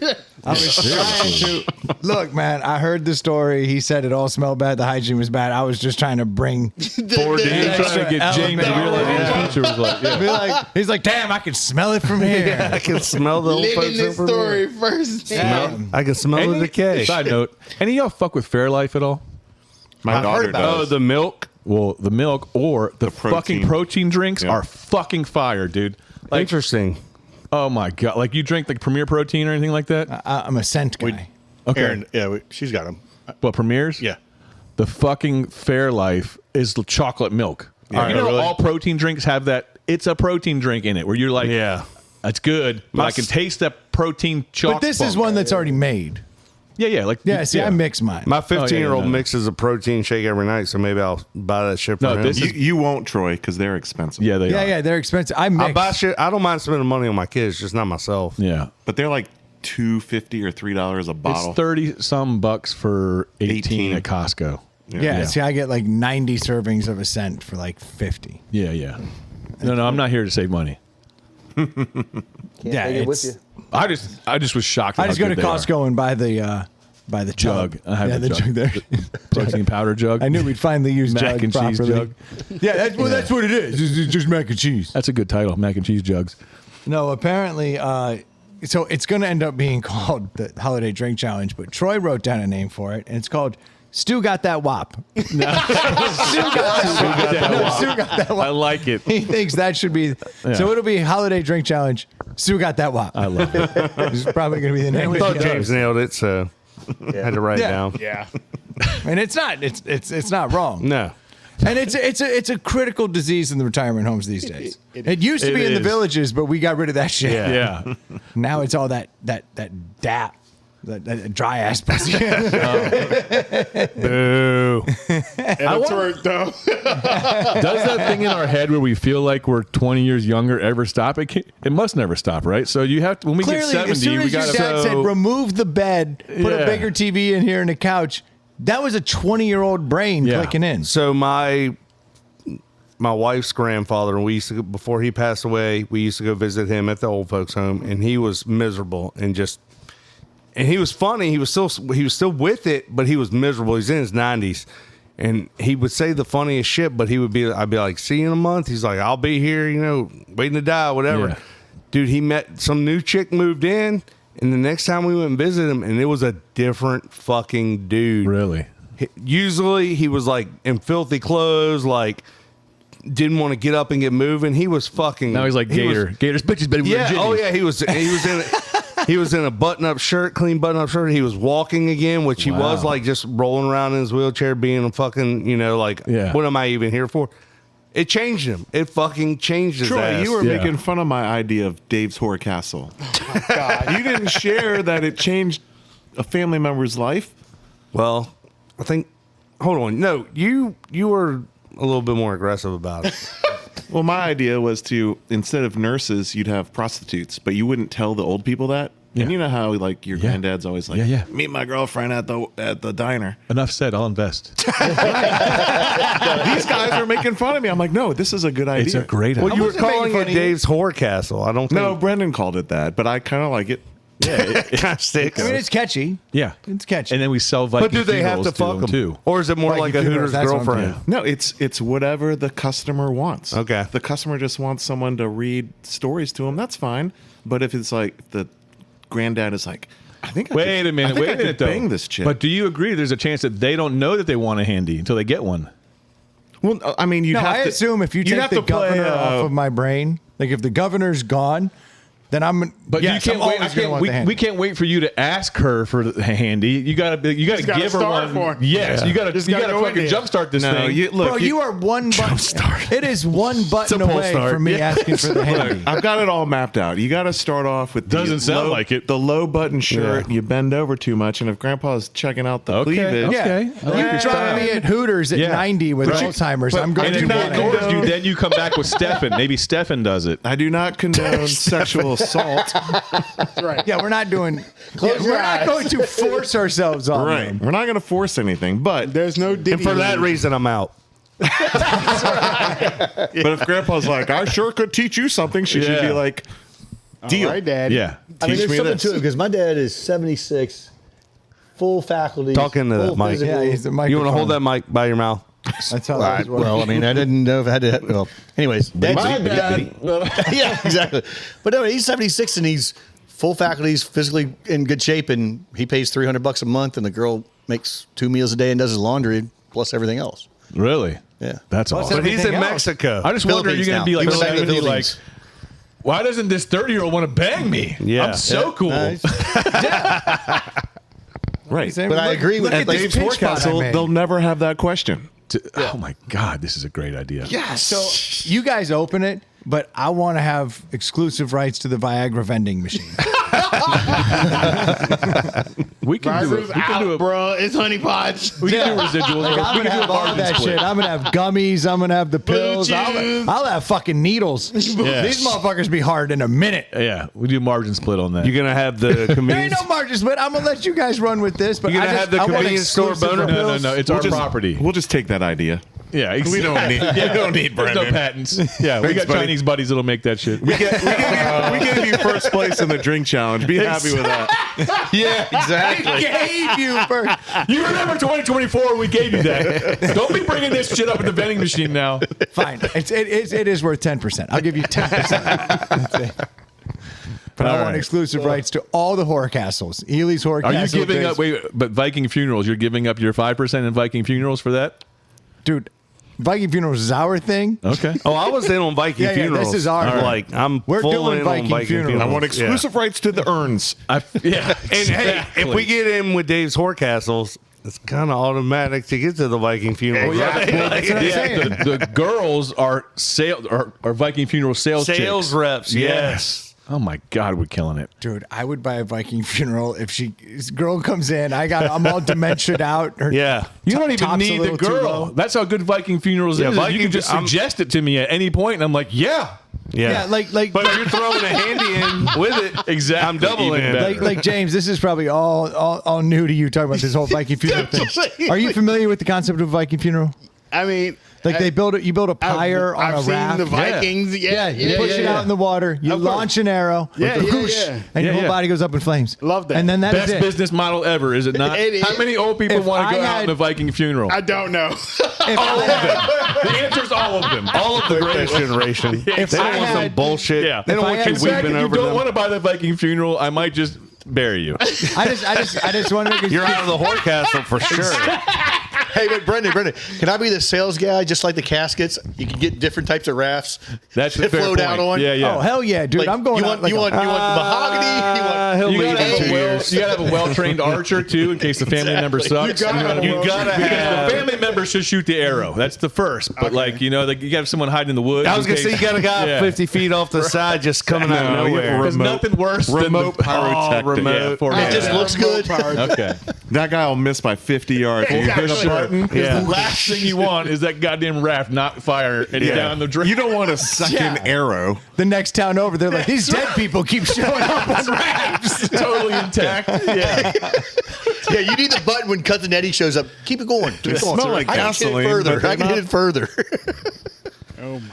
I was trying to look, man. I heard the story. He said it all smelled bad. The hygiene was bad. I was just trying to bring 4 days trying to get James to realize his future was like, be like, he's like, damn, I can smell it from here. I can smell the old Living folks this over story there. first. I can smell the decay. Side note, any of y'all fuck with Fairlife at all? My daughter Oh, does. the milk. Well, the milk or the fucking protein drinks Yeah. are fucking fire, dude. Like, Interesting. oh my god, like you drink like Premier Protein or anything like that? I'm a scent guy. Okay, Aaron, yeah, she's got them. what Premier's? Yeah. The fucking Fairlife is the chocolate milk. Yeah. You know, Really? all protein drinks have that. It's a protein drink in it where you're like, Yeah. that's good, but I can taste that protein chocolate. But this is one that's already made. yeah, like Yeah, see, I mix mine. My 15-year-old no. mixes a protein shake every night, so maybe I'll buy that shit for No, him. this You won't, Troy, because they're expensive. yeah, they yeah, are. yeah, they're expensive. I mix. I buy shit. I don't mind spending money on my kids, just not myself. Yeah. But they're like $2.50 or $3 a bottle. It's 30 some bucks for 18 18. at Costco. Yeah, see, I get like 90 servings of a cent for like 50. Yeah. No, I'm not here to save money. Yeah, take it with it's- you. I just was shocked. I at just how go to good they are. Costco and buy the Jug. tub. I have yeah, the jug. there. Protein powder jug. I knew we'd finally use Mac jug and cheese properly. jug. Yeah, that's what it is. It's just mac and cheese. That's a good title, mac and cheese jugs. No, apparently, so it's going to end up being called the Holiday Drink Challenge, but Troy wrote down a name for it, and it's called Stu Got That WAP. Stu got that I WAP. like it. He thinks that should be. So it'll be Holiday Drink Challenge. Stu Got That WAP. I love it. This is probably going to be the name. I thought James nailed it, so I had to write it Yeah. down. Yeah. And it's not. It's not wrong. No. And it's a critical disease in the retirement homes these days. It used to be in the is. villages, but we got rid of that shit. Yeah. Now it's all that DAP, that dry ass pussy. Boo. It'll twerk, though. Does that thing in our head where we feel like we're 20 years younger ever stop? It must never stop, right? So you have to, when we Clearly, get 70, as soon we as your got dad said, remove the bed, put a Yeah. bigger TV in here and a couch, that was a 20-year-old brain Yeah. clicking in. So my wife's grandfather, and we used to go, before he passed away, we used to go visit him at the old folks home, and he was miserable and he was funny. He was still with it, but he was miserable. He's in his 90s, and he would say the funniest shit. But I'd be like, "See you in a month." He's like, "I'll be here, waiting to die, whatever." Yeah. Dude, he met some new chick, moved in, and the next time we went and visited him, and it was a different fucking dude. Really? Usually he was like in filthy clothes, like didn't want to get up and get moving. He was fucking. Now he's like Gator. Gator's bitches better be Yeah. Virginians. Oh yeah. He was in. He was in a button-up shirt, clean button-up shirt. He was walking again, which he was Wow. like just rolling around in his wheelchair, being a fucking, like, Yeah. what am I even here for? It changed him. It fucking changed his Troy, ass. you were Yeah. making fun of my idea of Dave's Horror Castle. God, you didn't share that it changed a family member's life. Well, I think. Hold on. No, you were a little bit more aggressive about it. Well, my idea was to, instead of nurses, you'd have prostitutes, but you wouldn't tell the old people that. Yeah. And you know how like your granddad's always like, Yeah. meet my girlfriend at the diner. Enough said. I'll invest. These guys are making fun of me. I'm like, no, this is a good idea. It's a great idea. Well, you were wasn't making calling fun it of you. Dave's Horror Castle. I don't think. No, Brendan called it that, but I kind of like it. Yeah, it kind of sticks. I mean, it's catchy. yeah. It's catchy. And then we sell Viking But do they have to funerals fuck them them too? or is it more Viking like a funerals, Hooters that's what I'm girlfriend? saying. No, it's whatever the customer wants. Okay. The customer just wants someone to read stories to them. That's fine. But if it's like the granddad is like, I think I Wait could, a minute. I think Wait I a minute, could though. bang this chick. But do you agree there's a chance that they don't know that they want a handy until they get one? well, I mean, you No, have I to assume if you you'd take have the to play, governor off of my brain, like if the governor's gone, then I'm. But yes, you can't I'm wait. always gonna want the We handy. can't wait for you to ask her for the handy. You gotta gotta give her start one. for it. Yes, you gotta Just gotta go in fucking there. jumpstart this No, thing. you look. Bro, you are one button. It is one button a pull away start. from me Yeah. asking for the handy. I've got it all mapped out. You got to start off with Doesn't sound low, like it. the low button shirt. Yeah. You bend over too much, and if Grandpa's checking out the Okay, cleavage, Yeah, okay. I like you your try style. me at Hooters at Yeah. 90 with But you- Alzheimer's. I'm going and to if want that it. ignores you, then you come back with Stefan. Maybe Stefan does it. I do not condone sexual assault. Right. Yeah, we're not doing. Close we're your not eyes. going to force ourselves on Right. them. We're not going to force anything, but There's no Diddy. And for that reason, I'm out. but if Grandpa's like, I sure could teach you something, she should Yeah. be like, Deal. All right, Daddy. Yeah. I mean, Teach there's me something this. to it because my dad is 76, full faculty. Talk into that mic. Yeah, he's the You want to hold microphone. that mic by your mouth? That's how All that right. was. Well, I mean, I didn't know if I had to. Well, anyways, My Dad's- dad. yeah, exactly. But no, he's 76 and he's full faculty. He's physically in good shape, and he pays $300 a month, and the girl makes 2 meals a day and does his laundry plus everything else. Really? Yeah. That's Plus awesome. But he's in Everything else. Mexico. I just wonder, are you going to be like He went back to the 70, like, Philippines. why doesn't this 30-year-old want to bang me? Yeah. I'm so cool. Nice. Right. But I agree with look that. at this Dave's pinch pot I forecastle, made. they'll never have that question. Oh my God, this is a great idea. Yes. So you guys open it, but I want to have exclusive rights to the Viagra vending machine. We can do it. Viagra's out, bro. It's honeypots. We can do residuals. Like, I'm we gonna can do a have all margin that split. shit. I'm gonna have gummies. I'm gonna have the pills. juice. I'll have fucking needles. Yeah. These motherfuckers be hard in a minute. Yeah, we do margin split on that. You're gonna have the There ain't convenience. no margin split. I'm gonna let you guys run with this. But You're gonna I just, have the I want convenience store exclusive boner no, pills. it's our property. We'll just take that idea. Yeah, We don't need. We don't need There's no Brendan. patents. Yeah, we Thanks, got buddy. Chinese buddies that'll make that shit. We gave you first place in the drink challenge. Be happy with that. Yeah, exactly. Gave you first. You remember 2024? We gave you that. Don't be bringing this shit up at the vending machine now. Fine. It is worth 10%. I'll give you 10%. That's it. But I All want right. exclusive rights to all the horror castles. Ely's horror Are you castle. giving up? Wait, but Viking funerals, you're giving up your 5% in Viking funerals for that? Dude, Viking funerals is our thing. Okay. Oh, I was in on Viking Yeah, yeah, funerals. this is our- I'm like, I'm We're full doing in Viking on Viking funerals. funerals. I want exclusive rights to the urns. Yeah. And hey, if we get in with Dave's Horror Castles, it's kind of automatic to get to the Viking funeral. Yeah, right? well, Like, what I'm saying. the girls are are Viking funeral sales sales chicks. reps, yes. Oh my God, we're killing it. Dude, I would buy a Viking funeral if this girl comes in. I'm all dementiaed out. Her Yeah. You don't even top's a need the little too girl. low. That's how good Viking funerals Yeah, is. Viking- You can just I'm- suggest it to me at any point, and I'm like, yeah. Yeah. Yeah, like But if you're throwing a handy in with it, Exactly. I'm doubling Even it. better. like James, this is probably all new to you talking about this whole Viking funeral thing. Are you familiar with the concept of a Viking funeral? I mean, Like you build a pyre on I've a seen raft. the Vikings. Yeah, you push it out in the water. You Of course. launch an arrow. Yeah, with the yeah, whoosh, yeah. and Yeah, your whole yeah. body goes up in flames. Love that. And then that is Best it. business model ever, is it not? It How is. many old people If want I to go out had- in a Viking funeral? I don't know. All of them. The answer's all of them. All of the greatest generation. If They don't I want some had- bullshit. Yeah. They don't If I want had you In fact, weeping if you over don't them. want to buy the Viking funeral, I might just bury you. I just wonder. You're out of the Horror Castle for sure. Hey, but Brendan, can I be the sales guy? Just like the caskets, you can get different types of rafts. That's to a fair float point. out on. Yeah, yeah. Oh hell yeah, dude! Like, I'm going. You out want like you a- want mahogany? You want He'll You leave gotta, in have 2 a years. you gotta have a well-trained archer too, in case the family member sucks. You gotta have a You well-trained- gotta have- the family member should shoot the arrow. That's the first. But like you gotta have someone hiding in the woods. I was in going to say, case- you got a guy Yeah. 50 feet off the side just coming out of No, nowhere. you're There's nothing worse remote than pyrotechnic. remote. For It just looks good. okay. That guy will miss by 50 yards. You hit a button. Yeah. The last thing you want is that goddamn raft not fire and down the drain. You don't want a second arrow. the next town over. They're like, these dead people keep showing up on rafts. totally intact. Yeah. Yeah, you need the button when Cousin Eddie shows up. Keep it going. Keep it going. smell like I can gasoline, hit it further. but they're I can hit not- it further.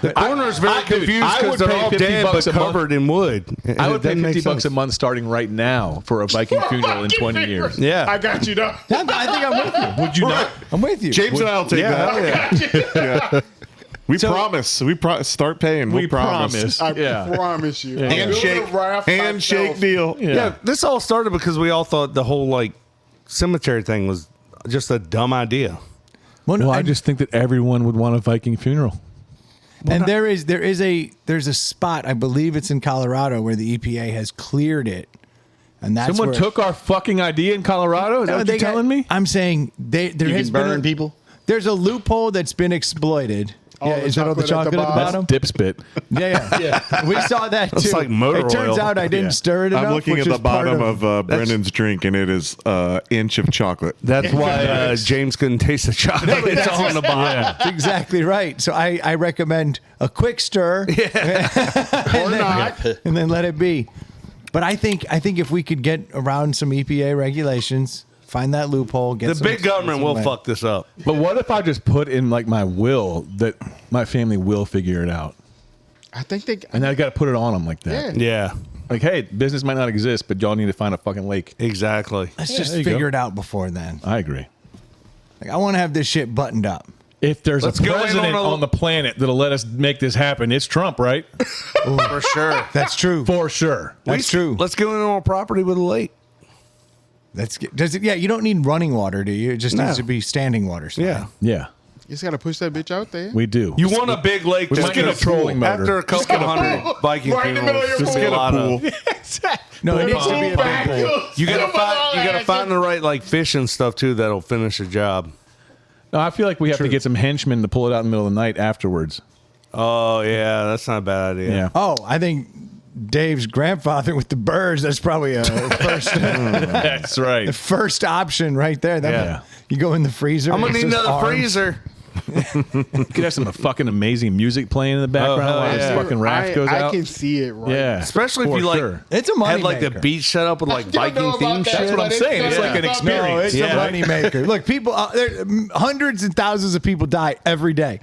The coroner's very confused I because would they're pay all 50 dead bucks but a month. covered in wood. I would pay Doesn't make $50 sense. a month starting right now for a Viking funeral in 20 years. Yeah. I got you, though. I think I'm with you. Would you not? I'm with you. James and I will take Yeah, that. hell yeah. We promise. We start paying. We We'll promise. I Yeah. promise you. Handshake. Handshake deal. Yeah, this all started because we all thought the whole like cemetery thing was just a dumb idea. Well, I just think that everyone would want a Viking funeral. And there's a spot, I believe it's in Colorado, where the EPA has cleared it, and that's Someone where, took our fucking idea in Colorado? Is that No, what they you're got- telling me? I'm saying there You has can been burn people. There's a loophole that's been exploited. All Yeah, the is that all the chocolate chocolate at at the the bottom? Dip spit. Yeah. We saw that too. It's like motor It turns oil. out I didn't Yeah. stir it enough. I'm looking which at the is part bottom of Brendan's drink, and it is inch of chocolate. That's why James couldn't taste the chocolate. It's all on the bottom. That's exactly right. So I recommend a quick stir, Or not. and then let it be. But I think if we could get around some EPA regulations, find that loophole, get The some, big government some will land. fuck this up. But what if I just put in like my will that my family will figure it out? I think they. And I got to put it on them like that. Yeah. Yeah. Like, hey, business might not exist, but y'all need to find a fucking lake. Exactly. Let's Yeah, just there you figure go. it out before then. I agree. Like, I want to have this shit buttoned up. If there's Let's a go in president on a- on the planet that'll let us make this happen, it's Trump, right? For sure. That's true. For sure. That's true. Let's go in on a property with a lake. Does it? Yeah, you don't need running water, do you? It just No. needs to be standing water. So. Yeah. Yeah, You just got to push that bitch out there. we do. You want a big lake We that's might get a gonna- trolling motor. After a couple hundred Viking Right in the middle of your funerals, pool. a lot of- No, it needs to be a big pool. You gotta find the right like fish and stuff too that'll finish the job. No, I feel like we have to get some henchmen to pull it out in the middle of the night afterwards. Oh yeah, that's not a bad idea. Yeah. Oh, I think Dave's grandfather with the birds. That's probably a first. That's right. The first option right there. That Yeah. You go in the freezer. I'm gonna it's need just another arms. freezer. You could have some fucking amazing music playing in the background hell while this yeah. fucking raft goes I out. can see it right. Yeah, Especially if for you like sure. It's a money had like the maker. beach set up with like Viking themed shit. That's what I'm saying. It's like an No, experience. it's a money maker. Look, people, hundreds and thousands of people die every day.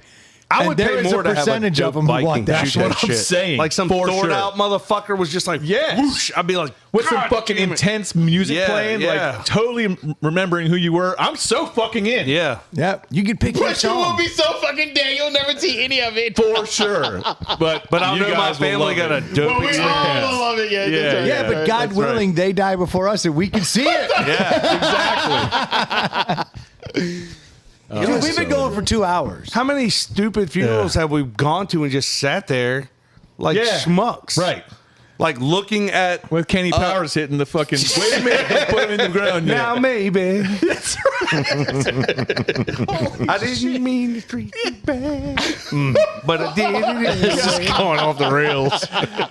I And would there pay is more a to have percentage a of them who Viking want that. That's shoot what that I'm shit. saying. Like some For thrown sure. out motherfucker was just like, Yes. whoosh. I'd be like, With some God fucking damn it. intense music Yeah, playing, yeah. like totally remembering who you were. I'm so fucking in. Yeah. Yeah, you can pick your But you will song. be so fucking dead, you'll never see any of it. For sure. But But I you know my guys will family love got a it. dope Well, we experience. all love it. Yeah, Yeah, that's right. Yeah, but God that's willing, right. they die before us, and we can see it. Yeah, exactly. Dude, we've been going for 2 hours. How many stupid funerals have we gone to and just sat there like Yeah. schmucks? Right. Like looking at With Kenny Powers hitting the fucking. Wait a minute, don't put him in the ground yet. now maybe. That's right. I didn't mean to treat you bad, but I did it. This is going off the rails.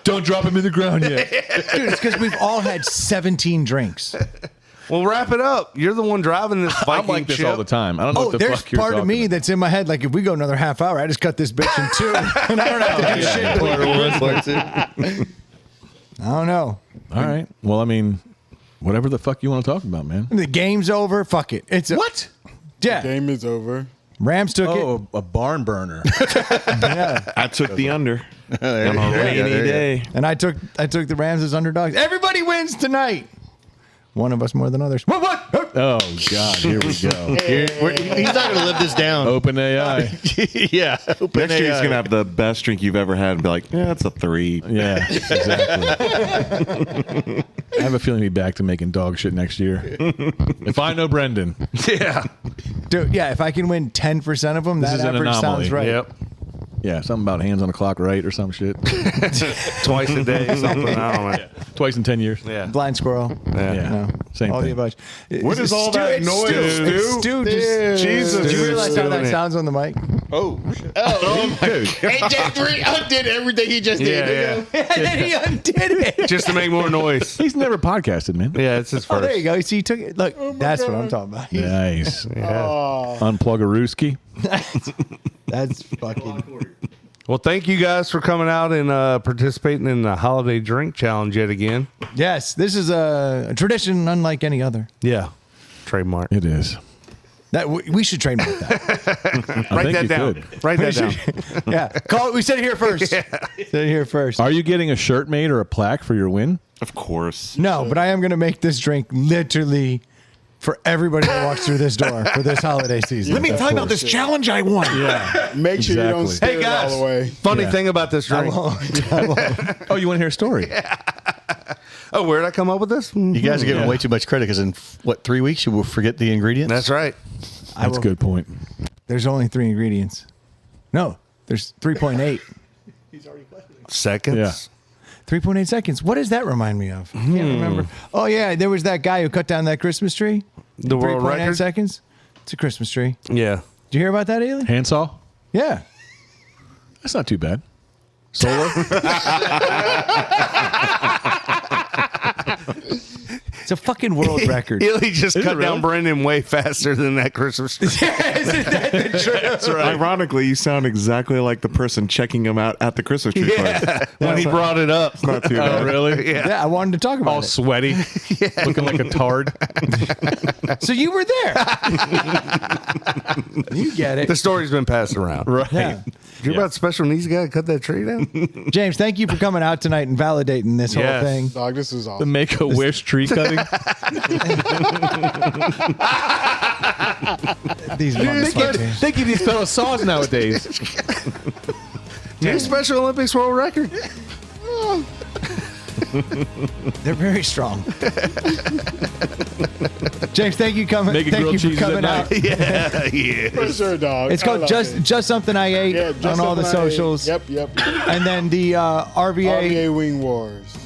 Don't drop him in the ground yet. Dude, it's because we've all had 17 drinks. Well, wrap it up. You're the one driving this Viking I'm like this ship. all the time. I don't know Oh, what the there's fuck you're part of talking me about. that's in my head. Like, if we go another half hour, I just cut this bitch in two, and I don't have to do shit. I don't know. All right. Well, I mean, whatever the fuck you want to talk about, man. The game's over. Fuck it. It's What? Yeah. Game is over. Rams took it. Oh, a barn burner. Yeah. I took the under There on you a go. rainy There you go. day. And I took the Rams as underdogs. Everybody wins tonight. One of us more than others. What? Oh God, here we go. He's not going to live this down. Open AI. Yeah. Open Next year he's AI. gonna have the best drink you've ever had and be like, yeah, it's a 3. Yeah, exactly. I have a feeling he'll be back to making dog shit next year. If I know Brendan, Yeah. Dude, yeah, if I can win 10% of them, This that is an average anomaly. sounds right. Yep. yeah, something about hands on the clock, right, or some shit. Twice a day, something. I don't know. Twice in 10 years. Yeah. Blind squirrel. Yeah. No. Same all thing. the above. What is all that noise, Stu, Stu? Jesus. Do you realize how doing that it. sounds on the mic? Oh, shit. Dude, Hey, Jeffrey, I did everything he just did. Yeah, yeah. And then he undid it. Just to make more noise. he's never podcasted, man. Yeah, it's his Oh, first. there you go. See, he took it. Look, that's what I'm talking about. Nice. Yeah. Unplug a Rooski. That's fucking. Well, thank you guys for coming out and participating in the holiday drink challenge yet again. Yes, this is a tradition unlike any other. Yeah. Trademark. It is. That we should trademark that. I Write think that you down. could. Write that down. Yeah, call it. We said it here first. Said it here first. Are you getting a shirt made or a plaque for your win? Of course. No, but I am going to make this drink literally for everybody that walks through this door for this holiday season. Let me tell you about this challenge I won. Yeah. Make sure you don't Exactly. steal Hey, it all guys. the way. Funny Yeah. thing about this I drink. won't. Oh, you want to hear a story? Oh, where did I come up with this? You guys are giving way too much credit because in, 3 weeks you will forget the ingredients? That's right. That's a good point. There's only 3 ingredients. No, there's 3.8. Seconds. Yeah. 3.8 seconds. What does that remind me of? I can't remember. Oh, yeah, there was that guy who cut down that Christmas tree. The world 3.8 record? seconds. It's a Christmas tree. Yeah. Did you hear about that, Ailey? Handsaw? Yeah. That's not too bad. Solo? It's a fucking world record. Ely just Is cut it down really? Brendan way faster than that Christmas tree. That's right. Ironically, you sound exactly like the person checking him out at the Christmas tree party. Yeah. When he brought it up. Not too bad. Oh, really? Yeah, I wanted to talk about All it. sweaty, looking like a tard. So you were there. You get it. The story's been passed around. Right. Yeah. You're about special needs guy. Cut that tree down. James, thank you for coming out tonight and validating this whole Yes. thing. Dog, this is The awesome. Make-A-Wish tree cutting. These motherfuckers. They give these fellas saws nowadays. New Special Olympics world record. They're very strong. James, thank you coming. Making Thank grilled you for cheeses at coming night. out. Yeah. For sure, dog. It's I called love just it. just something I ate Yeah, just on all the something I ate. socials. Yep. And then the RVA. RVA Wing Wars.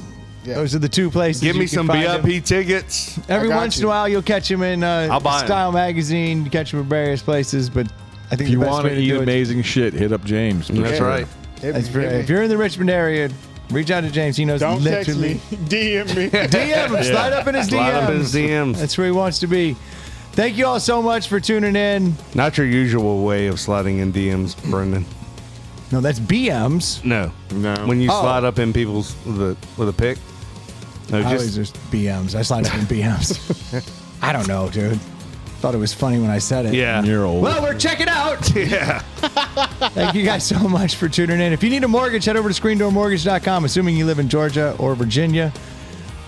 Yeah. Those are the two places. Give me you can some find them. VIP tickets. Every I got once in you. a while, you'll catch him in I'll buy 'em. Style Magazine. You catch him at various places, but I think If you the best want way to to eat do it. amazing shit, hit up James. That's right. Hit me, That's hit me. if you're in the Richmond area, reach out to James. He knows Don't text literally. me. DM me. DM him. Slide up in his Slide DMs. up in his DMs. That's where he wants to be. Thank you all so much for tuning in. Not your usual way of sliding in DMs, Brendan. No, that's BMs. No. No. When you Oh. slide up in people's with a pic. No, I always just just BMs. I slide up in BMs. I don't know, dude. Thought it was funny when I said it. yeah. You're old. Well, we're checking out. Yeah. Thank you guys so much for tuning in. If you need a mortgage, head over to screendoormortgage.com, assuming you live in Georgia or Virginia.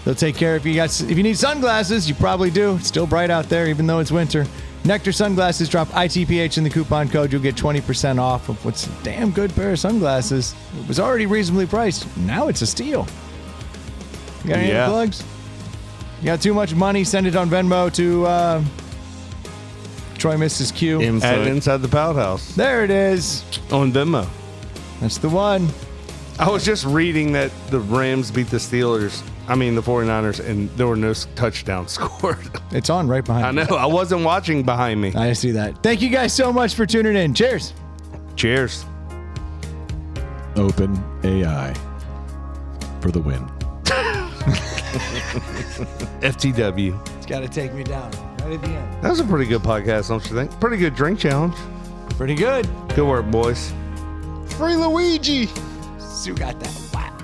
They'll take care of you. If you need sunglasses, you probably do. It's still bright out there, even though it's winter. Nectar Sunglasses, drop ITPH in the coupon code. You'll get 20% off of what's a damn good pair of sunglasses. It was already reasonably priced. Now it's a steal. You got any Yeah. other plugs? You got too much money, send it on Venmo to Troy Mrs. Q. Add it inside the Pout House There it is. on Venmo. That's the one. I was just reading that the Rams beat the 49ers, and there were no touchdowns scored. It's on right behind I me. know. I wasn't watching behind me. I see that. Thank you guys so much for tuning in. Cheers. Cheers. Open AI for the win. FTW. It's got to take me down right at the end. That was a pretty good podcast, don't you think? Pretty good drink challenge. Pretty good. Good work, boys. Free Luigi. Sue got that. Wow.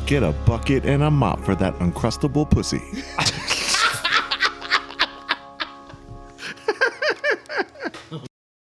Get a bucket and a mop for that uncrustable pussy.